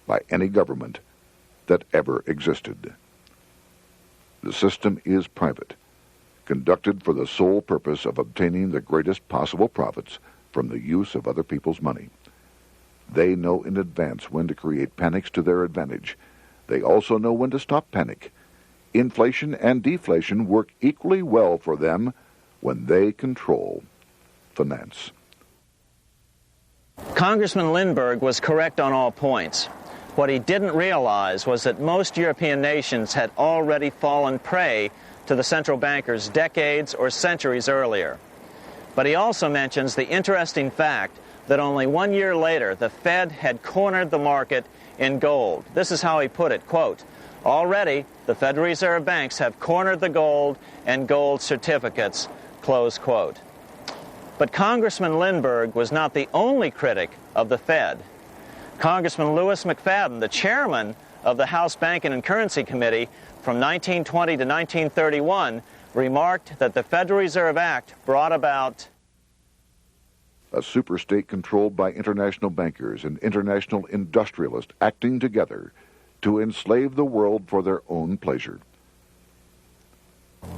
by any government that ever existed. The system is private, conducted for the sole purpose of obtaining the greatest possible profits from the use of other people's money. They know in advance when to create panics to their advantage. They also know when to stop panic. Inflation and deflation work equally well for them when they control finance. Congressman Lindbergh was correct on all points. What he didn't realize was that most European nations had already fallen prey to the central bankers decades or centuries earlier. But he also mentions the interesting fact that only 1 year later, the Fed had cornered the market in gold. This is how he put it, quote, "Already, the Federal Reserve banks have cornered the gold and gold certificates," close quote. But Congressman Lindbergh was not the only critic of the Fed. Congressman Lewis McFadden, the chairman of the House Banking and Currency Committee from 1920 to 1931, remarked that the Federal Reserve Act brought about a superstate controlled by international bankers and international industrialists acting together to enslave the world for their own pleasure.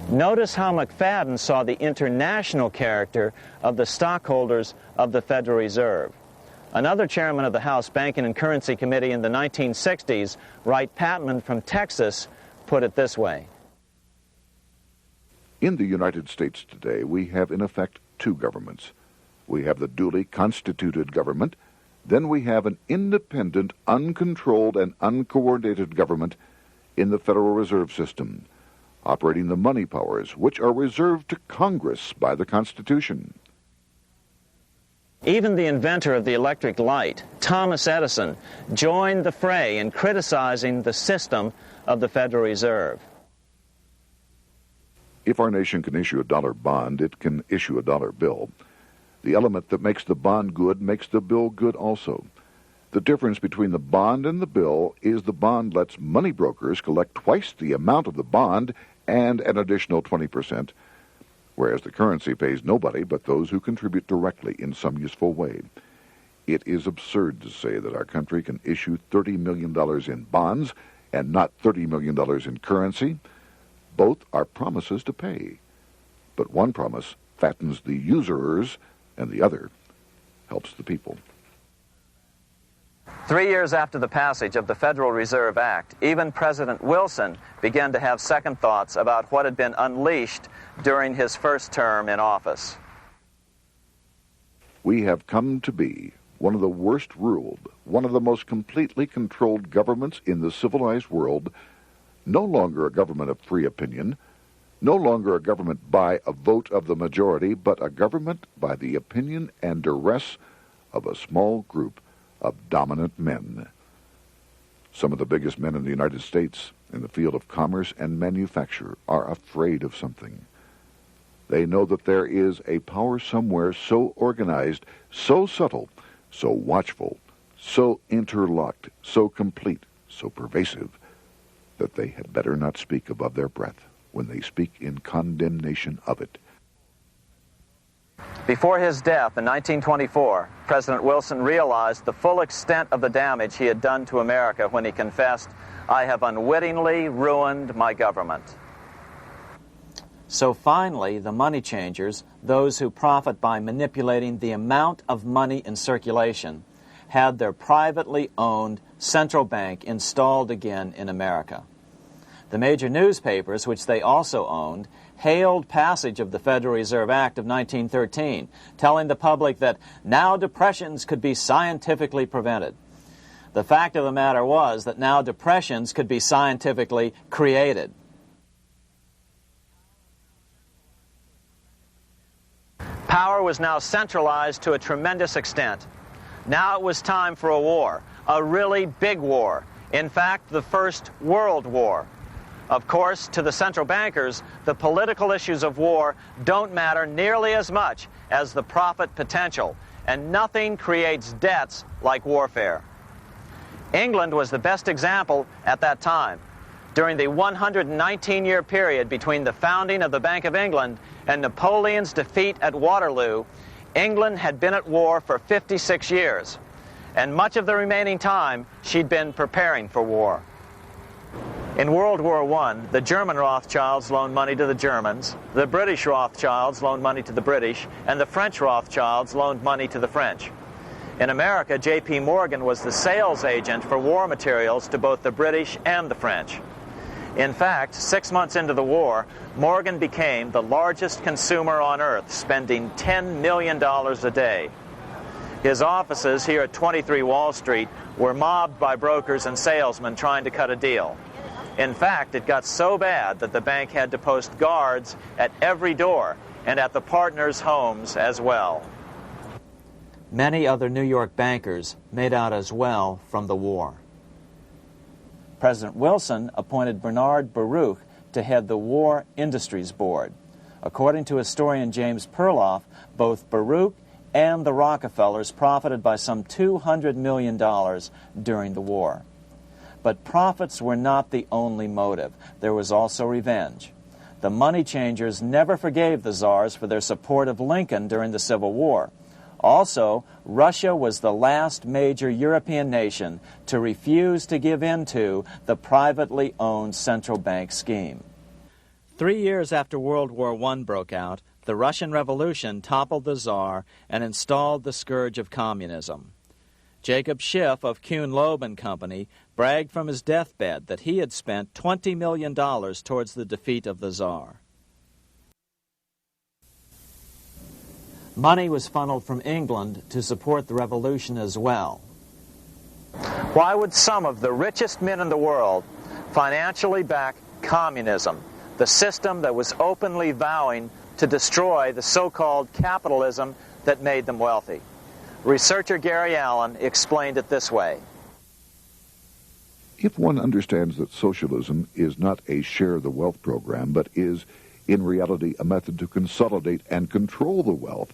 Notice how McFadden saw the international character of the stockholders of the Federal Reserve. Another chairman of the House Banking and Currency Committee in the 1960s, Wright Patman from Texas, put it this way. In the United States today, we have in effect two governments. We have the duly constituted government, then we have an independent, uncontrolled, and uncoordinated government in the Federal Reserve System, operating the money powers which are reserved to Congress by the Constitution. Even the inventor of the electric light, Thomas Edison, joined the fray in criticizing the system of the Federal Reserve. If our nation can issue a dollar bond, it can issue a dollar bill. The element that makes the bond good makes the bill good also. The difference between the bond and the bill is the bond lets money brokers collect twice the amount of the bond and an additional 20%, whereas the currency pays nobody but those who contribute directly in some useful way. It is absurd to say that our country can issue $30 million in bonds and not $30 million in currency. Both are promises to pay, but one promise fattens the usurers, and the other helps the people. 3 years after the passage of the Federal Reserve Act, even President Wilson began to have second thoughts about what had been unleashed during his first term in office. We have come to be one of the worst ruled, one of the most completely controlled governments in the civilized world, no longer a government of free opinion, no longer a government by a vote of the majority, but a government by the opinion and duress of a small group of dominant men. Some of the biggest men in the United States in the field of commerce and manufacture are afraid of something. They know that there is a power somewhere so organized, so subtle, so watchful, so interlocked, so complete, so pervasive, that they had better not speak above their breath when they speak in condemnation of it. Before his death in 1924, President Wilson realized the full extent of the damage he had done to America when he confessed, "I have unwittingly ruined my government." So finally, the money changers, those who profit by manipulating the amount of money in circulation, had their privately owned central bank installed again in America. The major newspapers, which they also owned, hailed passage of the Federal Reserve Act of 1913, telling the public that now depressions could be scientifically prevented. The fact of the matter was that now depressions could be scientifically created. Power was now centralized to a tremendous extent. Now it was time for a war, a really big war. In fact, the First World War. Of course, to the central bankers, the political issues of war don't matter nearly as much as the profit potential, and nothing creates debts like warfare. England was the best example at that time. During the 119-year period between the founding of the Bank of England and Napoleon's defeat at Waterloo, England had been at war for 56 years, and much of the remaining time she'd been preparing for war. In World War I, the German Rothschilds loaned money to the Germans, the British Rothschilds loaned money to the British, and the French Rothschilds loaned money to the French. In America, J.P. Morgan was the sales agent for war materials to both the British and the French. In fact, 6 months into the war, Morgan became the largest consumer on earth, spending $10 million a day. His offices here at 23 Wall Street were mobbed by brokers and salesmen trying to cut a deal. In fact, it got so bad that the bank had to post guards at every door and at the partners' homes as well. Many other New York bankers made out as well from the war. President Wilson appointed Bernard Baruch to head the War Industries Board. According to historian James Perloff, both Baruch and the Rockefellers profited by some $200 million during the war. But profits were not the only motive. There was also revenge. The money changers never forgave the czars for their support of Lincoln during the Civil War. Also, Russia was the last major European nation to refuse to give in to the privately owned central bank scheme. 3 years after World War I broke out, the Russian Revolution toppled the Tsar and installed the scourge of communism. Jacob Schiff of Kuhn Loeb and Company bragged from his deathbed that he had spent $20 million towards the defeat of the Tsar. Money was funneled from England to support the revolution as well. Why would some of the richest men in the world financially back communism, the system that was openly vowing to destroy the so-called capitalism that made them wealthy? Researcher Gary Allen explained it this way. If one understands that socialism is not a share the wealth program, but is in reality a method to consolidate and control the wealth,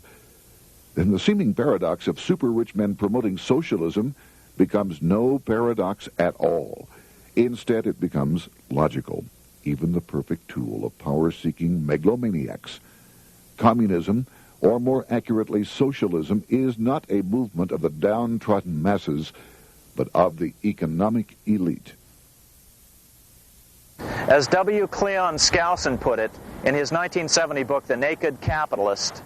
then the seeming paradox of super-rich men promoting socialism becomes no paradox at all. Instead, it becomes logical, even the perfect tool of power-seeking megalomaniacs. Communism, or more accurately socialism, is not a movement of the downtrodden masses, but of the economic elite. As W. Cleon Skousen put it, In his 1970 book, The Naked Capitalist,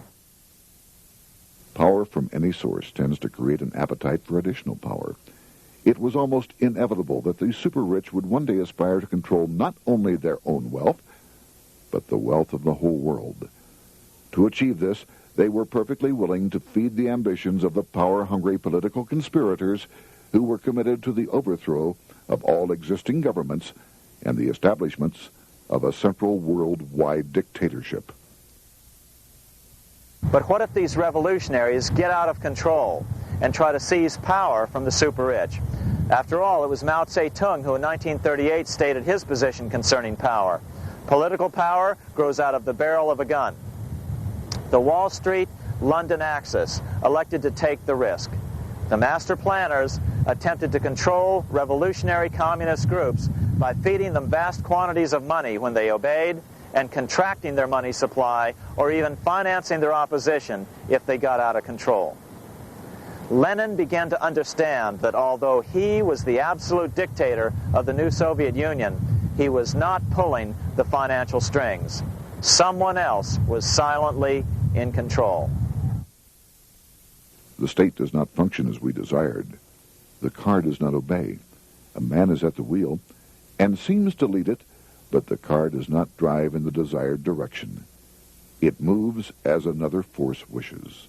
Power from any source tends to create an appetite for additional power. It was almost inevitable that the super-rich would one day aspire to control not only their own wealth, but the wealth of the whole world. To achieve this, they were perfectly willing to feed the ambitions of the power-hungry political conspirators who were committed to the overthrow of all existing governments and the establishments of a central worldwide dictatorship. but what if these revolutionaries get out of control and try to seize power from the super-rich? After all, it was Mao Zedong who in 1938 stated his position concerning power. Political power grows out of the barrel of a gun. The Wall Street, London axis elected to take the risk. The master planners attempted to control revolutionary communist groups by feeding them vast quantities of money when they obeyed, and contracting their money supply, or even financing their opposition if they got out of control. Lenin began to understand that although he was the absolute dictator of the new Soviet Union, he was not pulling the financial strings. Someone else was silently in control. The state does not function as we desired. The car does not obey. A man is at the wheel and seems to lead it, but the car does not drive in the desired direction. It moves as another force wishes.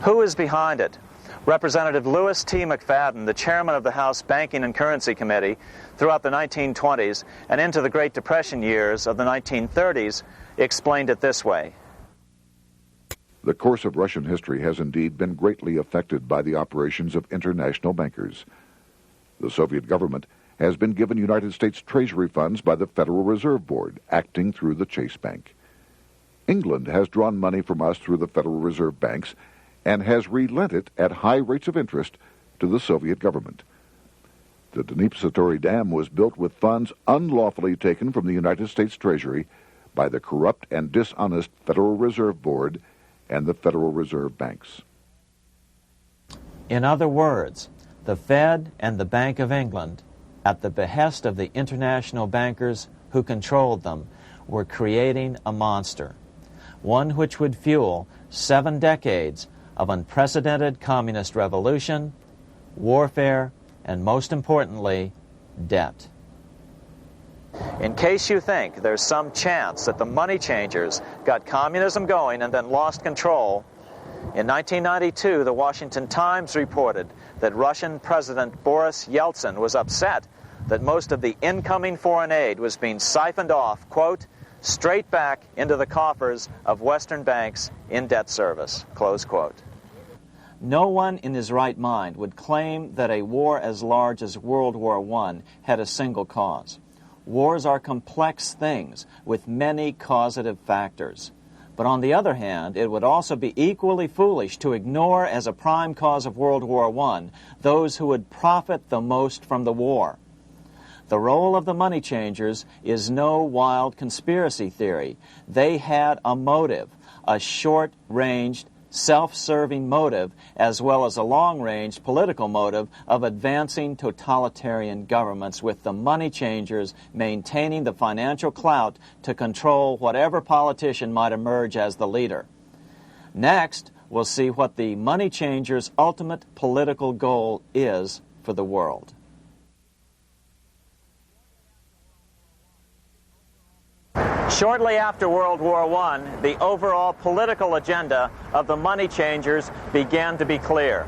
Who is behind it? Representative Louis T. McFadden, the chairman of the House Banking and Currency Committee throughout the 1920s and into the Great Depression years of the 1930s, explained it this way. The course of Russian history has indeed been greatly affected by the operations of international bankers. The Soviet government has been given United States Treasury funds by the Federal Reserve Board, acting through the Chase Bank. England has drawn money from us through the Federal Reserve banks and has relent it at high rates of interest to the Soviet government. The Dnipro Dam was built with funds unlawfully taken from the United States Treasury by the corrupt and dishonest Federal Reserve Board and the Federal Reserve banks. In other words, the Fed and the Bank of England, at the behest of the international bankers who controlled them, were creating a monster, one which would fuel 7 decades of unprecedented communist revolution, warfare, and most importantly, debt. In case you think there's some chance that the money changers got communism going and then lost control, in 1992, the Washington Times reported that Russian President Boris Yeltsin was upset that most of the incoming foreign aid was being siphoned off, quote, straight back into the coffers of Western banks in debt service, close quote. No one in his right mind would claim that a war as large as World War I had a single cause. Wars are complex things with many causative factors. But on the other hand, it would also be equally foolish to ignore as a prime cause of World War I those who would profit the most from the war. The role of the money changers is no wild conspiracy theory. They had a motive, a short-ranged, self-serving motive, as well as a long-range political motive of advancing totalitarian governments, with the money changers maintaining the financial clout to control whatever politician might emerge as the leader. Next, we'll see what the money changers' ultimate political goal is for the world. Shortly after World War I, the overall political agenda of the money changers began to be clear.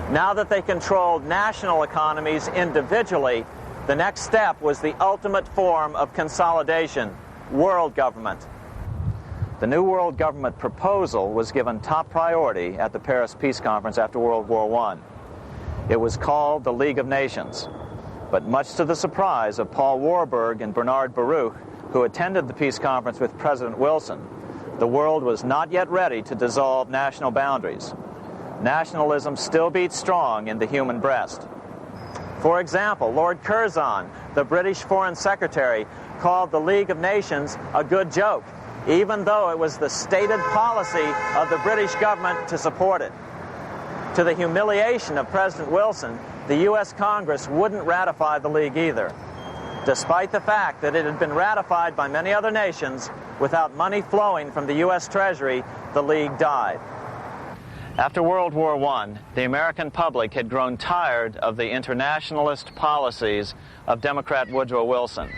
Now that they controlled national economies individually, the next step was the ultimate form of consolidation, world government. The new world government proposal was given top priority at the Paris Peace Conference after World War I. It was called the League of Nations, but much to the surprise of Paul Warburg and Bernard Baruch, who attended the peace conference with President Wilson, the world was not yet ready to dissolve national boundaries. Nationalism still beats strong in the human breast. For example, Lord Curzon, the British Foreign Secretary, called the League of Nations a good joke, even though it was the stated policy of the British government to support it. To the humiliation of President Wilson, the U.S. Congress wouldn't ratify the League either, despite the fact that it had been ratified by many other nations. Without money flowing from the U.S. Treasury, the League died. After World War I, the American public had grown tired of the internationalist policies of Democrat Woodrow Wilson.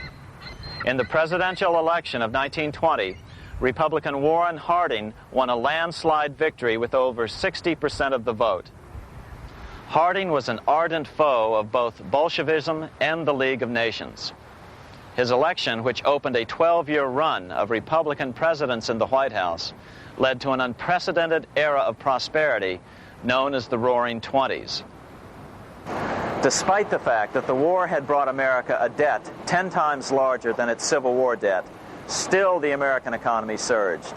In the presidential election of 1920, Republican Warren Harding won a landslide victory with over 60% of the vote. Harding was an ardent foe of both Bolshevism and the League of Nations. His election, which opened a 12-year run of Republican presidents in the White House, led to an unprecedented era of prosperity known as the Roaring Twenties. Despite the fact that the war had brought America a debt 10 times larger than its Civil War debt, still the American economy surged.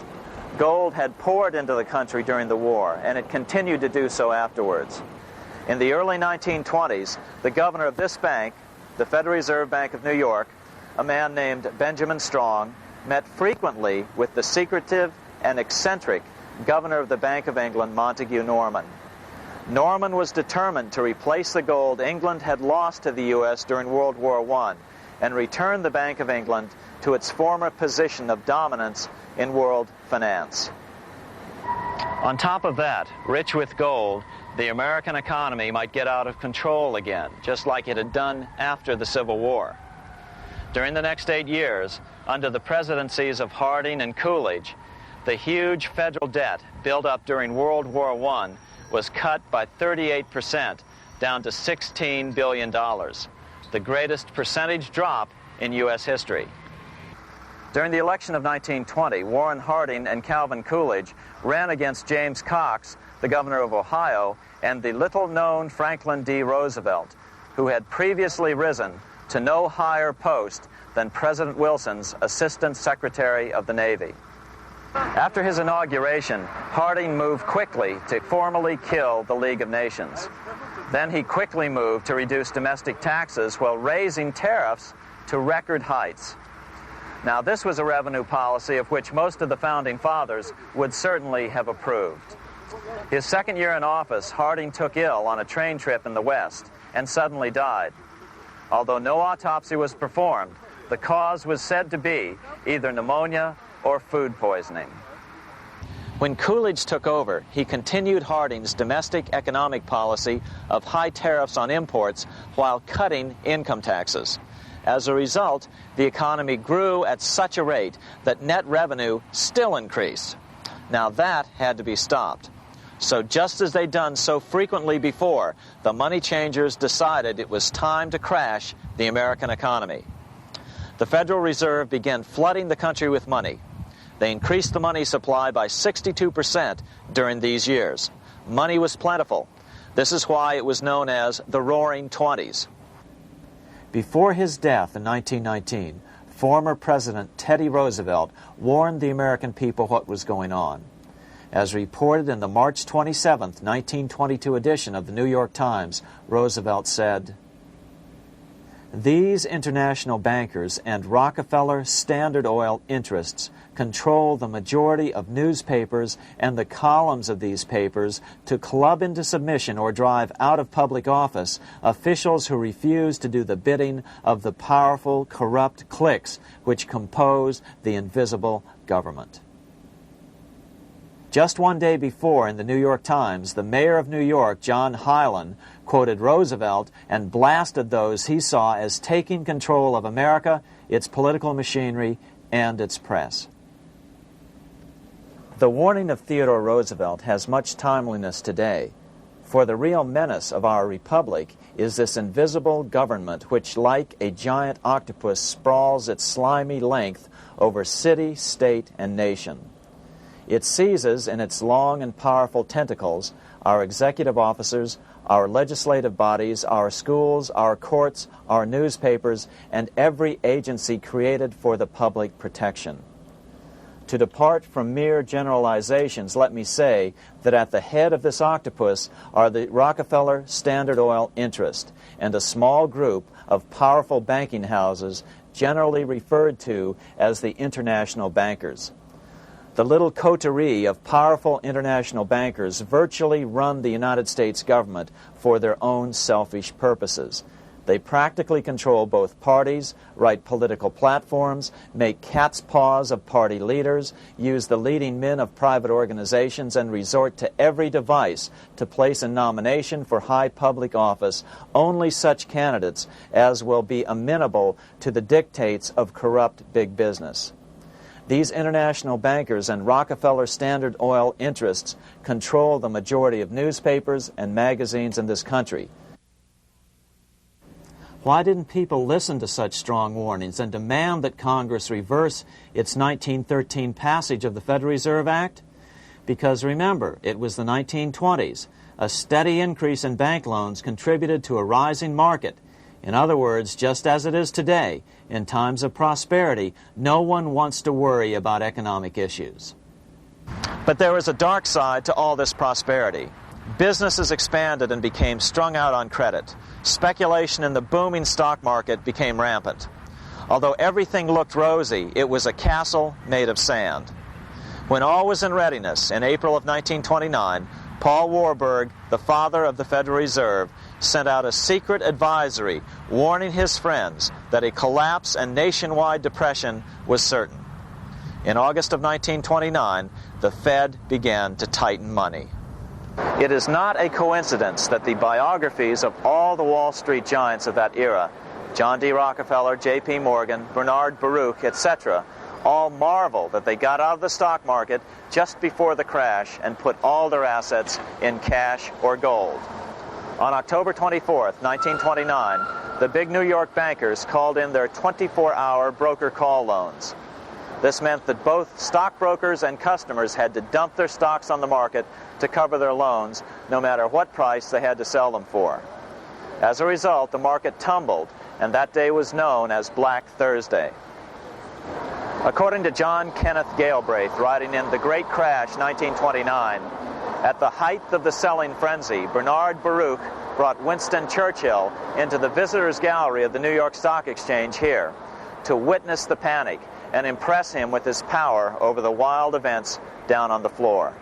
Gold had poured into the country during the war, and it continued to do so afterwards. In the early 1920s, the governor of this bank, the Federal Reserve Bank of New York, a man named Benjamin Strong, met frequently with the secretive and eccentric governor of the Bank of England, Montague Norman. Norman was determined to replace the gold England had lost to the U.S. during World War I and return the Bank of England to its former position of dominance in world finance. On top of that, rich with gold, the American economy might get out of control again, just like it had done after the Civil War. During the next 8 years, under the presidencies of Harding and Coolidge, the huge federal debt built up during World War I was cut by 38%, down to $16 billion, the greatest percentage drop in U.S. history. During the election of 1920, Warren Harding and Calvin Coolidge ran against James Cox, the governor of Ohio, and the little-known Franklin D. Roosevelt, who had previously risen to no higher post than President Wilson's Assistant Secretary of the Navy. After his inauguration, Harding moved quickly to formally kill the League of Nations. Then he quickly moved to reduce domestic taxes while raising tariffs to record heights. Now, this was a revenue policy of which most of the Founding Fathers would certainly have approved. His second year in office, Harding took ill on a train trip in the West and suddenly died. Although no autopsy was performed, the cause was said to be either pneumonia or food poisoning. When Coolidge took over, he continued Harding's domestic economic policy of high tariffs on imports while cutting income taxes. As a result, the economy grew at such a rate that net revenue still increased. Now that had to be stopped. So just as they'd done so frequently before, the money changers decided it was time to crash the American economy. The Federal Reserve began flooding the country with money. They increased the money supply by 62% during these years. Money was plentiful. This is why it was known as the Roaring Twenties. Before his death in 1919, former President Teddy Roosevelt warned the American people what was going on. As reported in the March 27, 1922 edition of the New York Times, Roosevelt said, "These international bankers and Rockefeller Standard Oil interests control the majority of newspapers and the columns of these papers to club into submission or drive out of public office officials who refuse to do the bidding of the powerful, corrupt cliques which compose the invisible government." Just one day before, in the New York Times, the mayor of New York, John Hylan, quoted Roosevelt and blasted those he saw as taking control of America, its political machinery, and its press. The warning of Theodore Roosevelt has much timeliness today, for the real menace of our republic is this invisible government which, like a giant octopus, sprawls its slimy length over city, state, and nation. It seizes in its long and powerful tentacles our executive officers, our legislative bodies, our schools, our courts, our newspapers, and every agency created for the public protection. To depart from mere generalizations, let me say that at the head of this octopus are the Rockefeller Standard Oil interest and a small group of powerful banking houses generally referred to as the international bankers. The little coterie of powerful international bankers virtually run the United States government for their own selfish purposes. They practically control both parties, write political platforms, make cat's paws of party leaders, use the leading men of private organizations, and resort to every device to place a nomination for high public office only such candidates as will be amenable to the dictates of corrupt big business. These international bankers and Rockefeller Standard Oil interests control the majority of newspapers and magazines in this country. Why didn't people listen to such strong warnings and demand that Congress reverse its 1913 passage of the Federal Reserve Act? Because remember, it was the 1920s. A steady increase in bank loans contributed to a rising market. In other words, just as it is today, in times of prosperity, no one wants to worry about economic issues. But there was a dark side to all this prosperity. Businesses expanded and became strung out on credit. Speculation in the booming stock market became rampant. Although everything looked rosy, it was a castle made of sand. When all was in readiness, in April of 1929, Paul Warburg, the father of the Federal Reserve, sent out a secret advisory warning his friends that a collapse and nationwide depression was certain. In August of 1929, the Fed began to tighten money. It is not a coincidence that the biographies of all the Wall Street giants of that era, John D. Rockefeller, J.P. Morgan, Bernard Baruch, etc., all marvel that they got out of the stock market just before the crash and put all their assets in cash or gold. On October 24th, 1929, the big New York bankers called in their 24-hour broker call loans. This meant that both stockbrokers and customers had to dump their stocks on the market to cover their loans, no matter what price they had to sell them for. As a result, the market tumbled, and that day was known as Black Thursday. According to John Kenneth Galbraith, writing in The Great Crash, 1929, at the height of the selling frenzy, Bernard Baruch brought Winston Churchill into the visitors' gallery of the New York Stock Exchange here to witness the panic and impress him with his power over the wild events down on the floor.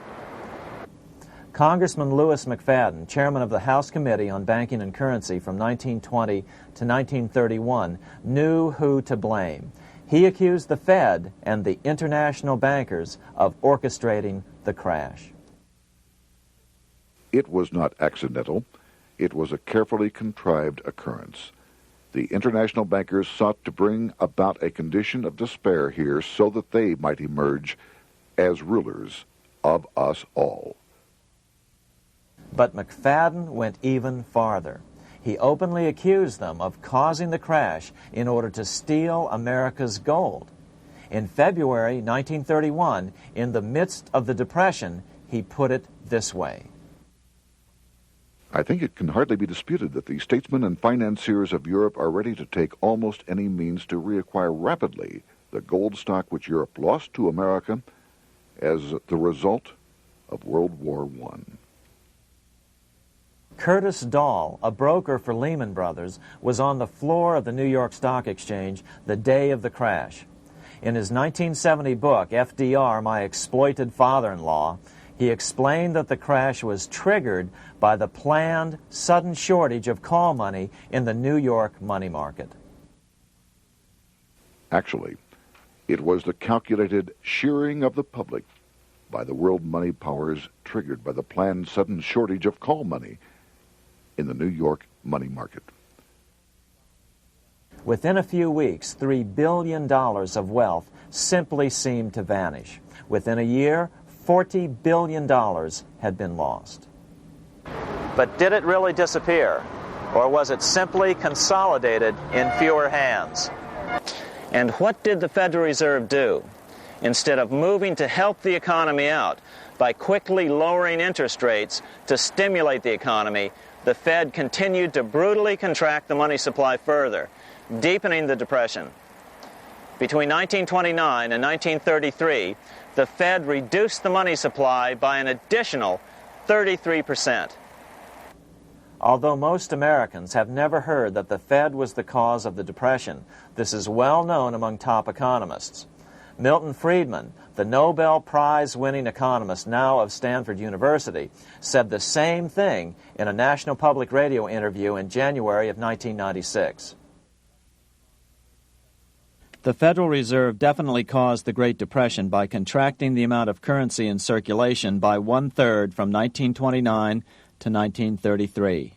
Congressman Louis McFadden, chairman of the House Committee on Banking and Currency from 1920 to 1931, knew who to blame. He accused the Fed and the international bankers of orchestrating the crash. It was not accidental. It was a carefully contrived occurrence. The international bankers sought to bring about a condition of despair here so that they might emerge as rulers of us all. But McFadden went even farther. He openly accused them of causing the crash in order to steal America's gold. In February 1931, in the midst of the Depression, he put it this way. I think it can hardly be disputed that the statesmen and financiers of Europe are ready to take almost any means to reacquire rapidly the gold stock which Europe lost to America as the result of World War I. Curtis Dahl, a broker for Lehman Brothers, was on the floor of the New York Stock Exchange the day of the crash. In his 1970 book, FDR, My Exploited Father-in-Law, he explained that the crash was triggered by the planned sudden shortage of call money in the New York money market. Actually, it was the calculated shearing of the public by the world money powers triggered by the planned sudden shortage of call money in the New York money market. Within a few weeks, $3 billion of wealth simply seemed to vanish. Within a year, $40 billion had been lost. But did it really disappear? Or was it simply consolidated in fewer hands? And what did the Federal Reserve do? Instead of moving to help the economy out by quickly lowering interest rates to stimulate the economy, the Fed continued to brutally contract the money supply further, deepening the Depression. Between 1929 and 1933, the Fed reduced the money supply by an additional 33%. Although most Americans have never heard that the Fed was the cause of the Depression, this is well known among top economists. Milton Friedman, the Nobel Prize-winning economist now of Stanford University, said the same thing in a National Public Radio interview in January of 1996. The Federal Reserve definitely caused the Great Depression by contracting the amount of currency in circulation by 1/3 from 1929 to 1933.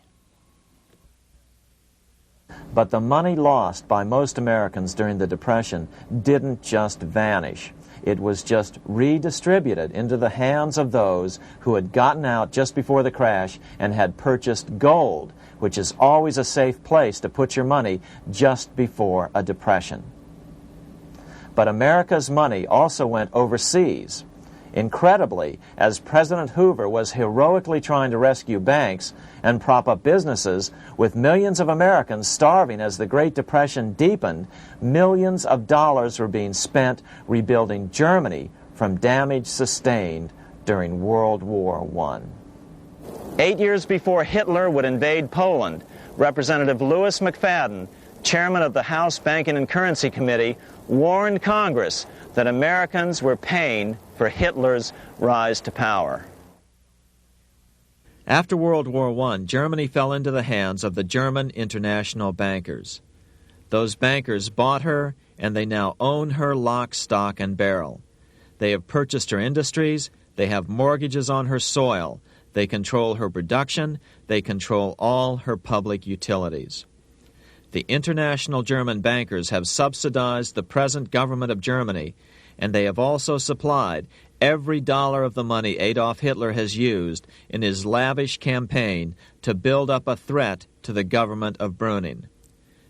But the money lost by most Americans during the Depression didn't just vanish. It was just redistributed into the hands of those who had gotten out just before the crash and had purchased gold, which is always a safe place to put your money just before a depression. But America's money also went overseas. Incredibly, as President Hoover was heroically trying to rescue banks and prop up businesses, with millions of Americans starving as the Great Depression deepened, millions of dollars were being spent rebuilding Germany from damage sustained during World War I. 8 years before Hitler would invade Poland, Representative Louis McFadden, chairman of the House Banking and Currency Committee, warned Congress that Americans were paying for Hitler's rise to power. After World War I, Germany fell into the hands of the German international bankers. Those bankers bought her, and they now own her lock, stock, and barrel. They have purchased her industries, they have mortgages on her soil, they control her production, they control all her public utilities. The international German bankers have subsidized the present government of Germany, and they have also supplied every dollar of the money Adolf Hitler has used in his lavish campaign to build up a threat to the government of Brüning.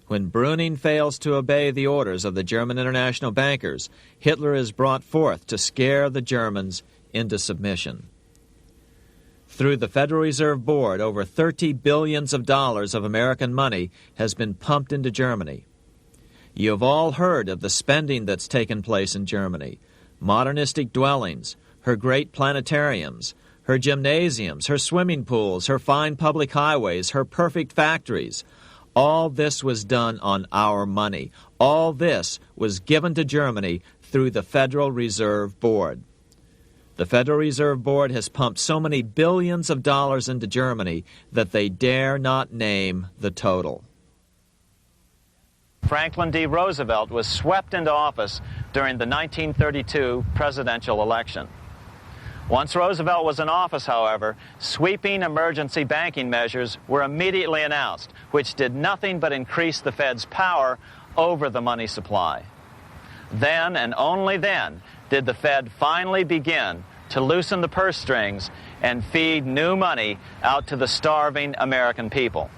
When Brüning fails to obey the orders of the German international bankers, Hitler is brought forth to scare the Germans into submission. Through the Federal Reserve Board, over $30 billion of American money has been pumped into Germany. You have all heard of the spending that's taken place in Germany. Modernistic dwellings, her great planetariums, her gymnasiums, her swimming pools, her fine public highways, her perfect factories. All this was done on our money. All this was given to Germany through the Federal Reserve Board. The Federal Reserve Board has pumped so many billions of dollars into Germany that they dare not name the total. Franklin D. Roosevelt was swept into office during the 1932 presidential election. Once Roosevelt was in office, however, sweeping emergency banking measures were immediately announced, which did nothing but increase the Fed's power over the money supply. Then, and only then, did the Fed finally begin to loosen the purse strings and feed new money out to the starving American people.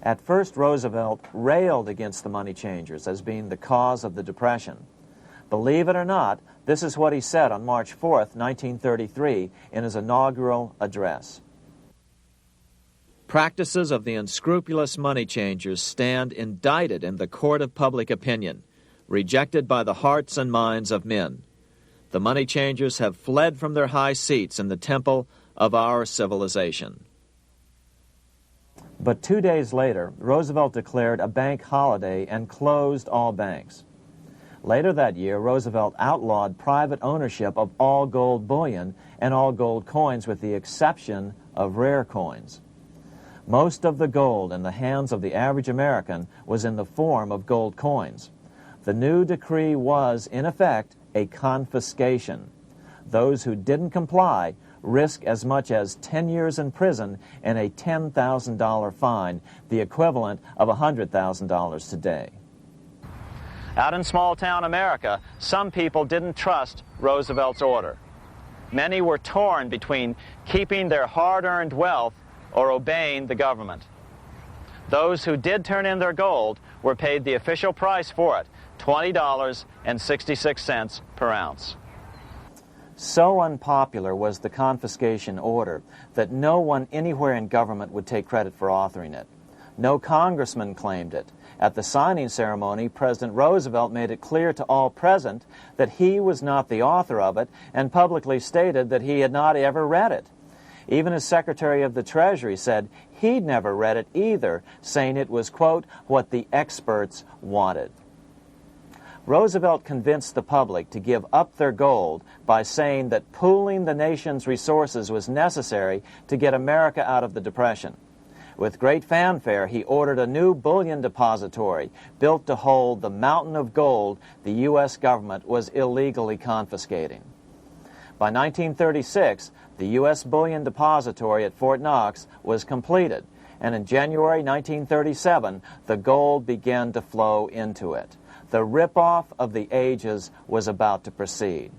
At first, Roosevelt railed against the money changers as being the cause of the Depression. Believe it or not, this is what he said on March 4th, 1933, in his inaugural address. Practices of the unscrupulous money changers stand indicted in the court of public opinion, rejected by the hearts and minds of men. The money changers have fled from their high seats in the temple of our civilization. But 2 days later, Roosevelt declared a bank holiday and closed all banks. Later that year, Roosevelt outlawed private ownership of all gold bullion and all gold coins with the exception of rare coins. Most of the gold in the hands of the average American was in the form of gold coins. The new decree was, in effect, a confiscation. Those who didn't comply risk as much as 10 years in prison and a $10,000 fine, the equivalent of $100,000 today. Out in small-town America, some people didn't trust Roosevelt's order. Many were torn between keeping their hard-earned wealth or obeying the government. Those who did turn in their gold were paid the official price for it, $20.66 per ounce. So unpopular was the confiscation order that no one anywhere in government would take credit for authoring it. No congressman claimed it. At the signing ceremony, President Roosevelt made it clear to all present that he was not the author of it and publicly stated that he had not ever read it. Even his Secretary of the Treasury said he'd never read it either, saying it was, quote, what the experts wanted. Roosevelt convinced the public to give up their gold by saying that pooling the nation's resources was necessary to get America out of the Depression. With great fanfare, he ordered a new bullion depository built to hold the mountain of gold the U.S. government was illegally confiscating. By 1936, the U.S. bullion depository at Fort Knox was completed, and in January 1937, the gold began to flow into it. The rip-off of the ages was about to proceed.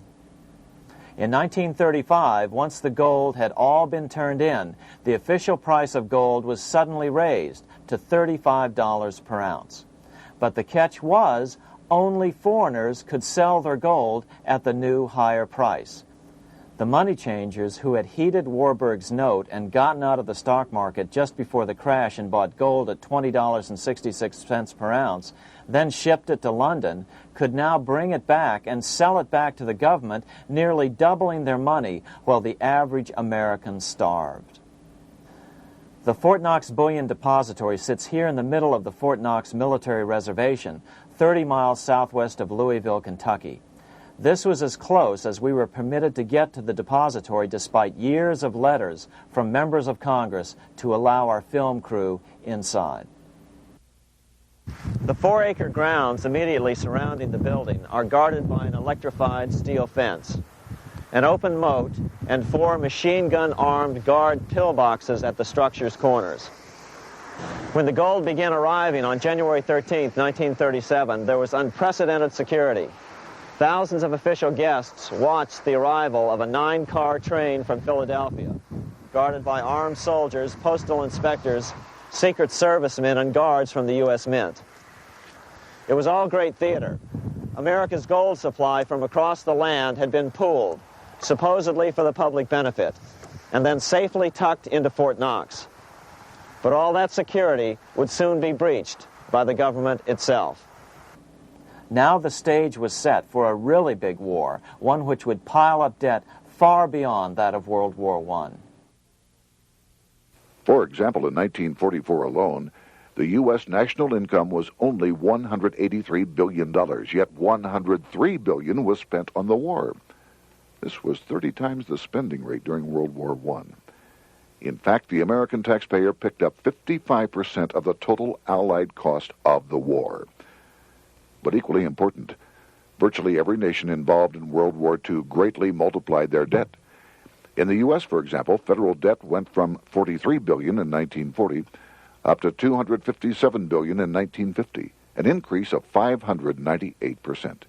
In 1935, once the gold had all been turned in, the official price of gold was suddenly raised to $35 per ounce. But the catch was, only foreigners could sell their gold at the new higher price. The money changers who had heeded Warburg's note and gotten out of the stock market just before the crash and bought gold at $20.66 per ounce, then shipped it to London, could now bring it back and sell it back to the government, nearly doubling their money while the average American starved. The Fort Knox Bullion Depository sits here in the middle of the Fort Knox Military Reservation, 30 miles southwest of Louisville, Kentucky. This was as close as we were permitted to get to the depository despite years of letters from members of Congress to allow our film crew inside. The 4-acre grounds immediately surrounding the building are guarded by an electrified steel fence, an open moat, and 4 machine-gun-armed guard pillboxes at the structure's corners. When the gold began arriving on January 13, 1937, there was unprecedented security. Thousands of official guests watched the arrival of a 9-car train from Philadelphia, guarded by armed soldiers, postal inspectors, Secret Servicemen, and guards from the U.S. Mint. It was all great theater. America's gold supply from across the land had been pooled, supposedly for the public benefit, and then safely tucked into Fort Knox. But all that security would soon be breached by the government itself. Now the stage was set for a really big war, one which would pile up debt far beyond that of World War I. For example, in 1944 alone, the U.S. national income was only $183 billion, yet $103 billion was spent on the war. This was 30 times the spending rate during World War I. In fact, the American taxpayer picked up 55% of the total Allied cost of the war. But equally important, virtually every nation involved in World War II greatly multiplied their debt. In the U.S., for example, federal debt went from $43 billion in 1940 up to $257 billion in 1950, an increase of 598%.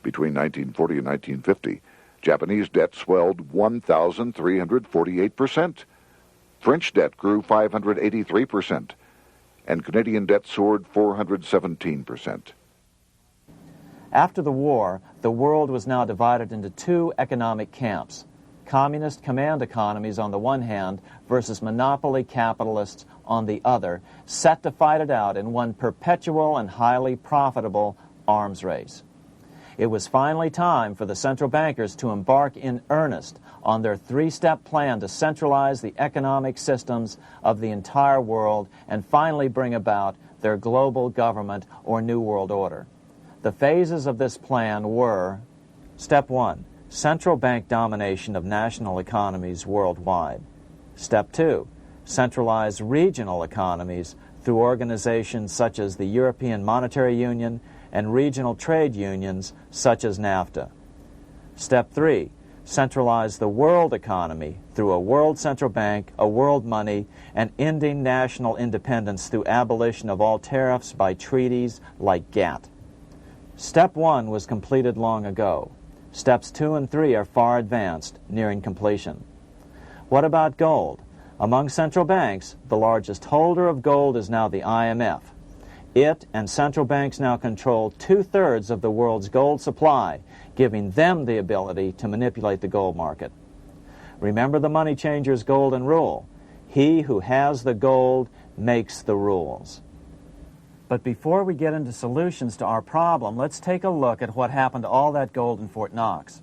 Between 1940 and 1950, Japanese debt swelled 1,348%. French debt grew 583%, and Canadian debt soared 417%. After the war, the world was now divided into 2 economic camps: communist command economies on the one hand versus monopoly capitalists on the other, set to fight it out in one perpetual and highly profitable arms race. It was finally time for the central bankers to embark in earnest on their 3-step plan to centralize the economic systems of the entire world and finally bring about their global government or New World Order. The phases of this plan were: Step 1, central bank domination of national economies worldwide. Step 2, centralize regional economies through organizations such as the European Monetary Union and regional trade unions such as NAFTA. Step 3, centralize the world economy through a world central bank, a world money, and ending national independence through abolition of all tariffs by treaties like GATT. Step 1 was completed long ago. Steps 2 and 3 are far advanced, nearing completion. What about gold? Among central banks, the largest holder of gold is now the IMF. It and central banks now control 2/3 of the world's gold supply, giving them the ability to manipulate the gold market. Remember the money changer's golden rule: he who has the gold makes the rules. But before we get into solutions to our problem, let's take a look at what happened to all that gold in Fort Knox.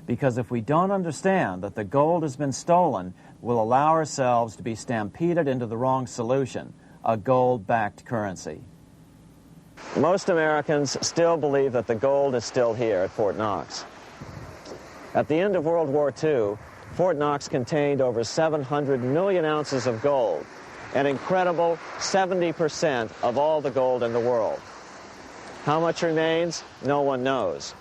Because if we don't understand that the gold has been stolen, we'll allow ourselves to be stampeded into the wrong solution: a gold-backed currency. Most Americans still believe that the gold is still here at Fort Knox. At the end of World War II, Fort Knox contained over 700 million ounces of gold, an incredible 70% of all the gold in the world. How much remains? No one knows.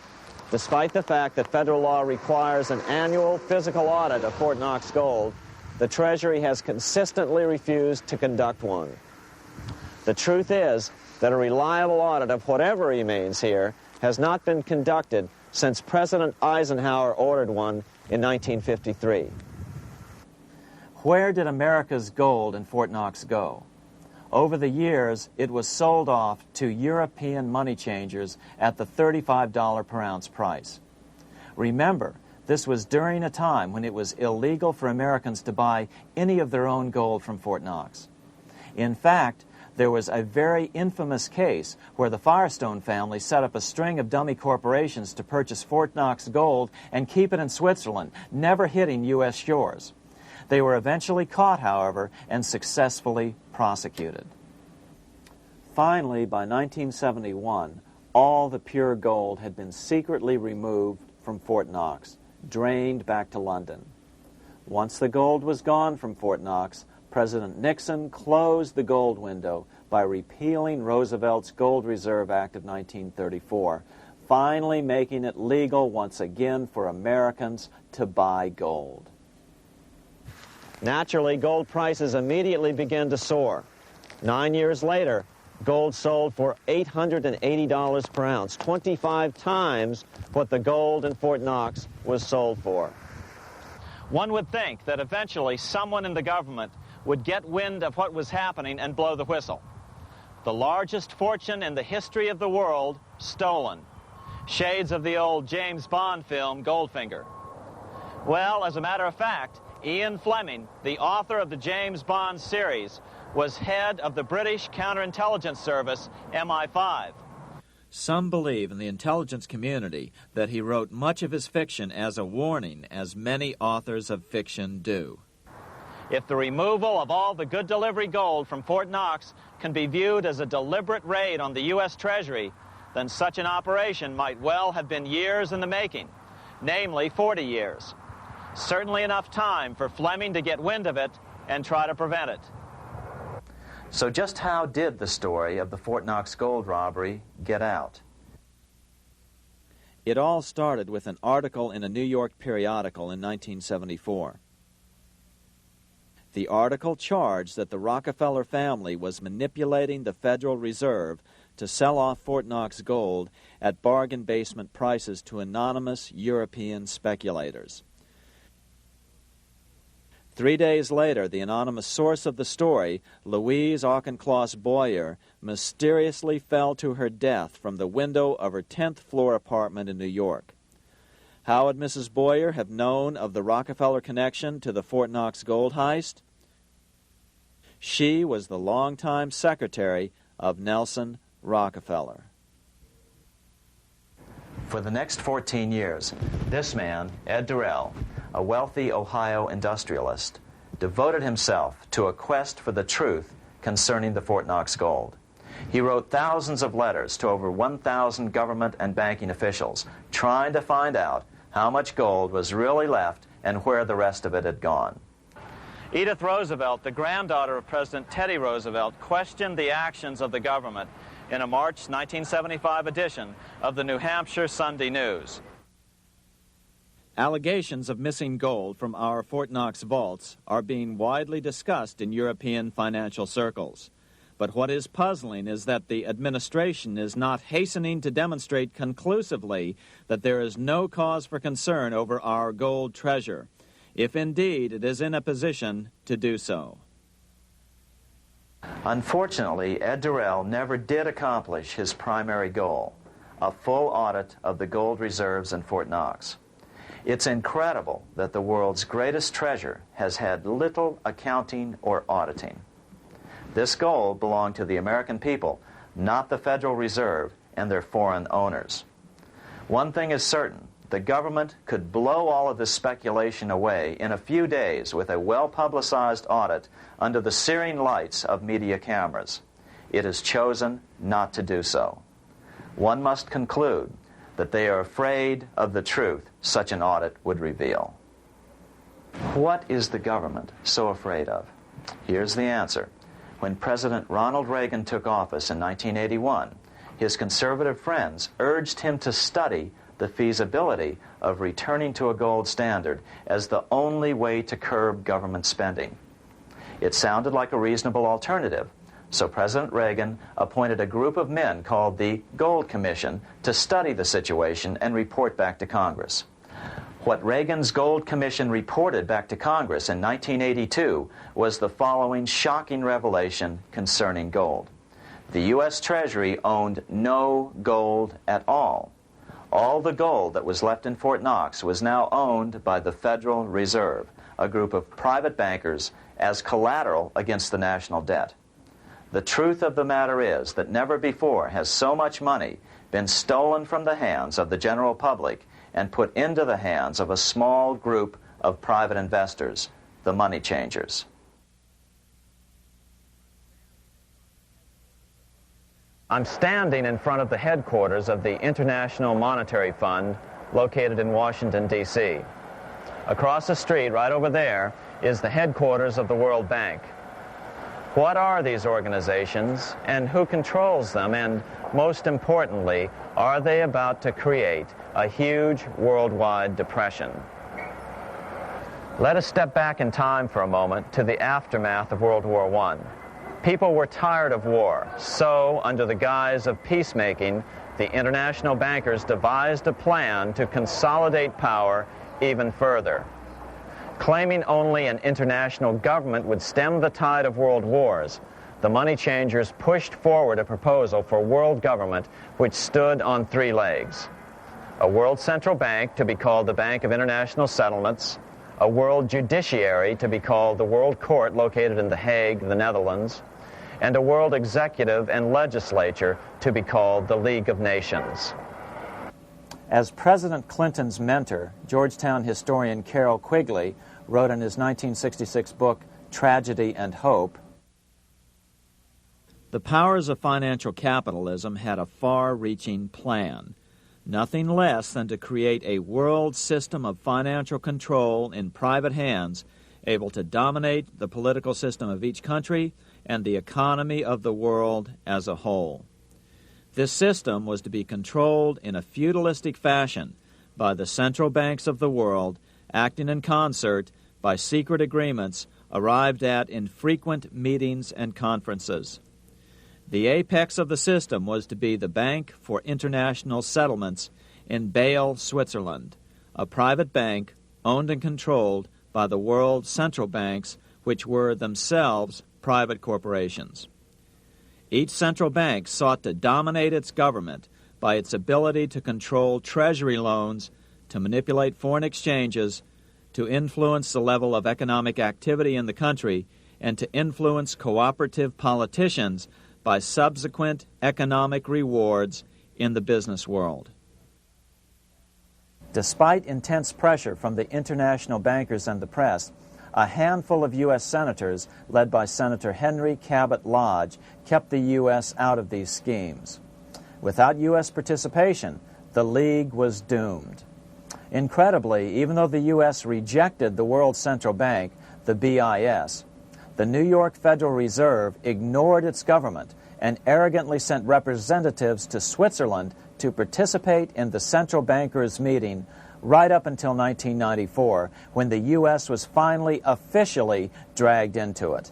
Despite the fact that federal law requires an annual physical audit of Fort Knox gold, the Treasury has consistently refused to conduct one. The truth is that a reliable audit of whatever remains here has not been conducted since President Eisenhower ordered one in 1953. Where did America's gold in Fort Knox go? Over the years, it was sold off to European money changers at the $35 per ounce price. Remember, this was during a time when it was illegal for Americans to buy any of their own gold from Fort Knox. In fact, there was a very infamous case where the Firestone family set up a string of dummy corporations to purchase Fort Knox gold and keep it in Switzerland, never hitting U.S. shores. They were eventually caught, however, and successfully prosecuted. Finally, by 1971, all the pure gold had been secretly removed from Fort Knox, drained back to London. Once the gold was gone from Fort Knox, President Nixon closed the gold window by repealing Roosevelt's Gold Reserve Act of 1934, finally making it legal once again for Americans to buy gold. Naturally, gold prices immediately began to soar. 9 years later, gold sold for $880 per ounce, 25 times what the gold in Fort Knox was sold for. One would think that eventually someone in the government would get wind of what was happening and blow the whistle. The largest fortune in the history of the world stolen. Shades of the old James Bond film, Goldfinger. Well, as a matter of fact, Ian Fleming, the author of the James Bond series, was head of the British counterintelligence service, MI5. Some believe in the intelligence community that he wrote much of his fiction as a warning, as many authors of fiction do. If the removal of all the good delivery gold from Fort Knox can be viewed as a deliberate raid on the U.S. Treasury, then such an operation might well have been years in the making, namely 40 years. Certainly enough time for Fleming to get wind of it and try to prevent it. So just how did the story of the Fort Knox gold robbery get out? It all started with an article in a New York periodical in 1974. The article charged that the Rockefeller family was manipulating the Federal Reserve to sell off Fort Knox gold at bargain basement prices to anonymous European speculators. 3 days later, the anonymous source of the story, Louise Auchincloss Boyer, mysteriously fell to her death from the window of her 10th floor apartment in New York. How would Mrs. Boyer have known of the Rockefeller connection to the Fort Knox gold heist? She was the longtime secretary of Nelson Rockefeller. For the next 14 years, this man, Ed Durrell, a wealthy Ohio industrialist, devoted himself to a quest for the truth concerning the Fort Knox gold. He wrote thousands of letters to over 1,000 government and banking officials, trying to find out how much gold was really left and where the rest of it had gone. Edith Roosevelt, the granddaughter of President Teddy Roosevelt, questioned the actions of the government in a March 1975 edition of the New Hampshire Sunday News. Allegations of missing gold from our Fort Knox vaults are being widely discussed in European financial circles. But what is puzzling is that the administration is not hastening to demonstrate conclusively that there is no cause for concern over our gold treasure, if indeed it is in a position to do so. Unfortunately, Ed Durrell never did accomplish his primary goal, a full audit of the gold reserves in Fort Knox. It's incredible that the world's greatest treasure has had little accounting or auditing. This gold belonged to the American people, not the Federal Reserve and their foreign owners. One thing is certain, the government could blow all of this speculation away in a few days with a well-publicized audit under the searing lights of media cameras. it has chosen not to do so. One must conclude that they are afraid of the truth such an audit would reveal. What is the government so afraid of? Here's the answer. When President Ronald Reagan took office in 1981, his conservative friends urged him to study the feasibility of returning to a gold standard as the only way to curb government spending. It sounded like a reasonable alternative, so President Reagan appointed a group of men called the Gold Commission to study the situation and report back to Congress. What Reagan's Gold Commission reported back to Congress in 1982 was the following shocking revelation concerning gold. The U.S. Treasury owned no gold at all. All the gold that was left in Fort Knox was now owned by the Federal Reserve, a group of private bankers, as collateral against the national debt. The truth of the matter is that never before has so much money been stolen from the hands of the general public and put into the hands of a small group of private investors, the money changers. I'm standing in front of the headquarters of the International Monetary Fund located in Washington, D.C. Across the street, right over there, is the headquarters of the World Bank. What are these organizations and who controls them? And most importantly, are they about to create a huge worldwide depression? Let us step back in time for a moment to the aftermath of World War I. People were tired of war, so under the guise of peacemaking, the international bankers devised a plan to consolidate power even further. Claiming only an international government would stem the tide of world wars, the money changers pushed forward a proposal for world government which stood on three legs. A world central bank to be called the Bank of International Settlements, a world judiciary to be called the World Court located in The Hague, the Netherlands, and a world executive and legislature to be called the League of Nations. As President Clinton's mentor, Georgetown historian Carroll Quigley wrote in his 1966 book, Tragedy and Hope, the powers of financial capitalism had a far-reaching plan, nothing less than to create a world system of financial control in private hands, able to dominate the political system of each country and the economy of the world as a whole. This system was to be controlled in a feudalistic fashion by the central banks of the world, acting in concert by secret agreements arrived at in frequent meetings and conferences. The apex of the system was to be the Bank for International Settlements in Bâle, Switzerland, a private bank owned and controlled by the world central banks, which were themselves private corporations. Each central bank sought to dominate its government by its ability to control treasury loans, to manipulate foreign exchanges, to influence the level of economic activity in the country, and to influence cooperative politicians by subsequent economic rewards in the business world. Despite intense pressure from the international bankers and the press, a handful of U.S. senators, led by Senator Henry Cabot Lodge, kept the U.S. out of these schemes. Without U.S. participation, the League was doomed. Incredibly, even though the U.S. rejected the World Central Bank, the BIS, the New York Federal Reserve ignored its government and arrogantly sent representatives to Switzerland to participate in the central bankers' meeting right up until 1994, when the U.S. was finally officially dragged into it.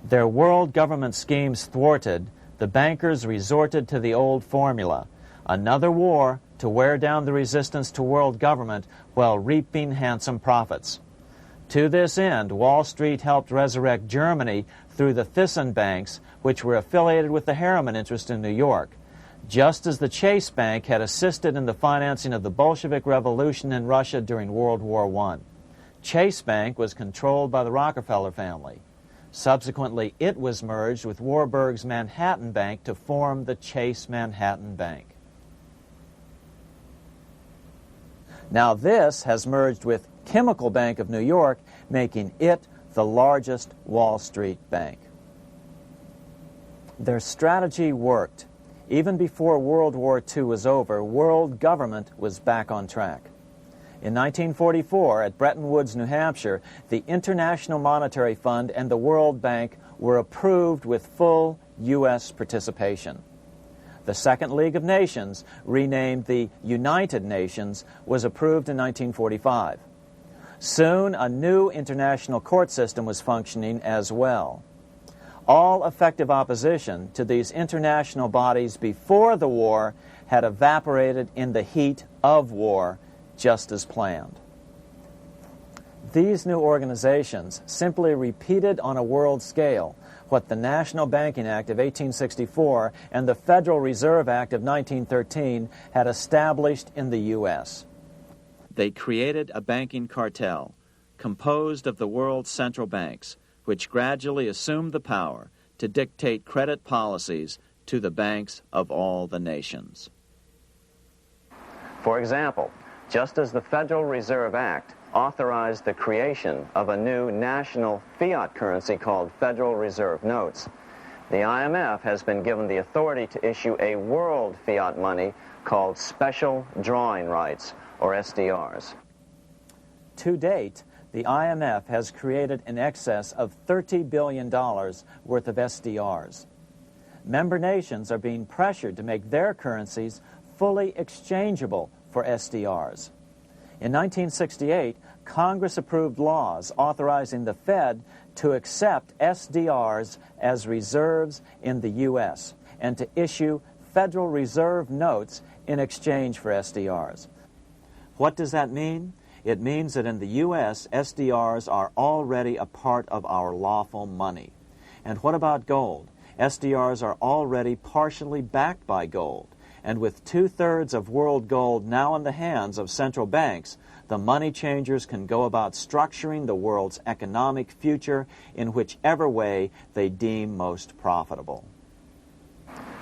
Their world government schemes thwarted, the bankers resorted to the old formula, another war to wear down the resistance to world government while reaping handsome profits. To this end, Wall Street helped resurrect Germany through the Thyssen banks, which were affiliated with the Harriman interest in New York, just as the Chase Bank had assisted in the financing of the Bolshevik Revolution in Russia during World War I. Chase Bank was controlled by the Rockefeller family. Subsequently, it was merged with Warburg's Manhattan Bank to form the Chase Manhattan Bank. Now this has merged with Chemical Bank of New York, making it the largest Wall Street bank. Their strategy worked. Even before World War II was over, world government was back on track. In 1944, at Bretton Woods, New Hampshire, the International Monetary Fund and the World Bank were approved with full U.S. participation. The Second League of Nations, renamed the United Nations, was approved in 1945. Soon, a new international court system was functioning as well. All effective opposition to these international bodies before the war had evaporated in the heat of war, just as planned. These new organizations simply repeated on a world scale what the National Banking Act of 1864 and the Federal Reserve Act of 1913 had established in the U.S. They created a banking cartel composed of the world's central banks, which gradually assumed the power to dictate credit policies to the banks of all the nations. For example, just as the Federal Reserve Act authorized the creation of a new national fiat currency called Federal Reserve Notes, the IMF has been given the authority to issue a world fiat money called Special Drawing Rights, or SDRs. To date, the IMF has created in excess of $30 billion worth of SDRs. Member nations are being pressured to make their currencies fully exchangeable for SDRs. In 1968, Congress approved laws authorizing the Fed to accept SDRs as reserves in the U.S. and to issue Federal Reserve notes in exchange for SDRs. What does that mean? It means that in the U.S., SDRs are already a part of our lawful money. And what about gold? SDRs are already partially backed by gold. And with 2/3 of world gold now in the hands of central banks, the money changers can go about structuring the world's economic future in whichever way they deem most profitable.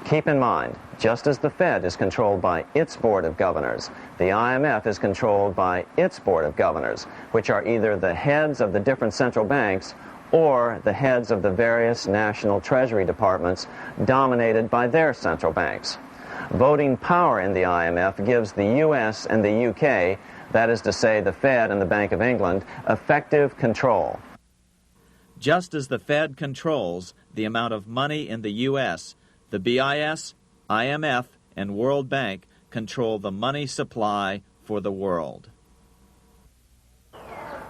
Keep in mind, just as the Fed is controlled by its Board of Governors, the IMF is controlled by its Board of Governors, which are either the heads of the different central banks or the heads of the various national treasury departments dominated by their central banks. Voting power in the IMF gives the U.S. and the U.K., that is to say the Fed and the Bank of England, effective control. Just as the Fed controls the amount of money in the U.S., the BIS, IMF, and World Bank control the money supply for the world.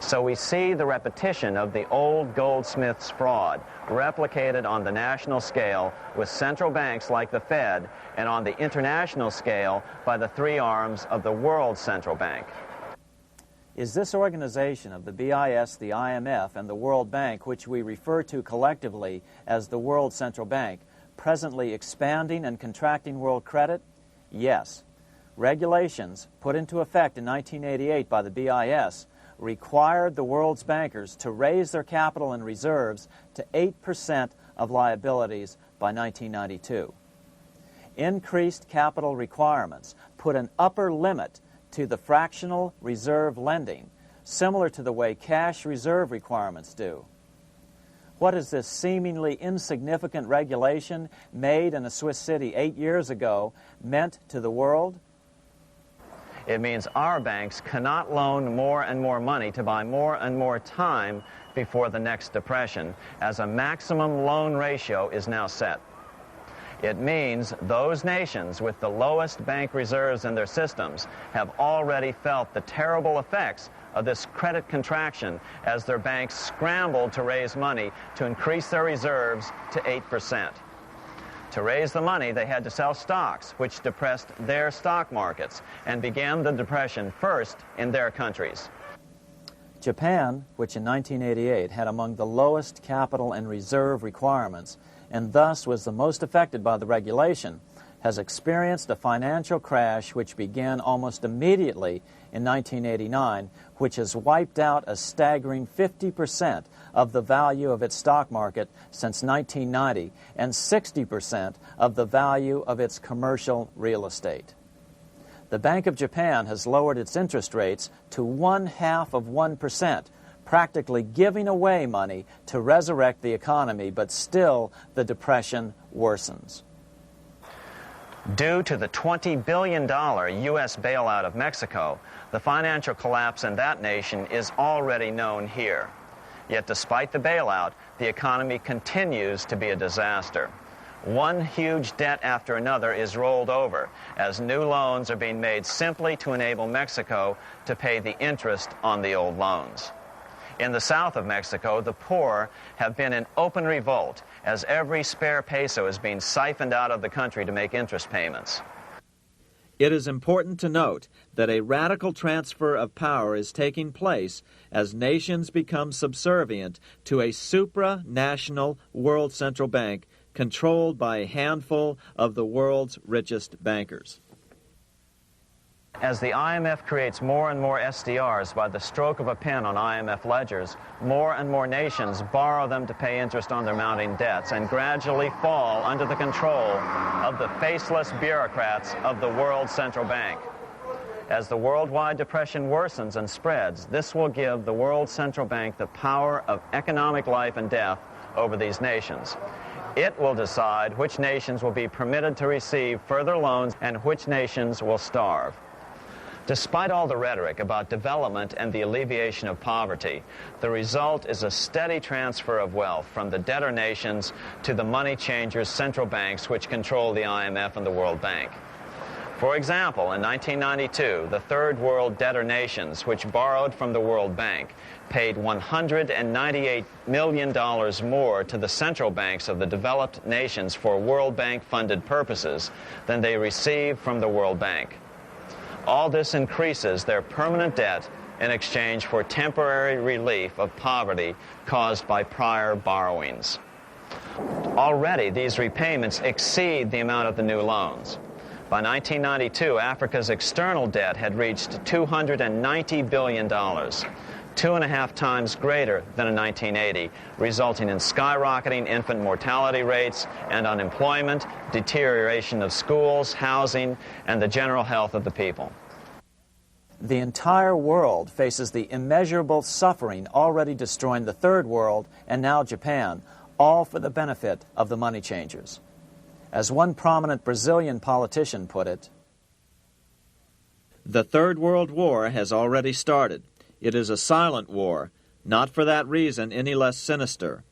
So we see the repetition of the old goldsmith's fraud replicated on the national scale with central banks like the Fed and on the international scale by the three arms of the world central bank. Is this organization of the BIS, the IMF, and the World Bank, which we refer to collectively as the World Central Bank, presently expanding and contracting world credit? Yes. Regulations put into effect in 1988 by the BIS required the world's bankers to raise their capital and reserves to 8% of liabilities by 1992. Increased capital requirements put an upper limit to the fractional reserve lending, similar to the way cash reserve requirements do. What has this seemingly insignificant regulation made in a Swiss city 8 years ago meant to the world? It means our banks cannot loan more and more money to buy more and more time before the next depression, as a maximum loan ratio is now set. It means those nations with the lowest bank reserves in their systems have already felt the terrible effects of this credit contraction as their banks scrambled to raise money to increase their reserves to 8%. To raise the money, they had to sell stocks, which depressed their stock markets and began the depression first in their countries. Japan, which in 1988 had among the lowest capital and reserve requirements and thus was the most affected by the regulation, has experienced a financial crash which began almost immediately in 1989, which has wiped out a staggering 50% of the value of its stock market since 1990 and 60% of the value of its commercial real estate. The Bank of Japan has lowered its interest rates to 0.5%, practically giving away money to resurrect the economy, but still the depression worsens. Due to the $20 billion U.S. bailout of Mexico, the financial collapse in that nation is already known here. Yet despite the bailout, the economy continues to be a disaster. One huge debt after another is rolled over as new loans are being made simply to enable Mexico to pay the interest on the old loans. In the south of Mexico, the poor have been in open revolt as every spare peso is being siphoned out of the country to make interest payments. It is important to note that a radical transfer of power is taking place as nations become subservient to a supranational world central bank controlled by a handful of the world's richest bankers. As the IMF creates more and more SDRs by the stroke of a pen on IMF ledgers, more and more nations borrow them to pay interest on their mounting debts and gradually fall under the control of the faceless bureaucrats of the World Central Bank. As the worldwide depression worsens and spreads, this will give the World Central Bank the power of economic life and death over these nations. It will decide which nations will be permitted to receive further loans and which nations will starve. Despite all the rhetoric about development and the alleviation of poverty, the result is a steady transfer of wealth from the debtor nations to the money changers' central banks which control the IMF and the World Bank. For example, in 1992, the Third World debtor nations, which borrowed from the World Bank, paid $198 million more to the central banks of the developed nations for World Bank-funded purposes than they received from the World Bank. All this increases their permanent debt in exchange for temporary relief of poverty caused by prior borrowings. Already, these repayments exceed the amount of the new loans. By 1992, Africa's external debt had reached $290 billion, 2.5 times greater than in 1980, resulting in skyrocketing infant mortality rates and unemployment, deterioration of schools, housing, and the general health of the people. The entire world faces the immeasurable suffering already destroying the Third World and now Japan, all for the benefit of the money changers. As one prominent Brazilian politician put it, "The Third World War has already started. It is a silent war, not for that reason any less sinister.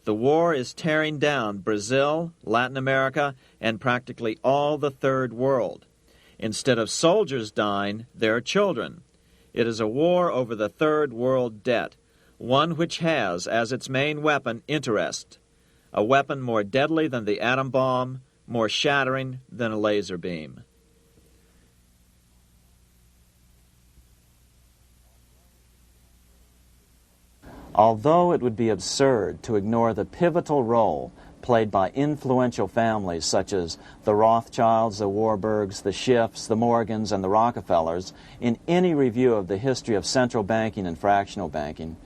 The war is tearing down Brazil, Latin America, and practically all the Third World. Instead of soldiers dying, there are children. It is a war over the Third World debt, one which has as its main weapon interest, a weapon more deadly than the atom bomb, more shattering than a laser beam." Although it would be absurd to ignore the pivotal role played by influential families such as the Rothschilds, the Warburgs, the Schiffs, the Morgans, and the Rockefellers in any review of the history of central banking and fractional banking,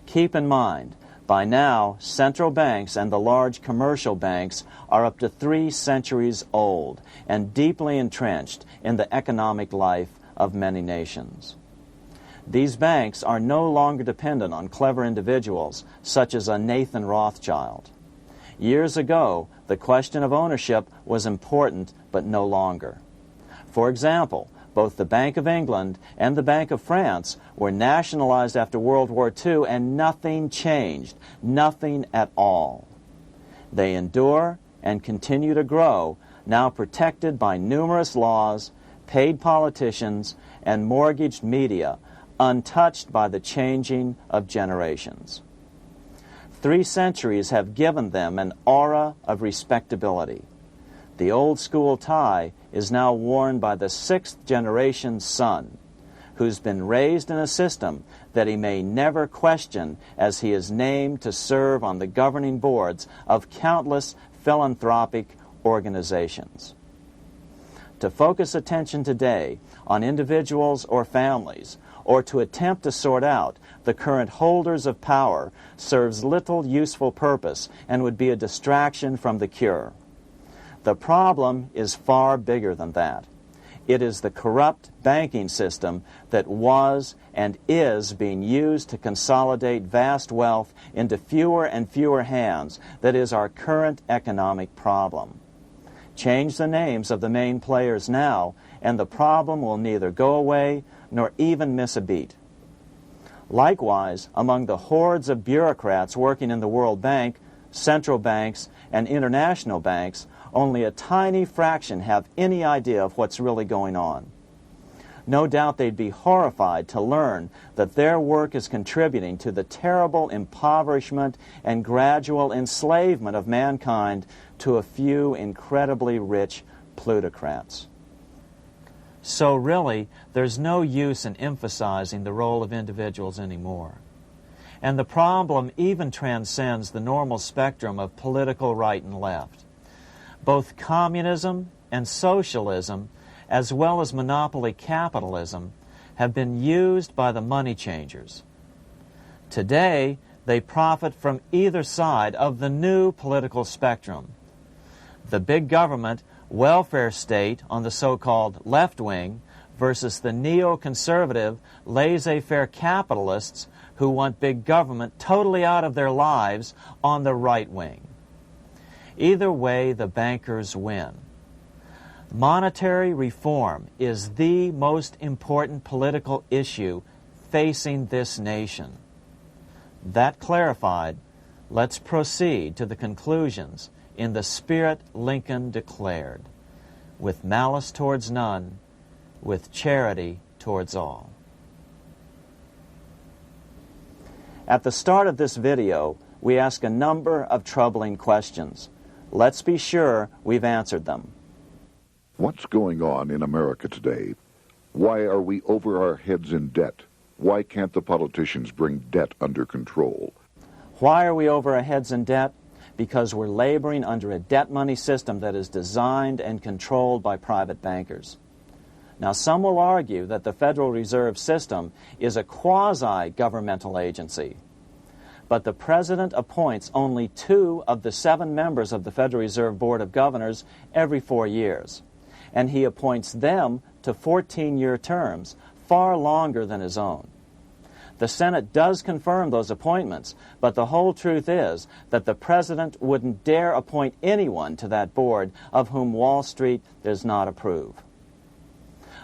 keep in mind, by now, central banks and the large commercial banks are up to 3 centuries old and deeply entrenched in the economic life of many nations. These banks are no longer dependent on clever individuals such as a Nathan Rothschild. Years ago, the question of ownership was important, but no longer. For example, both the Bank of England and the Bank of France were nationalized after World War II, and nothing changed, nothing at all. They endure and continue to grow, now protected by numerous laws, paid politicians, and mortgaged media, untouched by the changing of generations. 3 centuries have given them an aura of respectability. The old school tie is now worn by the 6th generation son, who's been raised in a system that he may never question as he is named to serve on the governing boards of countless philanthropic organizations. To focus attention today on individuals or families, or to attempt to sort out the current holders of power, serves little useful purpose and would be a distraction from the cure. The problem is far bigger than that. It is the corrupt banking system that was and is being used to consolidate vast wealth into fewer and fewer hands that is our current economic problem. Change the names of the main players now, and the problem will neither go away nor even miss a beat. Likewise, among the hordes of bureaucrats working in the World Bank, central banks, and international banks, only a tiny fraction have any idea of what's really going on. No doubt they'd be horrified to learn that their work is contributing to the terrible impoverishment and gradual enslavement of mankind to a few incredibly rich plutocrats. So really, there's no use in emphasizing the role of individuals anymore. And the problem even transcends the normal spectrum of political right and left. Both communism and socialism, as well as monopoly capitalism, have been used by the money changers. Today, they profit from either side of the new political spectrum. The big government, welfare state on the so-called left wing versus the neoconservative, laissez-faire capitalists who want big government totally out of their lives on the right wing. Either way, the bankers win. Monetary reform is the most important political issue facing this nation. That clarified, let's proceed to the conclusions in the spirit Lincoln declared, with malice towards none, with charity towards all. At the start of this video, we ask a number of troubling questions. Let's be sure we've answered them. What's going on in America today? Why are we over our heads in debt? Why can't the politicians bring debt under control? Why are we over our heads in debt? Because we're laboring under a debt money system that is designed and controlled by private bankers. Now, some will argue that the Federal Reserve System is a quasi-governmental agency. But the President appoints only 2 of the 7 members of the Federal Reserve Board of Governors every 4 years. And he appoints them to 14-year terms, far longer than his own. The Senate does confirm those appointments, but the whole truth is that the President wouldn't dare appoint anyone to that board of whom Wall Street does not approve.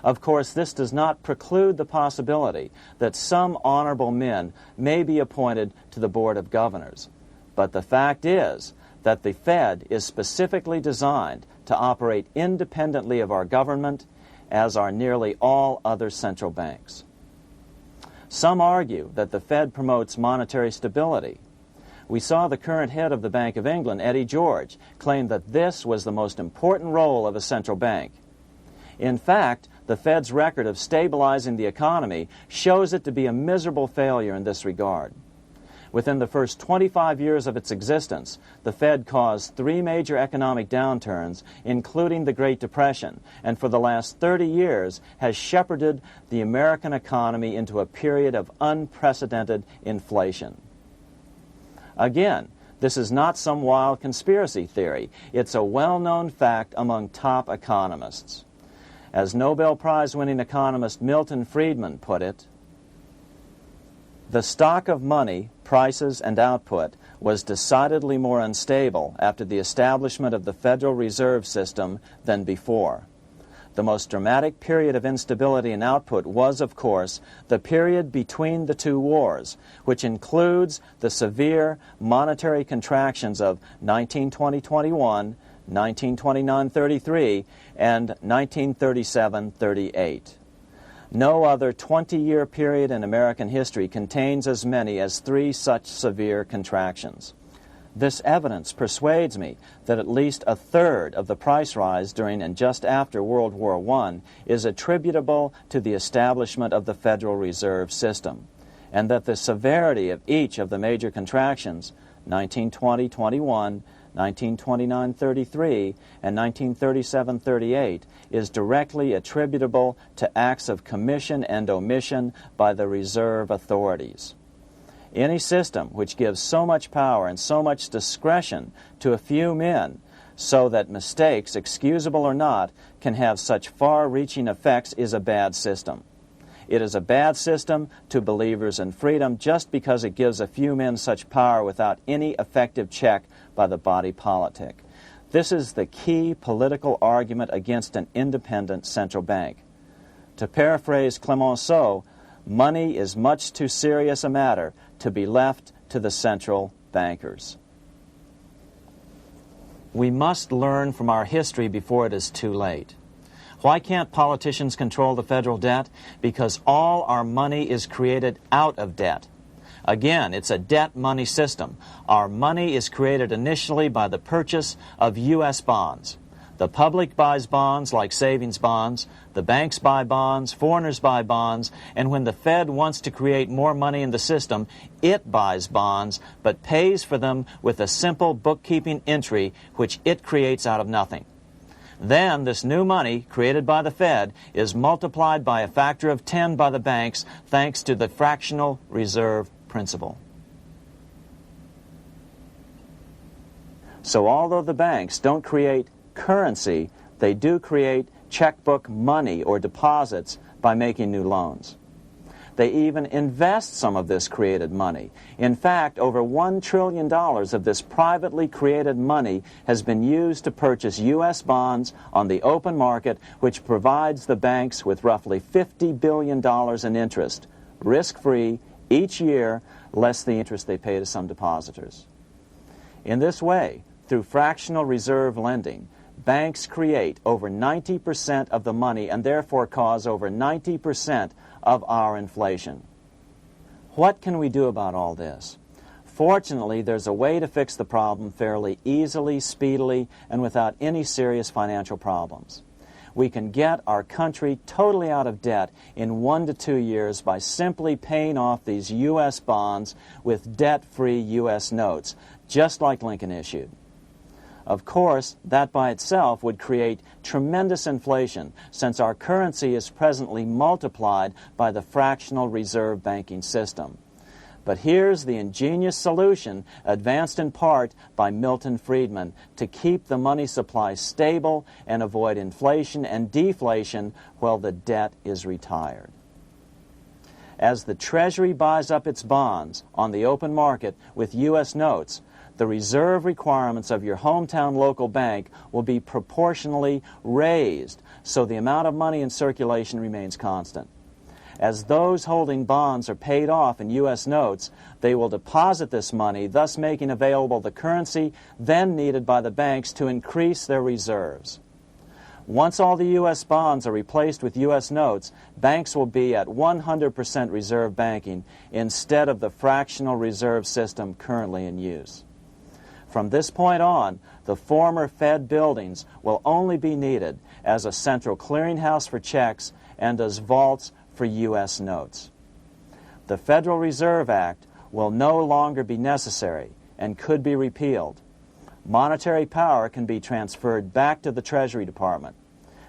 Of course, this does not preclude the possibility that some honorable men may be appointed to the Board of Governors. But the fact is that the Fed is specifically designed to operate independently of our government, as are nearly all other central banks. Some argue that the Fed promotes monetary stability. We saw the current head of the Bank of England, Eddie George, claim that this was the most important role of a central bank. In fact, the Fed's record of stabilizing the economy shows it to be a miserable failure in this regard. Within the first 25 years of its existence, the Fed caused 3 major economic downturns, including the Great Depression, and for the last 30 years has shepherded the American economy into a period of unprecedented inflation. Again, this is not some wild conspiracy theory. It's a well-known fact among top economists. As Nobel Prize-winning economist Milton Friedman put it, the stock of money, prices, and output was decidedly more unstable after the establishment of the Federal Reserve System than before. The most dramatic period of instability in output was, of course, the period between the 2 wars, which includes the severe monetary contractions of 1920-21, 1929-33, and 1937-38. No other 20-year period in American history contains as many as 3 such severe contractions. This evidence persuades me that at least a third of the price rise during and just after World War I is attributable to the establishment of the Federal Reserve System, and that the severity of each of the major contractions, 1920-21, 1929-33, and 1937-38, is directly attributable to acts of commission and omission by the reserve authorities. Any system which gives so much power and so much discretion to a few men so that mistakes, excusable or not, can have such far-reaching effects is a bad system. It is a bad system to believers in freedom just because it gives a few men such power without any effective check by the body politic. This is the key political argument against an independent central bank. To paraphrase Clemenceau, money is much too serious a matter to be left to the central bankers. We must learn from our history before it is too late. Why can't politicians control the federal debt? Because all our money is created out of debt. Again, it's a debt money system. Our money is created initially by the purchase of U.S. bonds. The public buys bonds like savings bonds, the banks buy bonds, foreigners buy bonds, and when the Fed wants to create more money in the system, it buys bonds, but pays for them with a simple bookkeeping entry which it creates out of nothing. Then this new money, created by the Fed, is multiplied by a factor of 10 by the banks thanks to the fractional reserve principle. So although the banks don't create currency, they do create checkbook money or deposits by making new loans. They even invest some of this created money. In fact, over $1 trillion of this privately created money has been used to purchase U.S. bonds on the open market, which provides the banks with roughly $50 billion in interest, risk-free, each year, less the interest they pay to some depositors. In this way, through fractional reserve lending, banks create over 90% of the money and therefore cause over 90% of our inflation. What can we do about all this? Fortunately, there's a way to fix the problem fairly easily, speedily, and without any serious financial problems. We can get our country totally out of debt in 1 to 2 years by simply paying off these U.S. bonds with debt-free U.S. notes, just like Lincoln issued. Of course, that by itself would create tremendous inflation, since our currency is presently multiplied by the fractional reserve banking system. But here's the ingenious solution, advanced in part by Milton Friedman, to keep the money supply stable and avoid inflation and deflation while the debt is retired. As the Treasury buys up its bonds on the open market with U.S. notes, the reserve requirements of your hometown local bank will be proportionally raised, so the amount of money in circulation remains constant. As those holding bonds are paid off in U.S. notes, they will deposit this money, thus making available the currency then needed by the banks to increase their reserves. Once all the U.S. bonds are replaced with U.S. notes, banks will be at 100% reserve banking instead of the fractional reserve system currently in use. From this point on, the former Fed buildings will only be needed as a central clearinghouse for checks and as vaults for U.S. notes. The Federal Reserve Act will no longer be necessary and could be repealed. Monetary power can be transferred back to the Treasury Department.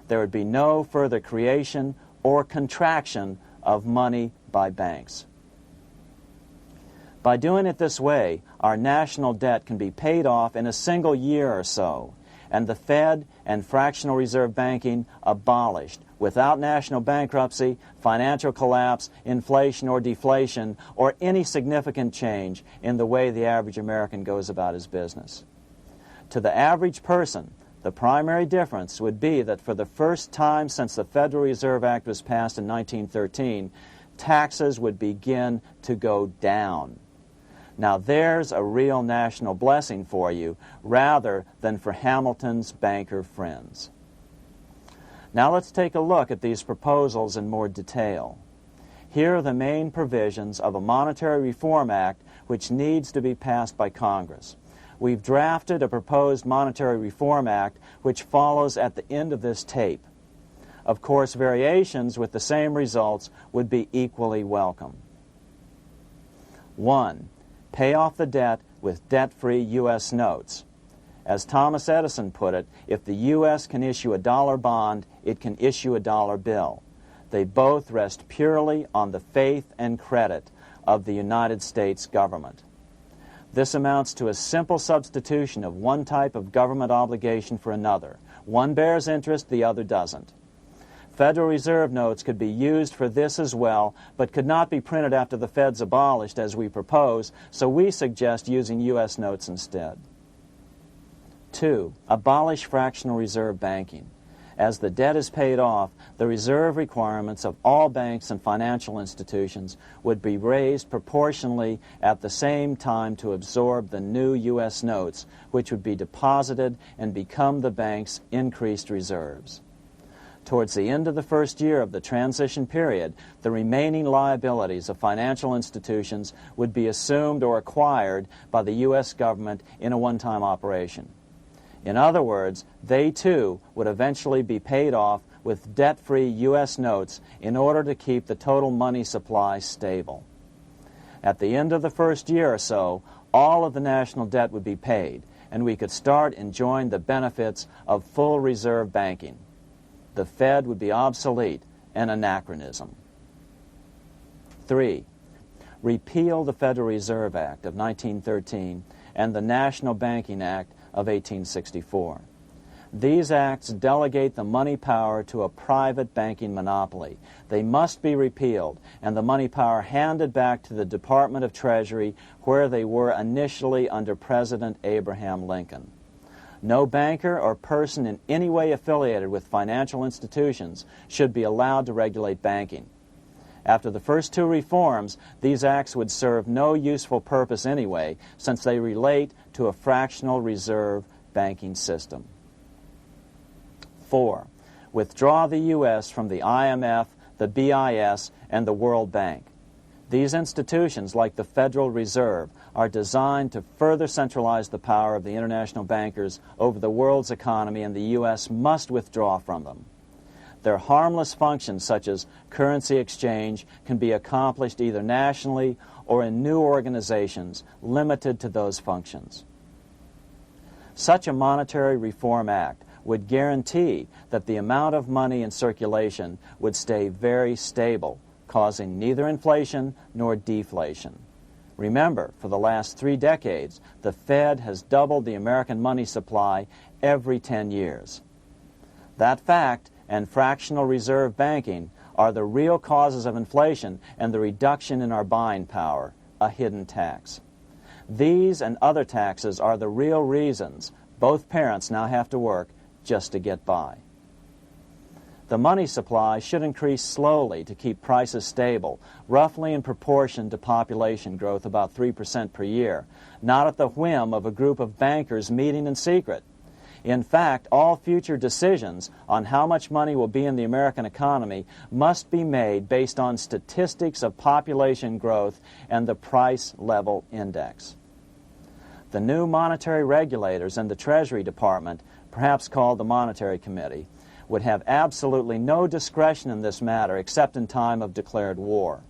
There would be no further creation or contraction of money by banks. By doing it this way, our national debt can be paid off in a single year or so, and the Fed and fractional reserve banking abolished without national bankruptcy, financial collapse, inflation or deflation, or any significant change in the way the average American goes about his business. To the average person, the primary difference would be that for the first time since the Federal Reserve Act was passed in 1913, taxes would begin to go down. Now there's a real national blessing for you, rather than for Hamilton's banker friends. Now let's take a look at these proposals in more detail. Here are the main provisions of a Monetary Reform Act which needs to be passed by Congress. We've drafted a proposed Monetary Reform Act which follows at the end of this tape. Of course, variations with the same results would be equally welcome. 1. Pay off the debt with debt-free U.S. notes. As Thomas Edison put it, if the U.S. can issue a dollar bond, it can issue a dollar bill. They both rest purely on the faith and credit of the United States government. This amounts to a simple substitution of one type of government obligation for another. One bears interest, the other doesn't. Federal Reserve notes could be used for this as well, but could not be printed after the Fed's abolished as we propose, so we suggest using U.S. notes instead. 2. Abolish fractional reserve banking. As the debt is paid off, the reserve requirements of all banks and financial institutions would be raised proportionally at the same time to absorb the new U.S. notes, which would be deposited and become the bank's increased reserves. Towards the end of the first year of the transition period, the remaining liabilities of financial institutions would be assumed or acquired by the U.S. government in a one-time operation. In other words, they too would eventually be paid off with debt-free U.S. notes in order to keep the total money supply stable. At the end of the first year or so, all of the national debt would be paid, and we could start enjoying the benefits of full reserve banking. The Fed would be obsolete, an anachronism. 3. Repeal the Federal Reserve Act of 1913 and the National Banking Act of 1864. These acts delegate the money power to a private banking monopoly. They must be repealed, and the money power handed back to the Department of Treasury, where they were initially under President Abraham Lincoln. No banker or person in any way affiliated with financial institutions should be allowed to regulate banking. After the first two reforms, these acts would serve no useful purpose anyway, since they relate to a fractional reserve banking system. 4. Withdraw the U.S. from the IMF, the BIS, and the World Bank. These institutions, like the Federal Reserve, are designed to further centralize the power of the international bankers over the world's economy, and the U.S. must withdraw from them. Their harmless functions, such as currency exchange, can be accomplished either nationally or in new organizations limited to those functions. Such a monetary reform act would guarantee that the amount of money in circulation would stay very stable, causing neither inflation nor deflation. Remember, for the last 3 decades, the Fed has doubled the American money supply every 10 years. That fact and fractional reserve banking are the real causes of inflation and the reduction in our buying power, a hidden tax. These and other taxes are the real reasons both parents now have to work just to get by. The money supply should increase slowly to keep prices stable, roughly in proportion to population growth, about 3% per year, not at the whim of a group of bankers meeting in secret. In fact, all future decisions on how much money will be in the American economy must be made based on statistics of population growth and the price level index. The new monetary regulators and the Treasury Department, perhaps called the Monetary Committee, would have absolutely no discretion in this matter except in time of declared war.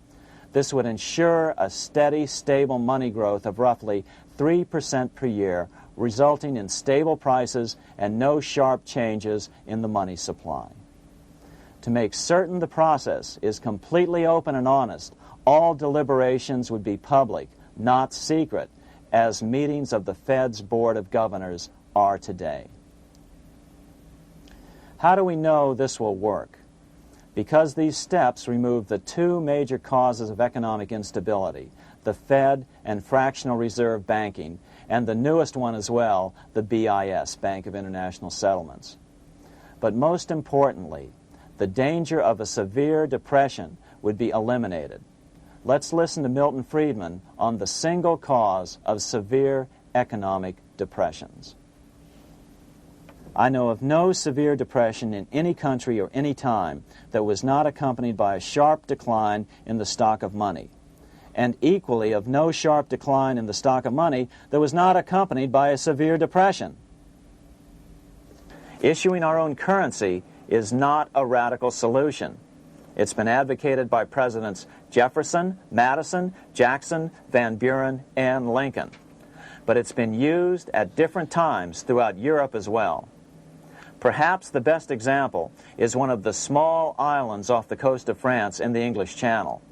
This would ensure a steady, stable money growth of roughly 3% per year, resulting in stable prices and no sharp changes in the money supply. To make certain the process is completely open and honest, all deliberations would be public, not secret, as meetings of the Fed's Board of Governors are today. How do we know this will work? Because these steps remove the 2 major causes of economic instability, the Fed and fractional reserve banking, and the newest one as well, the BIS, Bank of International Settlements. But most importantly, the danger of a severe depression would be eliminated. Let's listen to Milton Friedman on the single cause of severe economic depressions. I know of no severe depression in any country or any time that was not accompanied by a sharp decline in the stock of money, and equally of no sharp decline in the stock of money that was not accompanied by a severe depression. Issuing our own currency is not a radical solution. It's been advocated by Presidents Jefferson, Madison, Jackson, Van Buren, and Lincoln. But it's been used at different times throughout Europe as well. Perhaps the best example is one of the small islands off the coast of France in the English Channel.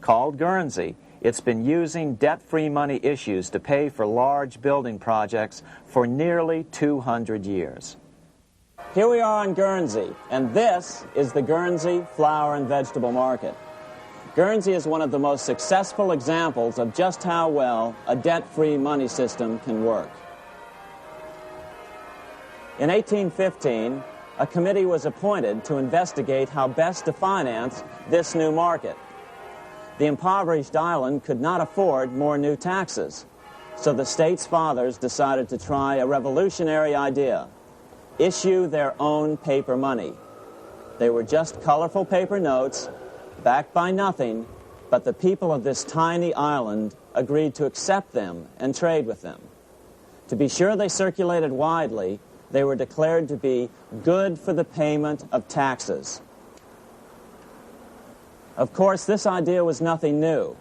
Called Guernsey, It's been using debt-free money issues to pay for large building projects for nearly 200 years. Here we are on Guernsey, and this is the Guernsey flower and vegetable market. Guernsey is one of the most successful examples of just how well a debt-free money system can work. In 1815, a committee was appointed to investigate how best to finance this new market. The impoverished island could not afford more new taxes, so the state's fathers decided to try a revolutionary idea: issue their own paper money. They were just colorful paper notes, backed by nothing, but the people of this tiny island agreed to accept them and trade with them. To be sure they circulated widely, they were declared to be good for the payment of taxes. Of course, this idea was nothing new.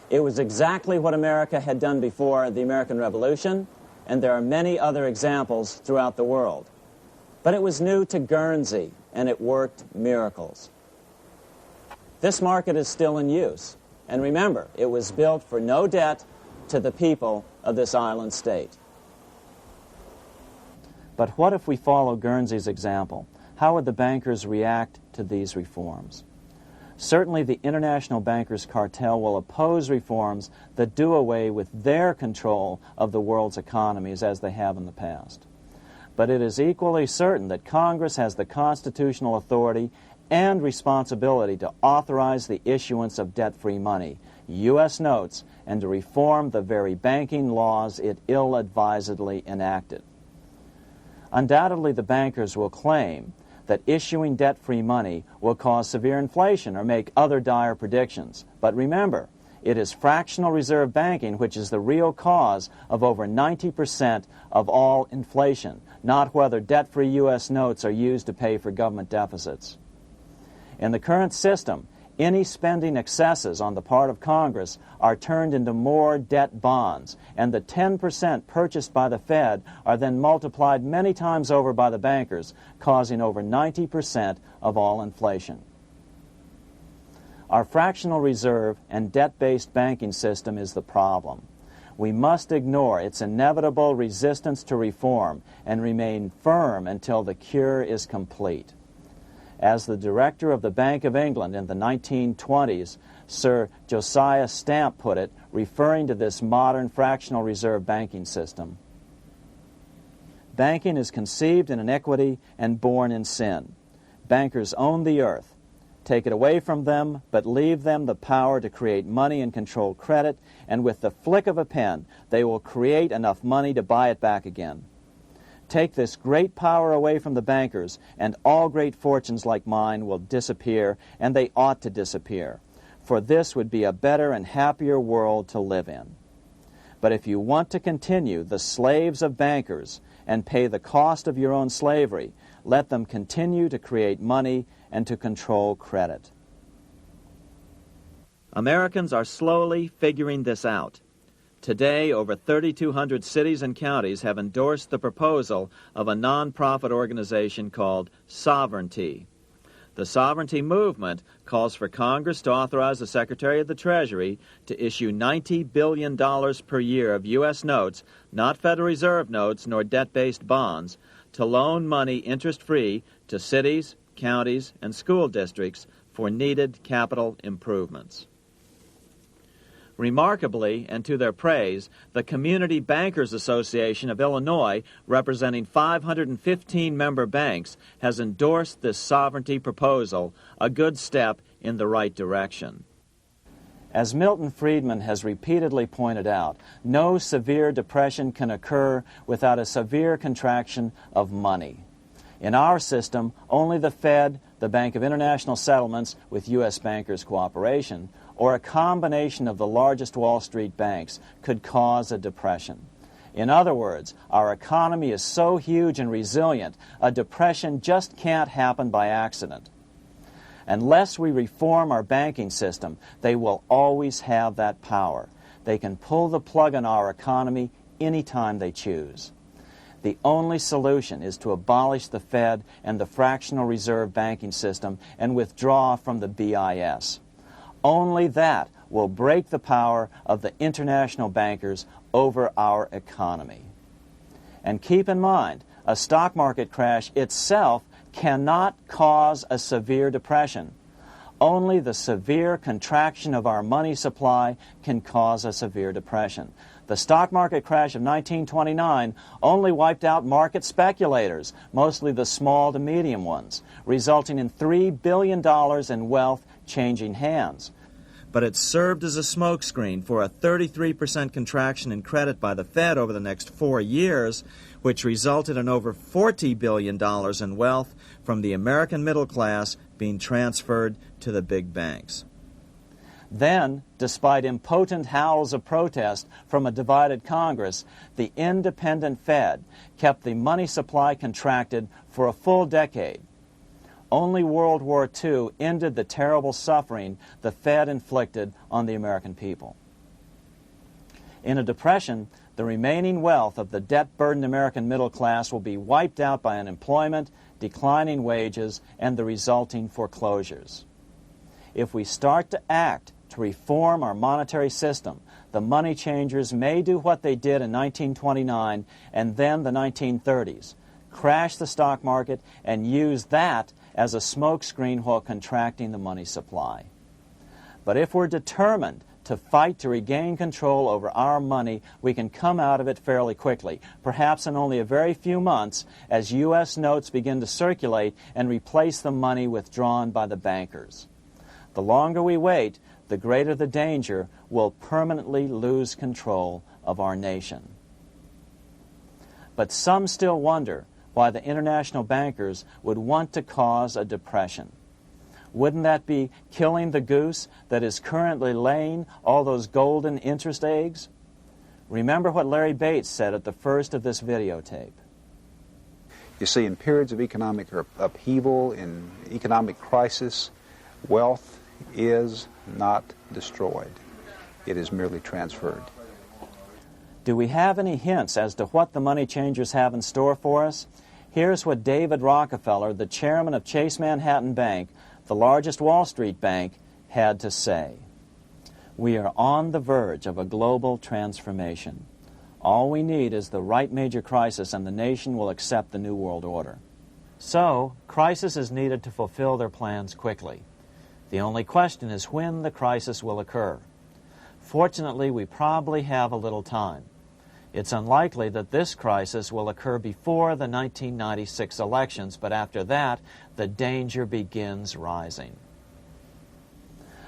It was exactly what America had done before the American Revolution, and there are many other examples throughout the world. But it was new to Guernsey, and it worked miracles. This market is still in use, and remember, it was built for no debt to the people of this island state. But what if we follow Guernsey's example? How would the bankers react to these reforms? Certainly the international bankers' cartel will oppose reforms that do away with their control of the world's economies as they have in the past. But it is equally certain that Congress has the constitutional authority and responsibility to authorize the issuance of debt-free money, U.S. notes, and to reform the very banking laws it ill-advisedly enacted. Undoubtedly, the bankers will claim that issuing debt-free money will cause severe inflation or make other dire predictions. But remember, it is fractional reserve banking which is the real cause of over 90% of all inflation, not whether debt-free U.S. notes are used to pay for government deficits. In the current system, any spending excesses on the part of Congress are turned into more debt bonds, and the 10% purchased by the Fed are then multiplied many times over by the bankers, causing over 90% of all inflation. Our fractional reserve and debt-based banking system is the problem. We must ignore its inevitable resistance to reform and remain firm until the cure is complete. As the director of the Bank of England in the 1920s, Sir Josiah Stamp put it, referring to this modern fractional reserve banking system, "Banking is conceived in iniquity and born in sin. Bankers own the earth. Take it away from them, but leave them the power to create money and control credit, and with the flick of a pen, they will create enough money to buy it back again. Take this great power away from the bankers, and all great fortunes like mine will disappear, and they ought to disappear, for this would be a better and happier world to live in. But if you want to continue the slaves of bankers and pay the cost of your own slavery, let them continue to create money and to control credit." Americans are slowly figuring this out. Today, over 3,200 cities and counties have endorsed the proposal of a nonprofit organization called Sovereignty. The Sovereignty movement calls for Congress to authorize the Secretary of the Treasury to issue $90 billion per year of U.S. notes, not Federal Reserve notes nor debt-based bonds, to loan money interest-free to cities, counties, and school districts for needed capital improvements. Remarkably, and to their praise, the Community Bankers Association of Illinois, representing 515 member banks, has endorsed this sovereignty proposal, a good step in the right direction. As Milton Friedman has repeatedly pointed out, no severe depression can occur without a severe contraction of money. In our system, only the Fed, the Bank of International Settlements, with U.S. bankers' cooperation, or a combination of the largest Wall Street banks could cause a depression. In other words, our economy is so huge and resilient, a depression just can't happen by accident. Unless we reform our banking system, they will always have that power. They can pull the plug on our economy anytime they choose. The only solution is to abolish the Fed and the fractional reserve banking system and withdraw from the BIS. Only that will break the power of the international bankers over our economy. And keep in mind, a stock market crash itself cannot cause a severe depression. Only the severe contraction of our money supply can cause a severe depression. The stock market crash of 1929 only wiped out market speculators, mostly the small to medium ones, resulting in $3 billion in wealth changing hands. But it served as a smokescreen for a 33% contraction in credit by the Fed over the next 4 years, which resulted in over $40 billion in wealth from the American middle class being transferred to the big banks. Then, despite impotent howls of protest from a divided Congress, the independent Fed kept the money supply contracted for a full decade. Only World War II ended the terrible suffering the Fed inflicted on the American people. In a depression, the remaining wealth of the debt-burdened American middle class will be wiped out by unemployment, declining wages, and the resulting foreclosures. If we start to act to reform our monetary system, the money changers may do what they did in 1929 and then the 1930s, crash the stock market and use that as a smokescreen while contracting the money supply. But if we're determined to fight to regain control over our money, we can come out of it fairly quickly, perhaps in only a very few months, as U.S. notes begin to circulate and replace the money withdrawn by the bankers. The longer we wait, the greater the danger we'll permanently lose control of our nation. But some still wonder why the international bankers would want to cause a depression. Wouldn't that be killing the goose that is currently laying all those golden interest eggs? Remember what Larry Bates said at the first of this videotape. You see, in periods of economic upheaval, in economic crisis, wealth is not destroyed. It is merely transferred. Do we have any hints as to what the money changers have in store for us? Here's what David Rockefeller, the chairman of Chase Manhattan Bank, the largest Wall Street bank, had to say. We are on the verge of a global transformation. All we need is the right major crisis and the nation will accept the New World Order. So, crisis is needed to fulfill their plans quickly. The only question is when the crisis will occur. Fortunately, we probably have a little time. It's unlikely that this crisis will occur before the 1996 elections, but after that, the danger begins rising.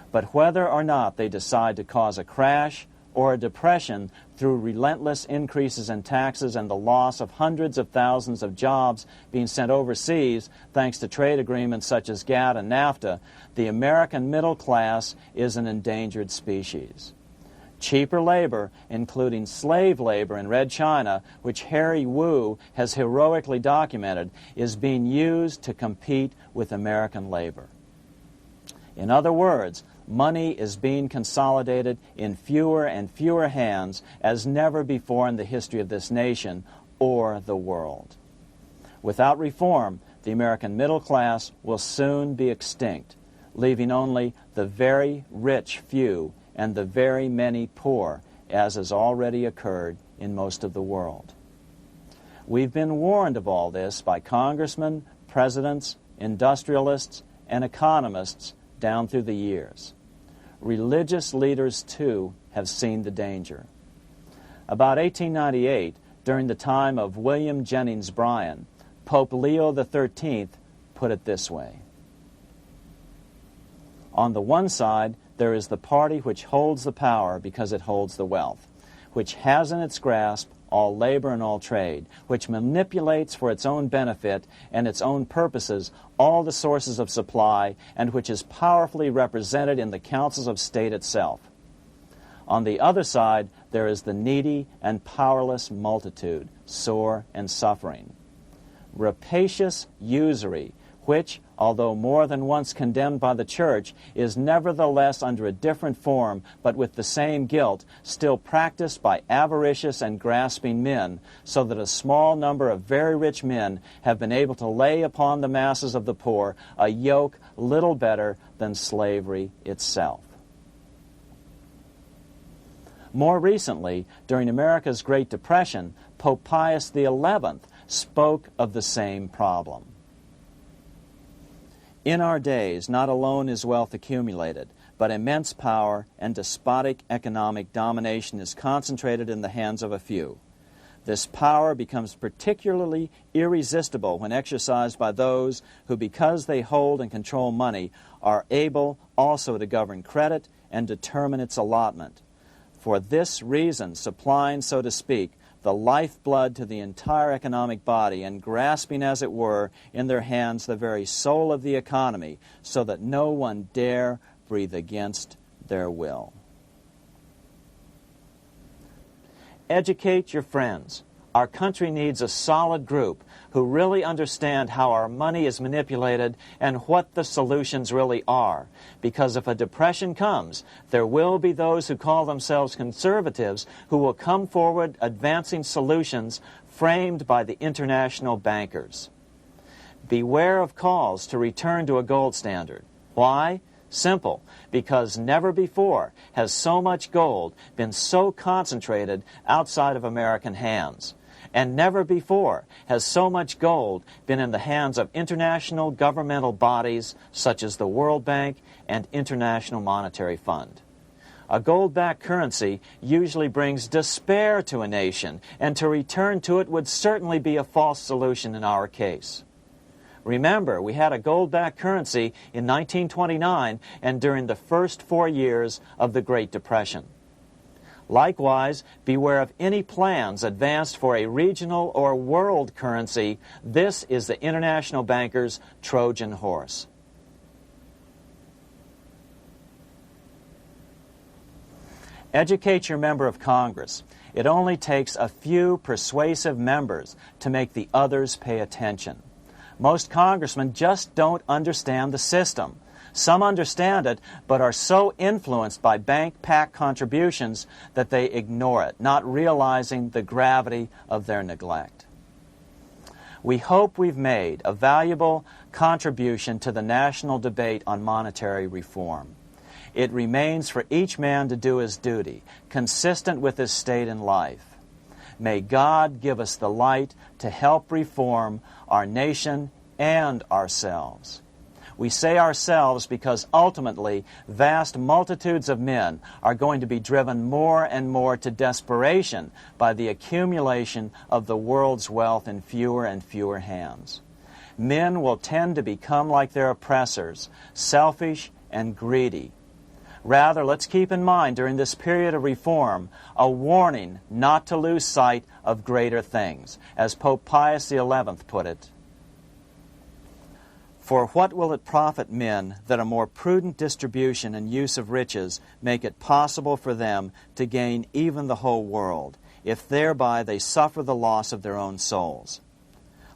But whether or not they decide to cause a crash or a depression through relentless increases in taxes and the loss of hundreds of thousands of jobs being sent overseas thanks to trade agreements such as GATT and NAFTA, the American middle class is an endangered species. Cheaper labor, including slave labor in Red China, which Harry Wu has heroically documented, is being used to compete with American labor. In other words, money is being consolidated in fewer and fewer hands as never before in the history of this nation or the world. Without reform, the American middle class will soon be extinct, leaving only the very rich few and the very many poor, as has already occurred in most of the world. We've been warned of all this by congressmen, presidents, industrialists, and economists down through the years. Religious leaders, too, have seen the danger. About 1898, during the time of William Jennings Bryan, Pope Leo XIII put it this way. On the one side, there is the party which holds the power because it holds the wealth, which has in its grasp all labor and all trade, which manipulates for its own benefit and its own purposes all the sources of supply, and which is powerfully represented in the councils of state itself. On the other side, there is the needy and powerless multitude, sore and suffering. Rapacious usury, which, although more than once condemned by the Church, is nevertheless under a different form, but with the same guilt, still practiced by avaricious and grasping men, so that a small number of very rich men have been able to lay upon the masses of the poor a yoke little better than slavery itself. More recently, during America's Great Depression, Pope Pius XI spoke of the same problem. In our days, not alone is wealth accumulated, but immense power and despotic economic domination is concentrated in the hands of a few. This power becomes particularly irresistible when exercised by those who, because they hold and control money, are able also to govern credit and determine its allotment. For this reason, supplying, so to speak, the lifeblood to the entire economic body and grasping, as it were, in their hands the very soul of the economy, so that no one dare breathe against their will. Educate your friends. Our country needs a solid group who really understand how our money is manipulated and what the solutions really are. Because if a depression comes, there will be those who call themselves conservatives who will come forward advancing solutions framed by the international bankers. Beware of calls to return to a gold standard. Why? Simple, because never before has so much gold been so concentrated outside of American hands. And never before has so much gold been in the hands of international governmental bodies such as the World Bank and International Monetary Fund. A gold-backed currency usually brings despair to a nation, and to return to it would certainly be a false solution in our case. Remember, we had a gold-backed currency in 1929 and during the first 4 years of the Great Depression. Likewise, beware of any plans advanced for a regional or world currency. This is the international bankers' Trojan horse. Educate your member of Congress. It only takes a few persuasive members to make the others pay attention. Most congressmen just don't understand the system. Some understand it, but are so influenced by bank PAC contributions that they ignore it, not realizing the gravity of their neglect. We hope we've made a valuable contribution to the national debate on monetary reform. It remains for each man to do his duty, consistent with his state in life. May God give us the light to help reform our nation and ourselves. We say ourselves because ultimately vast multitudes of men are going to be driven more and more to desperation by the accumulation of the world's wealth in fewer and fewer hands. Men will tend to become like their oppressors, selfish and greedy. Rather, let's keep in mind during this period of reform a warning not to lose sight of greater things, as Pope Pius XI put it. For what will it profit men that a more prudent distribution and use of riches make it possible for them to gain even the whole world, if thereby they suffer the loss of their own souls?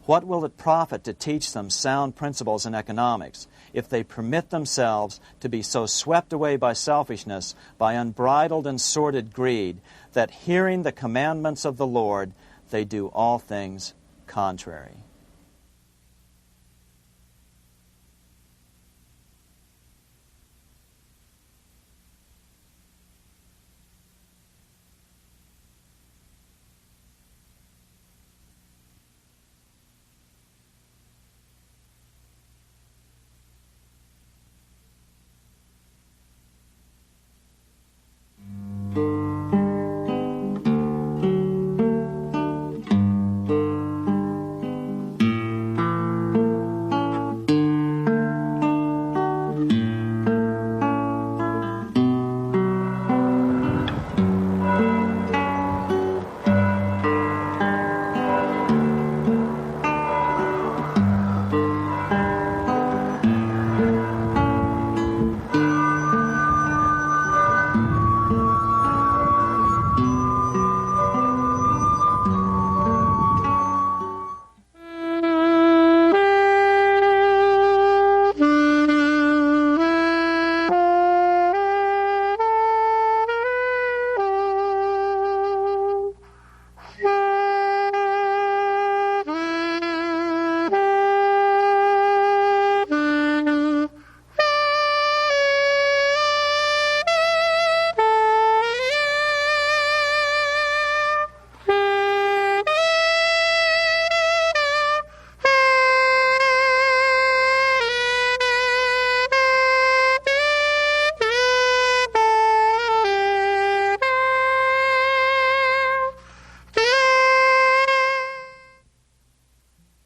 What will it profit to teach them sound principles in economics, if they permit themselves to be so swept away by selfishness, by unbridled and sordid greed, that hearing the commandments of the Lord, they do all things contrary?